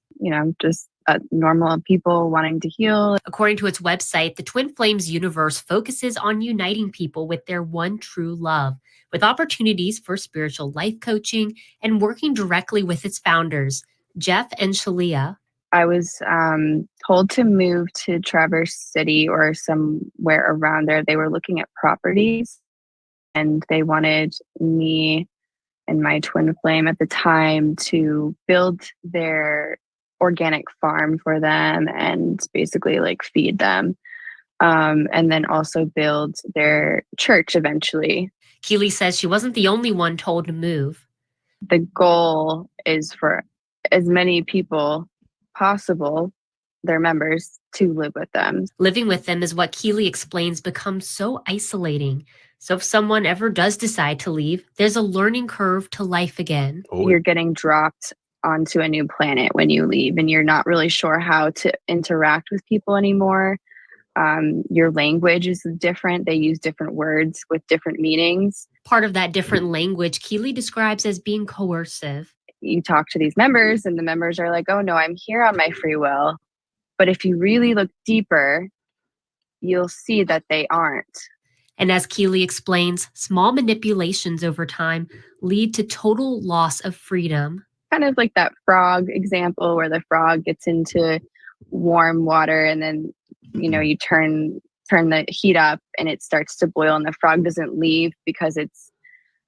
Speaker 10: Just normal people wanting to heal.
Speaker 9: According to its website, the Twin Flames Universe focuses on uniting people with their one true love, with opportunities for spiritual life coaching and working directly with its founders, Jeff and Shalia.
Speaker 10: I was told to move to Traverse City or somewhere around there. They were looking at properties, and they wanted me and my twin flame at the time to build their organic farm for them and basically like feed them. And then also build their church eventually.
Speaker 9: Keely says she wasn't the only one told to move.
Speaker 10: The goal is for as many people possible, their members, to live with them.
Speaker 9: Living with them is what Keely explains becomes so isolating. So if someone ever does decide to leave, there's a learning curve to life again.
Speaker 10: You're getting dropped onto a new planet when you leave, and you're not really sure how to interact with people anymore. Your language is different. They use different words with different meanings.
Speaker 9: Part of that different language Keely describes as being coercive.
Speaker 10: You talk to these members, and the members are like, oh no, I'm here on my free will. But if you really look deeper, you'll see that they aren't.
Speaker 9: And as Keely explains, small manipulations over time lead to total loss of freedom.
Speaker 10: Kind of like that frog example where the frog gets into warm water and then, you turn the heat up and it starts to boil, and the frog doesn't leave because it's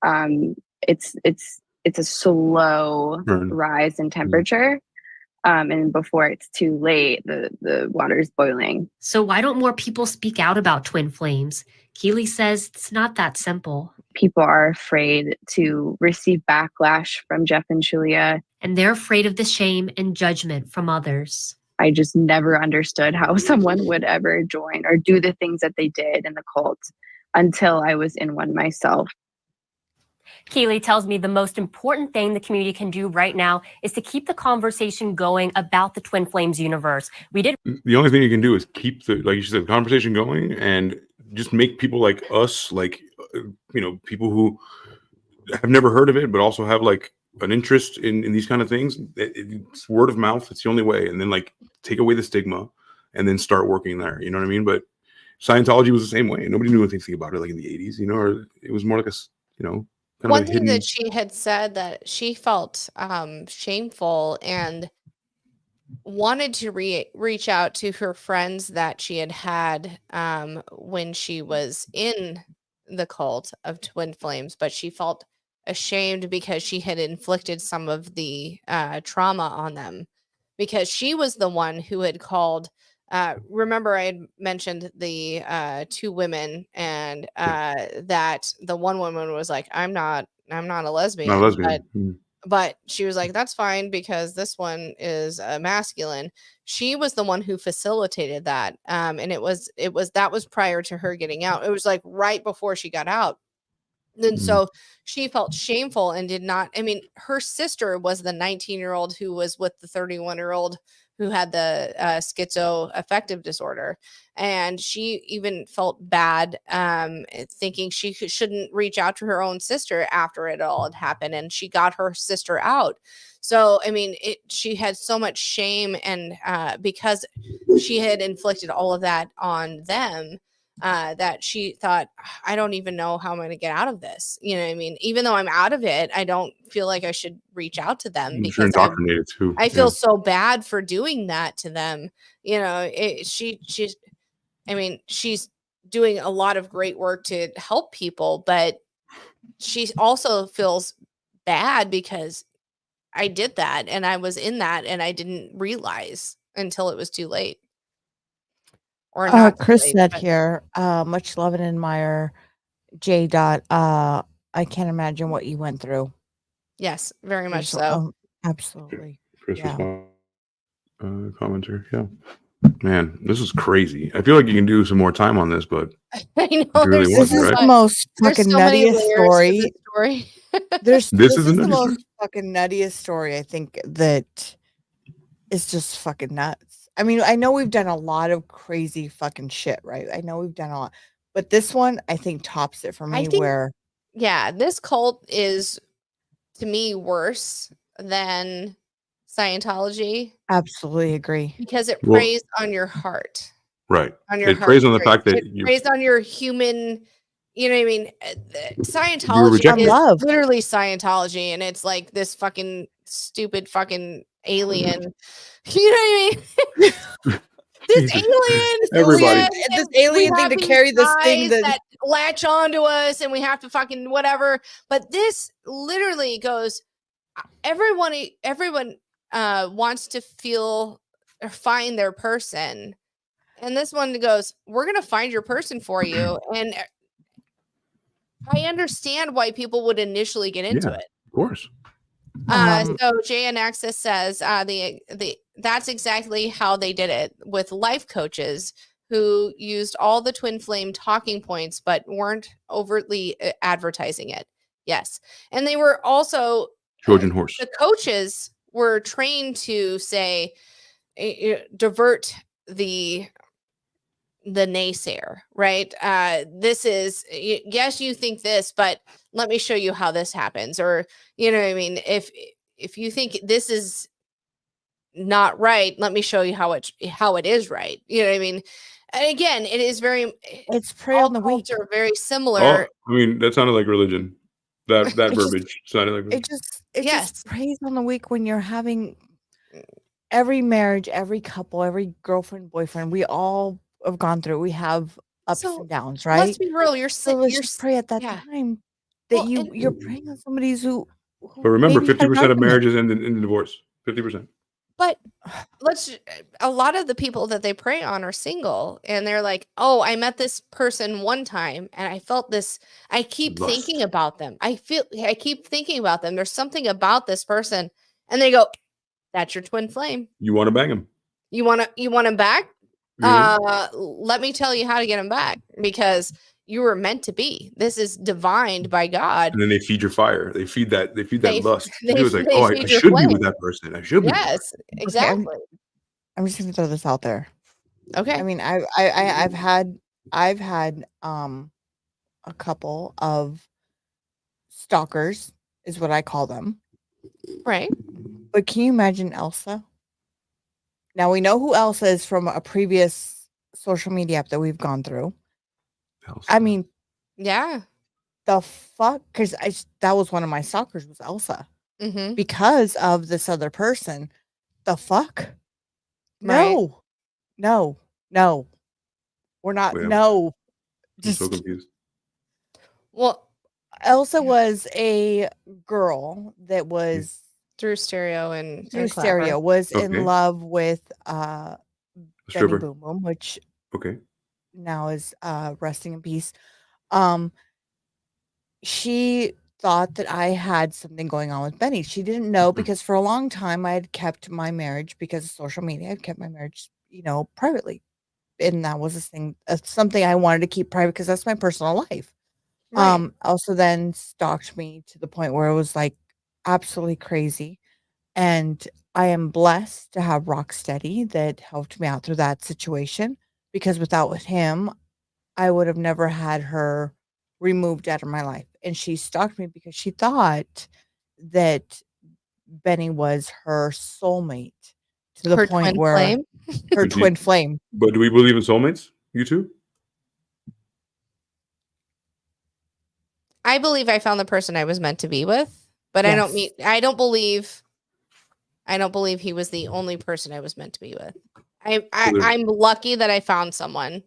Speaker 10: a slow rise in temperature. and before it's too late, the water's boiling.
Speaker 9: So why don't more people speak out about twin flames? Keely says it's not that simple.
Speaker 10: People are afraid to receive backlash from Jeff and Julia.
Speaker 9: And they're afraid of the shame and judgment from others.
Speaker 10: I just never understood how someone would ever join or do the things that they did in the cult until I was in one myself.
Speaker 9: Keely tells me the most important thing the community can do right now is to keep the conversation going about the Twin Flames universe.
Speaker 4: The only thing you can do is keep like you said, the conversation going and just make people like us, like, people who have never heard of it, but also have like an interest in these kind of things. It's word of mouth. It's the only way. And then like take away the stigma and then start working there. You know what I mean? But Scientology was the same way. Nobody knew anything about it like in the 80s, or it was more like
Speaker 1: one thing that she had said that she felt shameful and wanted to reach out to her friends that she had when she was in the cult of Twin Flames, but she felt ashamed because she had inflicted some of the trauma on them, because she was the one who had called. Remember, I had mentioned the two women, and that the one woman was like, I'm not a lesbian.
Speaker 4: Not a lesbian.
Speaker 1: But she was like, that's fine because this one is masculine. She was the one who facilitated that. And that was prior to her getting out. It was like right before she got out. And so she felt shameful and did not. I mean, her sister was the 19-year-old who was with the 31-year-old who had the schizoaffective disorder. And she even felt bad, thinking she shouldn't reach out to her own sister after it all had happened. And she got her sister out. So, I mean, she had so much shame, and because she had inflicted all of that on them, that she thought, I don't even know how I'm going to get out of this. You know what I mean? Even though I'm out of it, I don't feel like I should reach out to them because
Speaker 4: indoctrinated too.
Speaker 1: I feel so bad for doing that to them. She's doing a lot of great work to help people, but she also feels bad because I did that and I was in that and I didn't realize until it was too late. Or not.
Speaker 3: Chris said here, much love and admire J. I can't imagine what you went through.
Speaker 1: Yes, very much so.
Speaker 3: Absolutely.
Speaker 4: Chris commenter. Yeah. Man, this is crazy. I feel like you can do some more time on this, but
Speaker 1: I know
Speaker 3: this is the most fucking nuttiest story. This is the most fucking nuttiest story. I think that is just fucking nuts. I mean, I know we've done a lot of crazy fucking shit, right? I know we've done a lot, but this one I think tops it for me.
Speaker 1: This cult is, to me, worse than Scientology.
Speaker 3: Absolutely agree.
Speaker 1: Because it preys on your heart.
Speaker 4: Right.
Speaker 1: On your
Speaker 4: heart. It preys on the fact that
Speaker 1: it preys on your human, you know what I mean? Scientology is literally Scientology, and it's like this fucking stupid fucking alien. You know what I mean? This alien
Speaker 3: thing to carry this thing
Speaker 1: that latch onto us, and we have to fucking whatever. But this literally goes, everyone wants to feel or find their person, and this one goes, we're gonna find your person for you. And I understand why people would initially get into it.
Speaker 4: Of course.
Speaker 1: So JN Access says that's exactly how they did it with life coaches who used all the twin flame talking points but weren't overtly advertising it. Yes. And they were also
Speaker 4: Trojan horse.
Speaker 1: The coaches were trained to say divert the naysayer, right? This is, yes, you think this, but let me show you how this happens. Or, you know what I mean? If you think this is not right, let me show you how it is right. You know what I mean? And again, it's
Speaker 3: prey on the weak.
Speaker 1: Are very similar.
Speaker 4: I mean, that sounded like religion. That verbiage sounded like religion.
Speaker 3: It just preys on the weak when you're having every marriage, every couple, every girlfriend, boyfriend, we all have gone through. We have ups and downs, right?
Speaker 1: Let's be real. You're
Speaker 3: pray at that time that you're praying on somebody who
Speaker 4: but remember, 50% of marriages end in divorce. 50%.
Speaker 1: But a lot of the people that they prey on are single, and they're like, oh, I met this person one time and I felt this. I keep thinking about them. I keep thinking about them. There's something about this person. And they go, that's your twin flame.
Speaker 4: You want to bang him.
Speaker 1: You want him back? Let me tell you how to get him back, because you were meant to be. This is divined by God.
Speaker 4: And then they feed your fire. They feed that lust.
Speaker 1: They
Speaker 4: It was like, oh, I should be with that person. I should be.
Speaker 1: Yes, exactly.
Speaker 3: Okay, I'm just gonna throw this out there.
Speaker 1: Okay.
Speaker 3: I mean, I've had a couple of stalkers, is what I call them.
Speaker 1: Right.
Speaker 3: But can you imagine Elsa? Now we know who Elsa is from a previous social media app that we've gone through.
Speaker 4: Elsa.
Speaker 3: I mean,
Speaker 1: yeah.
Speaker 3: The fuck? Because that was one of my stalkers, was Elsa.
Speaker 1: Mm-hmm.
Speaker 3: Because of this other person. The fuck?
Speaker 1: Right.
Speaker 3: No. We're not.
Speaker 4: Wait,
Speaker 3: no.
Speaker 4: I'm so confused.
Speaker 1: Well,
Speaker 3: Elsa was a girl that was
Speaker 1: through stereo and
Speaker 3: stereo was in love with Benny Boom Boom, which now is resting in peace. She thought that I had something going on with Benny. She didn't know, because for a long time I had kept my marriage, because of social media. I'd kept my marriage, privately, and that was a thing, something I wanted to keep private, because that's my personal life. Right. Also then stalked me to the point where it was like absolutely crazy. And I am blessed to have Rocksteady that helped me out through that situation, because without him, I would have never had her removed out of my life. And she stalked me because she thought that Benny was her soulmate, to the point where her twin flame.
Speaker 4: But do we believe in soulmates? You too?
Speaker 1: I believe I found the person I was meant to be with, but yes. I don't believe he was the only person I was meant to be with. I'm lucky that I found someone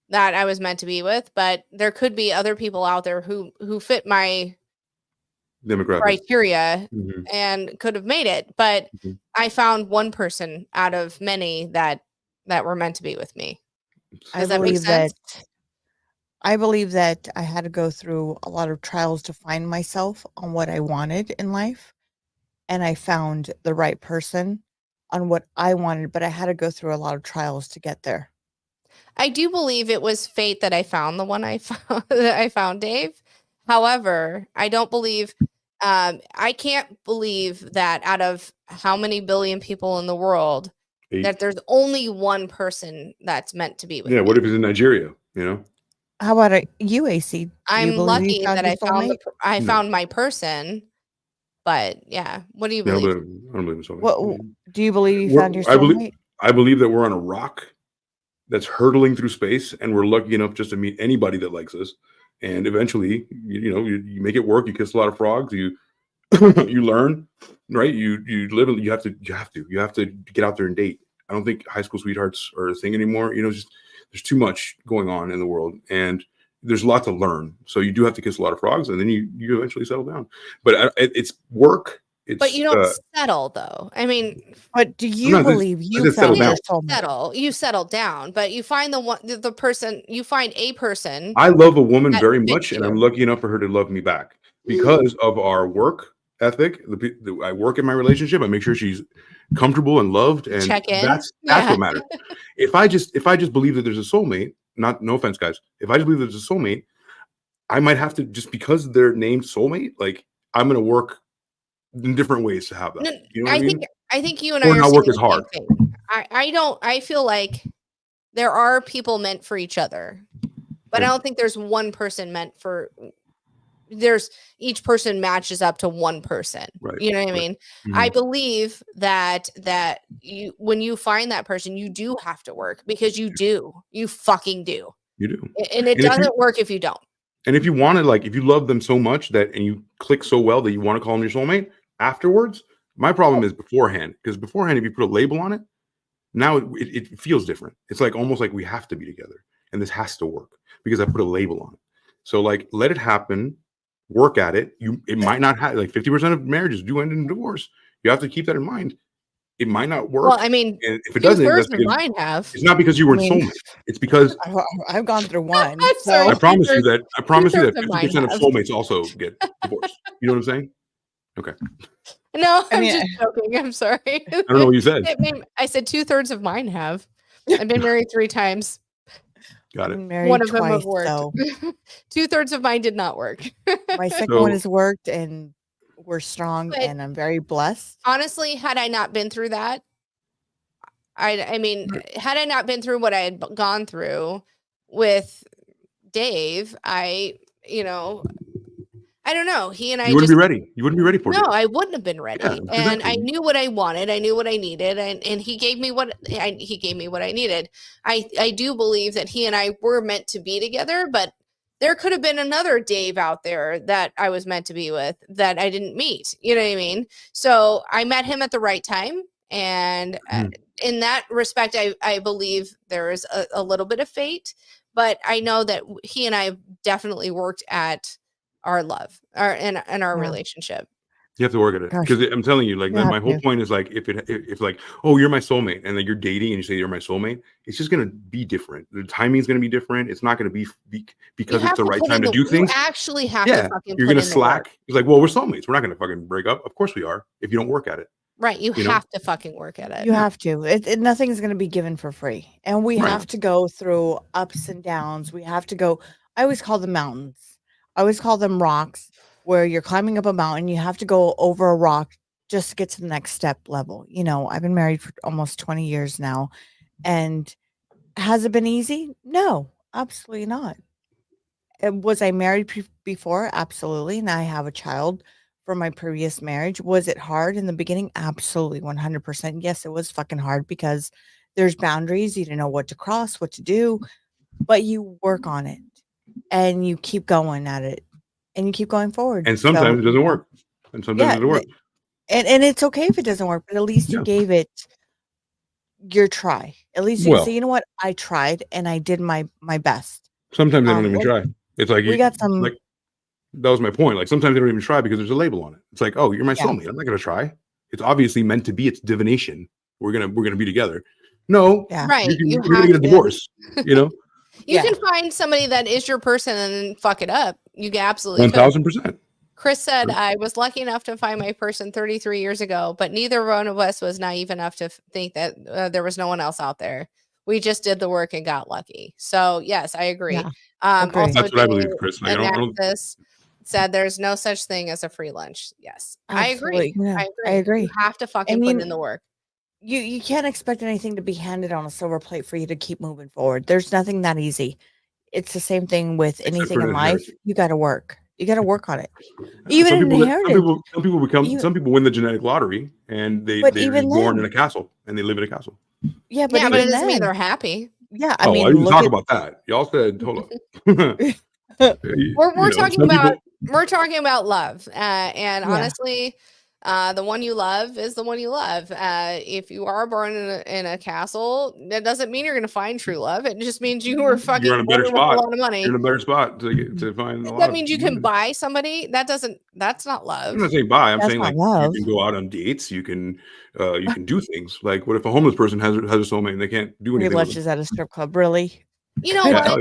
Speaker 1: that I was meant to be with, but there could be other people out there who fit my
Speaker 4: demographic
Speaker 1: criteria and could have made it. But I found one person out of many that were meant to be with me. Does that make sense?
Speaker 3: I believe that I had to go through a lot of trials to find myself on what I wanted in life. And I found the right person on what I wanted, but I had to go through a lot of trials to get there.
Speaker 1: I do believe it was fate that I found the one I found, Dave. However, I don't believe, I can't believe that out of how many billion people in the world, 8, that there's only one person that's meant to be with me.
Speaker 4: What if he's in Nigeria,
Speaker 3: How about UAC?
Speaker 1: I'm lucky that I found my person, but yeah. What do you believe?
Speaker 4: I don't believe in soulmate.
Speaker 3: What do you believe you found your soulmate?
Speaker 4: I believe that we're on a rock that's hurtling through space, and we're lucky enough just to meet anybody that likes us. And eventually, you make it work. You kiss a lot of frogs. You you learn, right? You live. You have to get out there and date. I don't think high school sweethearts are a thing anymore. Just there's too much going on in the world, and there's a lot to learn. So you do have to kiss a lot of frogs, and then you eventually settle down. But it's work.
Speaker 1: But you don't settle, though. I mean,
Speaker 3: but do you believe you found your soulmate?
Speaker 1: You settle down, but you find the person. You find a person.
Speaker 4: I love a woman very much, and I'm lucky enough for her to love me back because of our work ethic. I work in my relationship. I make sure she's comfortable and loved, and
Speaker 1: check in.
Speaker 4: That's what matters. If I just believe that there's a soulmate, no offense, guys. If I just believe there's a soulmate, I might have to, just because they're named soulmate, like I'm going to work in different ways to have that.
Speaker 1: No,
Speaker 4: you know what I mean?
Speaker 1: I think you and I are
Speaker 4: work is hard.
Speaker 1: I feel like there are people meant for each other, but I don't think there's one person meant for. Each person matches up to one person.
Speaker 4: Right.
Speaker 1: You know what I mean? I believe that when you find that person, you do have to work, because you fucking do.
Speaker 4: You do.
Speaker 1: And it doesn't work if you don't.
Speaker 4: And if you want to, if you love them so much and you click so well that you want to call them your soulmate afterwards, my problem is beforehand. Because beforehand, if you put a label on it, now it feels different. It's almost like we have to be together, and this has to work because I put a label on it. So let it happen. Work at it. It might not have 50% of marriages do end in divorce. You have to keep that in mind. it might not work.
Speaker 1: Well, I mean,
Speaker 4: and if it doesn't, that's
Speaker 1: of mine have.
Speaker 4: It's not because you weren't soulmates. It's because
Speaker 3: I've gone through one.
Speaker 1: I'm
Speaker 3: so
Speaker 1: sorry.
Speaker 4: I promise you that 50% of
Speaker 1: have.
Speaker 4: soulmates also get divorced. You know what I'm saying? Okay.
Speaker 1: No, I'm just joking. I'm sorry. I
Speaker 4: don't know what you said.
Speaker 1: I said 2/3 of mine have. I've been married 3 times.
Speaker 4: Got it.
Speaker 3: One
Speaker 1: of them have worked.
Speaker 3: So
Speaker 1: 2/3 of mine did not work.
Speaker 3: my second one has worked, and we're strong, and I'm very blessed.
Speaker 1: Honestly, had I not been through that, I mean, had I not been through what I had gone through with Dave, I don't know. He and I
Speaker 4: you wouldn't be ready. You wouldn't be ready for it.
Speaker 1: No, I wouldn't have been ready.
Speaker 4: Yeah,
Speaker 1: and I knew what I wanted. I knew what I needed. And he gave me what I needed. I do believe that he and I were meant to be together, but there could have been another Dave out there that I was meant to be with that I didn't meet. You know what I mean? So I met him at the right time. And in that respect, I believe there is a little bit of fate, but I know that he and I have definitely worked at our love, our relationship.
Speaker 4: You have to work at it, because I'm telling you, like, my whole point is, like, if like, oh, you're my soulmate, and then you're dating and you say you're my soulmate, it's just gonna be different. The timing is gonna be different. It's not gonna be because it's the right time to do things.
Speaker 1: You actually have to fucking.
Speaker 4: You're gonna slack. It's like, well, we're soulmates. We're not gonna fucking break up. Of course we are. If you don't work at it.
Speaker 1: Right, you have to fucking work at it.
Speaker 3: You have to. Nothing's going to be given for free, and we have to go through ups and downs. We have to go. I always call them mountains. I always call them rocks. Where you're climbing up a mountain, you have to go over a rock just to get to the next step level. You know, I've been married for almost 20 years now, and has it been easy? No, absolutely not. Was I married before? Absolutely, and I have a child from my previous marriage. Was it hard in the beginning? Absolutely, 100%. Yes, it was fucking hard because there's boundaries. You don't know what to cross, what to do, but you work on it and you keep going at it and you keep going forward.
Speaker 4: And sometimes it doesn't work. And sometimes it doesn't work.
Speaker 3: And it's okay if it doesn't work, but at least you gave it your try. At least you can say, you know what? I tried and I did my best.
Speaker 4: Sometimes they don't even try. It's like
Speaker 3: we got some.
Speaker 4: Like, that was my point. Like, sometimes they don't even try because there's a label on it. It's like, oh, you're my soulmate. I'm not gonna try. It's obviously meant to be. It's divination. We're gonna be together. No,
Speaker 1: right.
Speaker 4: You're gonna get a divorce. You know.
Speaker 1: You can find somebody that is your person and then fuck it up. You can absolutely
Speaker 4: 1000%.
Speaker 1: Chris said, I was lucky enough to find my person 33 years ago, but neither one of us was naive enough to think that there was no one else out there. We just did the work and got lucky. So yes, I agree.
Speaker 3: Yeah.
Speaker 1: Also,
Speaker 4: that's what I believe, Chris.
Speaker 1: Said there's no such thing as a free lunch. Yes,
Speaker 3: absolutely.
Speaker 1: I agree. You have to fucking put in the work.
Speaker 3: You can't expect anything to be handed on a silver plate for you to keep moving forward. There's nothing that easy. It's the same thing with anything in life. You got to work. You got to work on it. Even
Speaker 4: some
Speaker 3: people
Speaker 4: win the genetic lottery and they're born in a castle and they live in a castle.
Speaker 3: Yeah, but
Speaker 1: it doesn't mean they're happy.
Speaker 3: Yeah,
Speaker 4: I didn't talk about that. Y'all said, hold on.
Speaker 1: We're talking about love, and honestly, the one you love is the one you love. If you are born in a castle, that doesn't mean you're going to find true love. It just means you were fucking
Speaker 4: you're in a better spot.
Speaker 1: A lot of money.
Speaker 4: You're in a better spot to find.
Speaker 1: That means you can buy somebody. That's not love.
Speaker 4: I'm not saying buy. I'm saying like
Speaker 3: love.
Speaker 4: You can go out on dates. You can do things. Like, what if a homeless person has a soulmate and they can't do anything?
Speaker 3: Lunches at a strip club, really?
Speaker 1: You know what?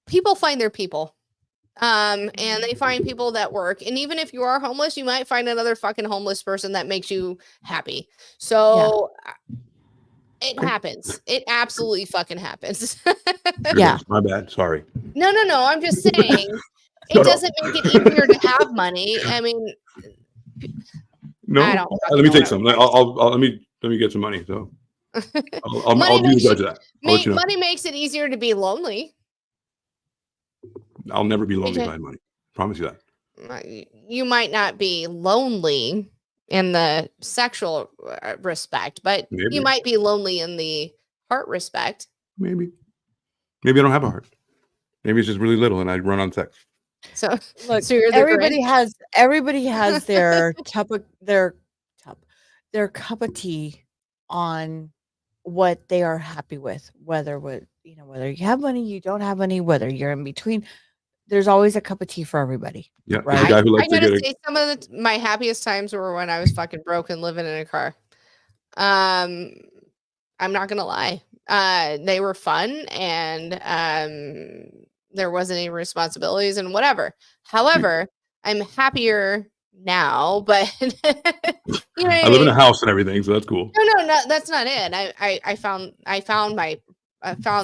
Speaker 1: People find their people. And they find people that work. And even if you are homeless, you might find another fucking homeless person that makes you happy. So it happens. It absolutely fucking happens.
Speaker 3: Yeah.
Speaker 4: My bad. Sorry.
Speaker 1: No. I'm just saying it doesn't make it easier to have money. I mean,
Speaker 4: no. Let me take some. Let me get some money. So I'll do the judge of that.
Speaker 1: Money makes it easier to be lonely.
Speaker 4: I'll never be lonely behind money. Promise you that.
Speaker 1: You might not be lonely in the sexual respect, but you might be lonely in the heart respect.
Speaker 4: Maybe I don't have a heart. Maybe it's just really little, and I run on sex.
Speaker 1: So
Speaker 3: look, everybody has their cup of tea on what they are happy with. Whether you have money, you don't have money, whether you're in between. there's always a cup of tea for everybody.
Speaker 4: Yeah,
Speaker 3: right.
Speaker 4: the guy who
Speaker 1: I
Speaker 4: likes to
Speaker 1: gotta
Speaker 4: get
Speaker 1: say, some of my happiest times were when I was fucking broke and living in a car. I'm not gonna lie. They were fun, and there wasn't any responsibilities and whatever. However, I'm happier now, but you know,
Speaker 4: I live in a house and everything, so that's cool.
Speaker 1: No, that's not it. I found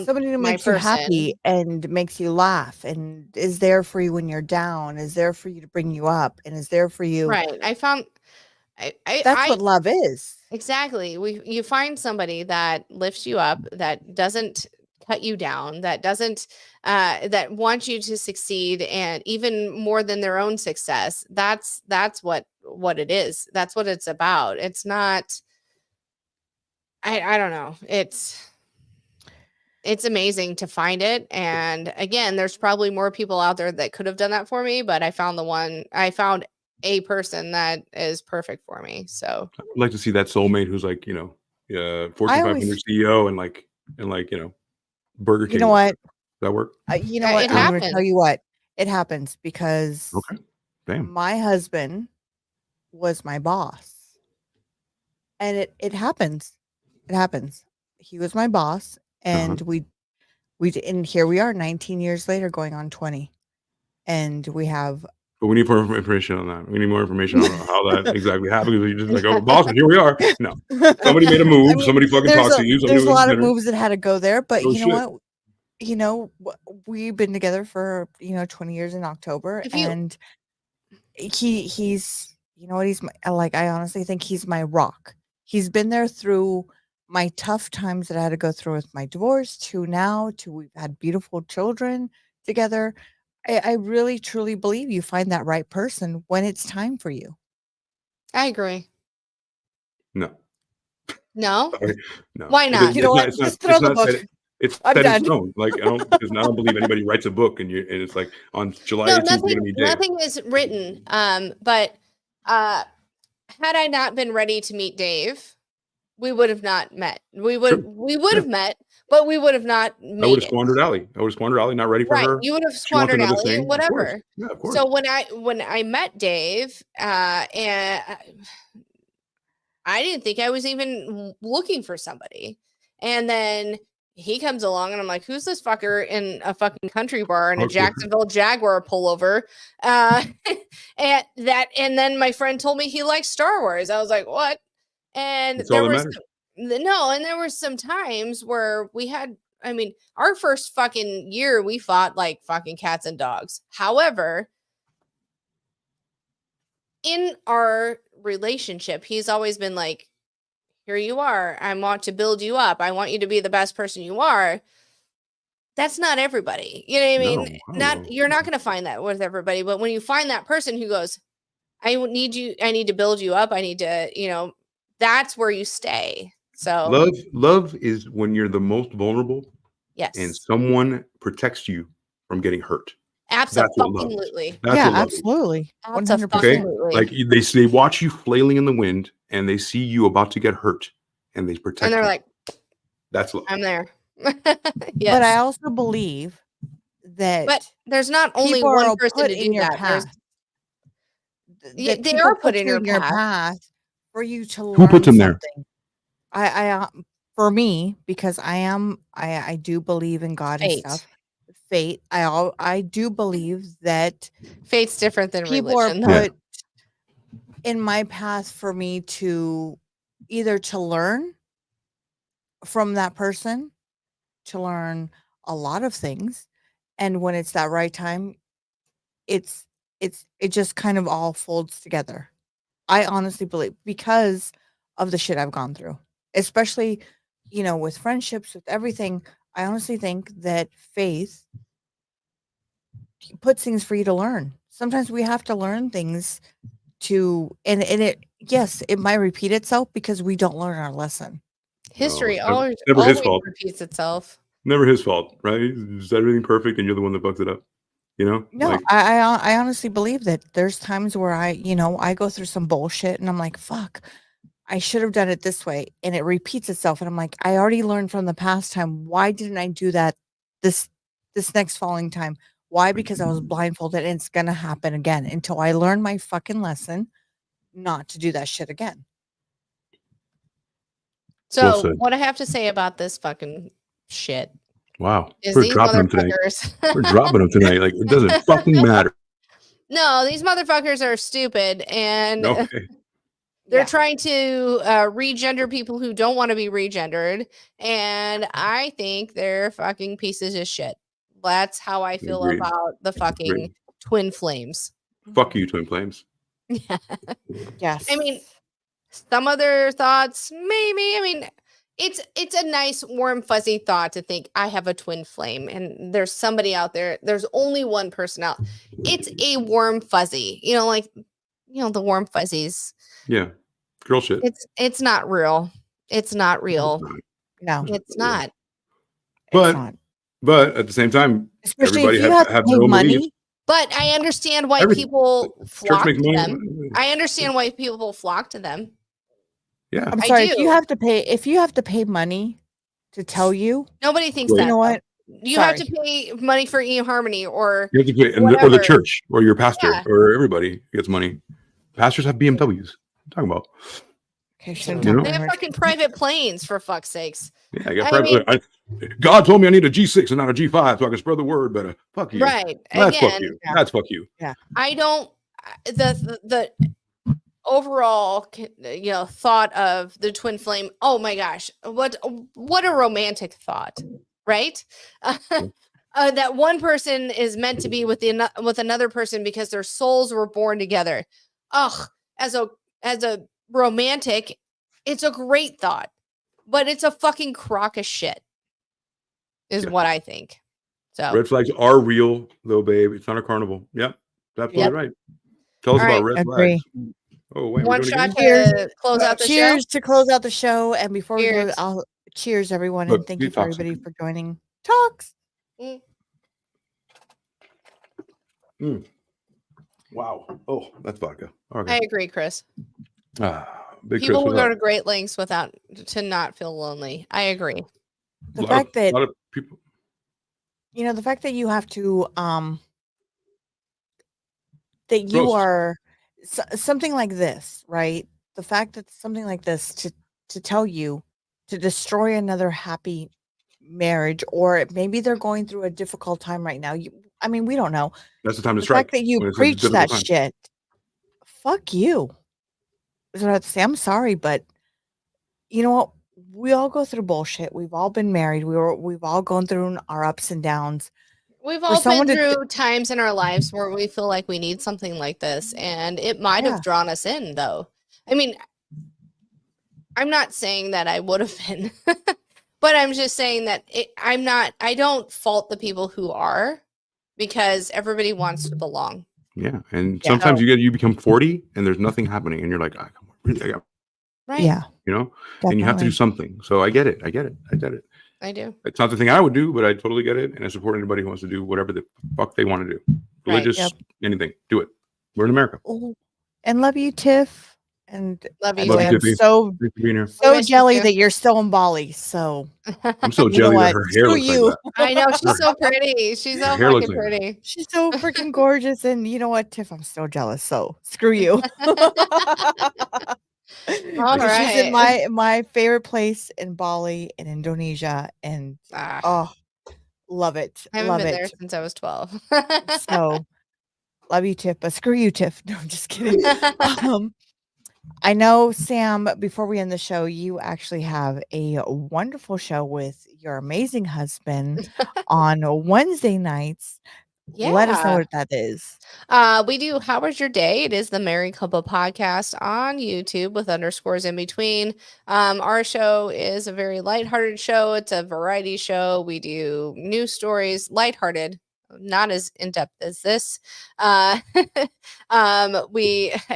Speaker 3: somebody who
Speaker 1: my
Speaker 3: makes you
Speaker 1: person.
Speaker 3: happy and makes you laugh and is there for you when you're down, is there for you to bring you up, and is there for you.
Speaker 1: Right.
Speaker 3: That's what love is.
Speaker 1: Exactly. You find somebody that lifts you up, that doesn't cut you down, that doesn't that wants you to succeed, and even more than their own success. That's what it is. That's what it's about. It's not I don't know. It's amazing to find it. And again, there's probably more people out there that could have done that for me, but I found a person that is perfect for me. So
Speaker 4: I'd like to see that soulmate who's like, Fortune 500 CEO and like, Burger King.
Speaker 3: You know what?
Speaker 4: Does that work?
Speaker 3: You know what? I'm going to tell you what. It happens because my husband was my boss. And it happens. It happens. He was my boss. And and here we are 19 years later, going on 20. And we have.
Speaker 4: But we need more information on that. We need more information on how that exactly happened. You just like, oh, boss, here we are. No, somebody made a move. I mean, somebody fucking talked to you.
Speaker 3: There's a lot of moves that had to go there, but you know what? We've been together for 20 years in October, and he's he's I honestly think he's my rock. He's been there through my tough times that I had to go through with my divorce to we've had beautiful children together. I really truly believe you find that right person when it's time for you.
Speaker 1: I agree.
Speaker 4: No.
Speaker 1: Sorry,
Speaker 4: no.
Speaker 1: Why not?
Speaker 3: You know what? Just throw the book.
Speaker 4: It's set in stone. Like I don't believe anybody writes a book and it's like on July 18th you're gonna meet Dave.
Speaker 1: Nothing is written. But had I not been ready to meet Dave, we would have not met. We would have met, but we would have not made
Speaker 4: I would have squandered Allie. Not ready for her.
Speaker 1: You would have squandered Allie, whatever.
Speaker 4: Yeah, of course.
Speaker 1: So when I met Dave, and I didn't think I was even looking for somebody. And then he comes along and I'm like, who's this fucker in a fucking country bar in a Jacksonville Jaguar pullover? And then my friend told me he likes Star Wars. I was like, what? And there were some times where we had, our first fucking year, we fought like fucking cats and dogs. However, in our relationship, he's always been like, here you are. I want to build you up. I want you to be the best person you are. That's not everybody. You know what I mean? You're not going to find that with everybody. But when you find that person who goes, I need to build you up. I need to, that's where you stay. So
Speaker 4: love is when you're the most vulnerable.
Speaker 1: Yes.
Speaker 4: And someone protects you from getting hurt.
Speaker 1: Absolutely.
Speaker 3: Absolutely. 100%.
Speaker 4: Okay? Like they watch you flailing in the wind and they see you about to get hurt and they protect you.
Speaker 1: And they're like,
Speaker 4: that's love.
Speaker 1: I'm there.
Speaker 3: Yes. But I also believe that
Speaker 1: But there's not only one person to do that. They are put in your path
Speaker 3: for you to learn.
Speaker 4: Who puts them there?
Speaker 3: I for me, because I do believe in God and stuff. Fate. I do believe that
Speaker 1: fate's different than
Speaker 3: people
Speaker 1: religion.
Speaker 3: Are put in my path for me to either to learn from that person, to learn a lot of things, and when it's that right time, it just kind of all folds together. I honestly believe because of the shit I've gone through, especially with friendships, with everything. I honestly think that faith puts things for you to learn. Sometimes we have to learn things and it might repeat itself because we don't learn our lesson.
Speaker 1: History
Speaker 4: never
Speaker 1: always
Speaker 4: his fault.
Speaker 1: repeats itself.
Speaker 4: Never his fault, right? Is everything perfect and you're the one that fucks it up? No,
Speaker 3: I honestly believe that there's times where I go through some bullshit and I'm like, fuck, I should have done it this way, and it repeats itself, and I'm like, I already learned from the past time. Why didn't I do that this next following time? Why? Because I was blindfolded, and it's gonna happen again until I learn my fucking lesson not to do that shit again.
Speaker 1: So what I have to say about this fucking shit.
Speaker 4: Wow.
Speaker 1: Is
Speaker 4: We're
Speaker 1: these
Speaker 4: dropping them tonight.
Speaker 1: motherfuckers.
Speaker 4: We're dropping them tonight. Like, it doesn't fucking matter.
Speaker 1: No, these motherfuckers are stupid, and
Speaker 4: Okay.
Speaker 1: they're trying to regender people who don't want to be regendered, and I think they're fucking pieces of shit. That's how I feel
Speaker 4: Agreed.
Speaker 1: about the fucking
Speaker 4: Agreed.
Speaker 1: twin flames.
Speaker 4: Fuck you, twin flames.
Speaker 3: Yes.
Speaker 1: I mean, some other thoughts, maybe. I mean, it's a nice, warm, fuzzy thought to think I have a twin flame, and there's somebody out there. There's only one person out. It's a warm fuzzy, like the warm fuzzies.
Speaker 4: Yeah, girl shit.
Speaker 1: It's not real. It's not real.
Speaker 3: No,
Speaker 1: it's not.
Speaker 4: But at the same time,
Speaker 3: especially
Speaker 4: everybody
Speaker 3: if you
Speaker 4: have their own beliefs.
Speaker 1: But I understand why people flock to them. I understand why people flock to them.
Speaker 4: Yeah,
Speaker 3: I'm sorry. If you have to pay money to tell you,
Speaker 1: nobody thinks
Speaker 3: you
Speaker 1: that.
Speaker 3: know what?
Speaker 1: You have to pay money for eHarmony or
Speaker 4: you have to pay, or the church or your pastor or everybody gets money. Pastors have BMWs. What are you talking about?
Speaker 1: Okay, they have fucking private planes, for fuck's sakes.
Speaker 4: Yeah, I got private. God told me I need a G6 and not a G5 so I can spread the word better. Fuck you.
Speaker 1: Right.
Speaker 4: That's fuck you.
Speaker 3: Yeah.
Speaker 4: That's fuck you.
Speaker 3: Yeah.
Speaker 1: I don't. The overall, thought of the twin flame. Oh my gosh, what a romantic thought, right? That one person is meant to be with another person because their souls were born together. Ugh, as a romantic, it's a great thought, but it's a fucking crock of shit, is what I think. So
Speaker 4: red flags are real, though, babe. It's not a carnival. Yep, absolutely right. Tell us about red flags. Oh wait,
Speaker 1: one shot to close out the show.
Speaker 3: Cheers to close out the show, and before we go, I'll cheers everyone, and thank you for everybody for joining. Talks.
Speaker 4: Wow. Oh, that's vodka. Okay.
Speaker 1: I agree, Chris.
Speaker 4: Big
Speaker 1: people will go to great lengths to not feel lonely. I agree.
Speaker 3: The fact that
Speaker 4: a lot of people,
Speaker 3: the fact that you have to that you are something like this, right? The fact that something like this to tell you to destroy another happy marriage, or maybe they're going through a difficult time right now. We don't know.
Speaker 4: That's the time to
Speaker 3: the
Speaker 4: strike.
Speaker 3: fact that you preach that shit. Fuck you. Is what I have to say. I'm sorry, but you know what? We all go through bullshit. We've all been married. We've all gone through our ups and downs.
Speaker 1: We've all been through times in our lives where we feel like we need something like this, and it might have drawn us in, though. I mean, I'm not saying that I would have been, but I'm just saying that I don't fault the people who are, because everybody wants to belong.
Speaker 4: Yeah, and sometimes you become 40 and there's nothing happening, and you're like,
Speaker 1: right?
Speaker 3: Yeah,
Speaker 4: and you have to do something. So I get it. I do. It's not the thing I would do, but I totally get it, and I support anybody who wants to do whatever the fuck they want to do. Religious, anything, do it. We're in America.
Speaker 3: And love you, Tiff. And
Speaker 1: love you.
Speaker 3: I'm so jelly that you're still in Bali. So
Speaker 4: I'm so jelly that her hair looks like that.
Speaker 1: I know, she's so pretty. She's so fucking pretty.
Speaker 3: She's so freaking gorgeous. And you know what, Tiff? I'm still jealous. So screw you.
Speaker 1: All right.
Speaker 3: She's in my favorite place in Bali in Indonesia, and love it.
Speaker 1: I haven't been there since I was 12.
Speaker 3: So love you, Tiff. But screw you, Tiff. No, I'm just kidding. I know, Sam, before we end the show, you actually have a wonderful show with your amazing husband on Wednesday nights.
Speaker 1: Yeah.
Speaker 3: Let us know what that is.
Speaker 1: We do How Was Your Day? It is the Married Couple podcast on YouTube with underscores in between. Our show is a very lighthearted show. It's a variety show. We do news stories, lighthearted, not as in-depth as this. I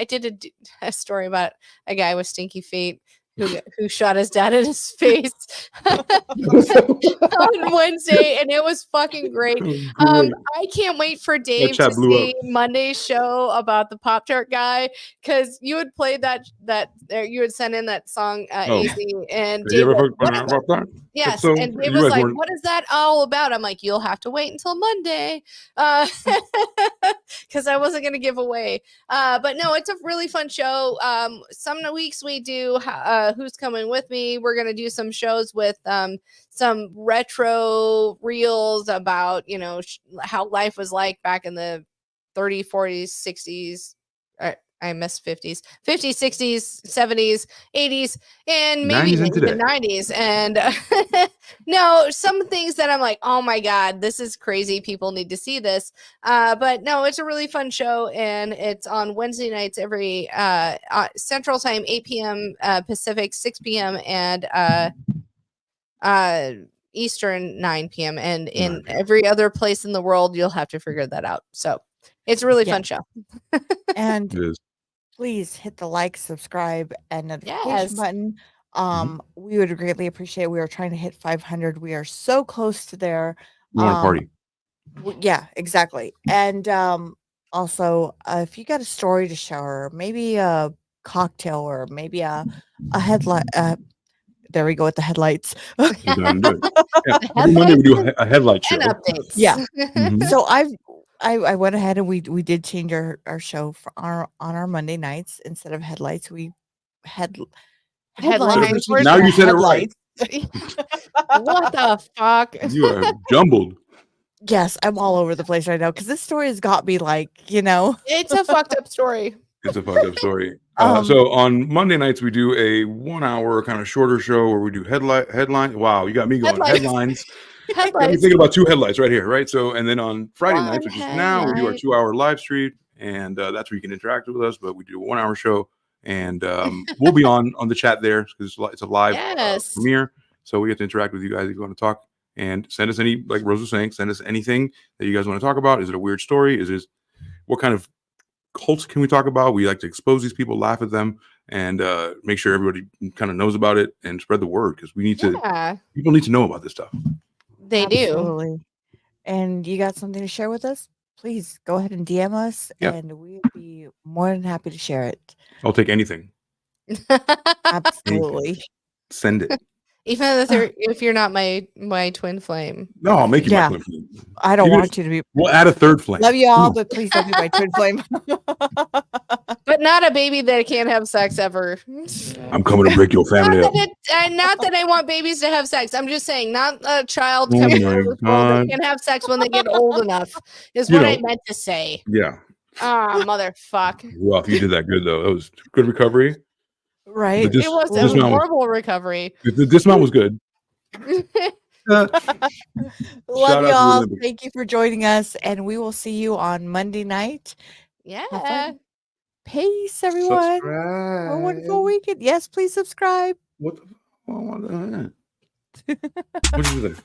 Speaker 1: did a story about a guy with stinky feet who shot his dad in his face on Wednesday, and it was fucking great. I can't wait for Dave to see Monday's show about the Pop-Tart guy, because you would play that you would send in that song, AC, and Dave, Yes,
Speaker 4: So
Speaker 1: and Dave
Speaker 4: you
Speaker 1: was
Speaker 4: guys
Speaker 1: like,
Speaker 4: weren't.
Speaker 1: "What is that all about?" I'm like, "You'll have to wait until Monday," because I wasn't going to give away. But no, it's a really fun show. Some weeks we do Who's Coming With Me. We're going to do some shows with some retro reels about how life was like back in the 30s, 40s, 60s. I missed 50s, 60s, 70s, 80s, and maybe
Speaker 4: 90s and
Speaker 1: even
Speaker 4: today.
Speaker 1: 90s. And no, some things that I'm like, oh my God, this is crazy. People need to see this. But no, it's a really fun show. And it's on Wednesday nights every Central Time, 8 p.m. Pacific, 6 p.m. and Eastern, 9 p.m. And in every other place in the world, you'll have to figure that out. So it's a really fun show.
Speaker 3: And please hit the like, subscribe, and notification button. We would greatly appreciate it. We are trying to hit 500. We are so close to there.
Speaker 4: We want to party.
Speaker 3: Yeah, exactly. And also, if you got a story to share, maybe a cocktail or maybe a headlight. There we go with the headlights.
Speaker 4: Every Monday we do a headlight show.
Speaker 1: And updates.
Speaker 3: Yeah. So I went ahead and we did change our show for on our Monday nights. Instead of headlights, we headlines.
Speaker 4: Now you said it right.
Speaker 1: What the fuck?
Speaker 4: You are jumbled.
Speaker 3: Yes, I'm all over the place right now because this story has got me like,
Speaker 1: It's a fucked up story.
Speaker 4: It's a fucked up story. So on Monday nights we do a 1 hour kind of shorter show where we do headline. Wow, you got me going headlines. Got me thinking about 2 headlights right here, right? So and then on Friday nights, which is now, we do our 2 hour live stream, and that's where you can interact with us. But we do a 1 hour show, and we'll be on the chat there because it's a live premiere. So we get to interact with you guys if you want to talk, and send us any, like Rose was saying, send us anything that you guys want to talk about. Is it a weird story? Is it what kind of cults can we talk about? We like to expose these people, laugh at them, and make sure everybody kind of knows about it and spread the word because we need to. People need to know about this stuff.
Speaker 1: They
Speaker 3: Absolutely. do. And you got something to share with us? Please go ahead and DM us, and we'd be more than happy to share it.
Speaker 4: I'll take anything.
Speaker 3: Absolutely.
Speaker 4: Anything. Send it.
Speaker 1: Even if you're not my twin flame.
Speaker 4: No, I'll make you my twin flame.
Speaker 3: I don't want you to be.
Speaker 4: We'll add a third flame.
Speaker 3: Love you all, but please don't be my twin flame.
Speaker 1: But not a baby that can't have sex ever.
Speaker 4: I'm coming to break your family up.
Speaker 1: Not that I want babies to have sex. I'm just saying, not a child coming out of this world that can have sex when they get old enough is what I meant to say.
Speaker 4: Yeah.
Speaker 1: Ah, motherfuck.
Speaker 4: Rough. You did that good though. That was good recovery.
Speaker 3: Right.
Speaker 1: It was a horrible recovery.
Speaker 4: The dismount was good.
Speaker 3: Love you all. Thank you for joining us, and we will see you on Monday night.
Speaker 1: Yeah.
Speaker 3: Peace, everyone.
Speaker 4: Subscribe.
Speaker 3: A wonderful weekend. Yes, please subscribe.
Speaker 4: What the? What did you say?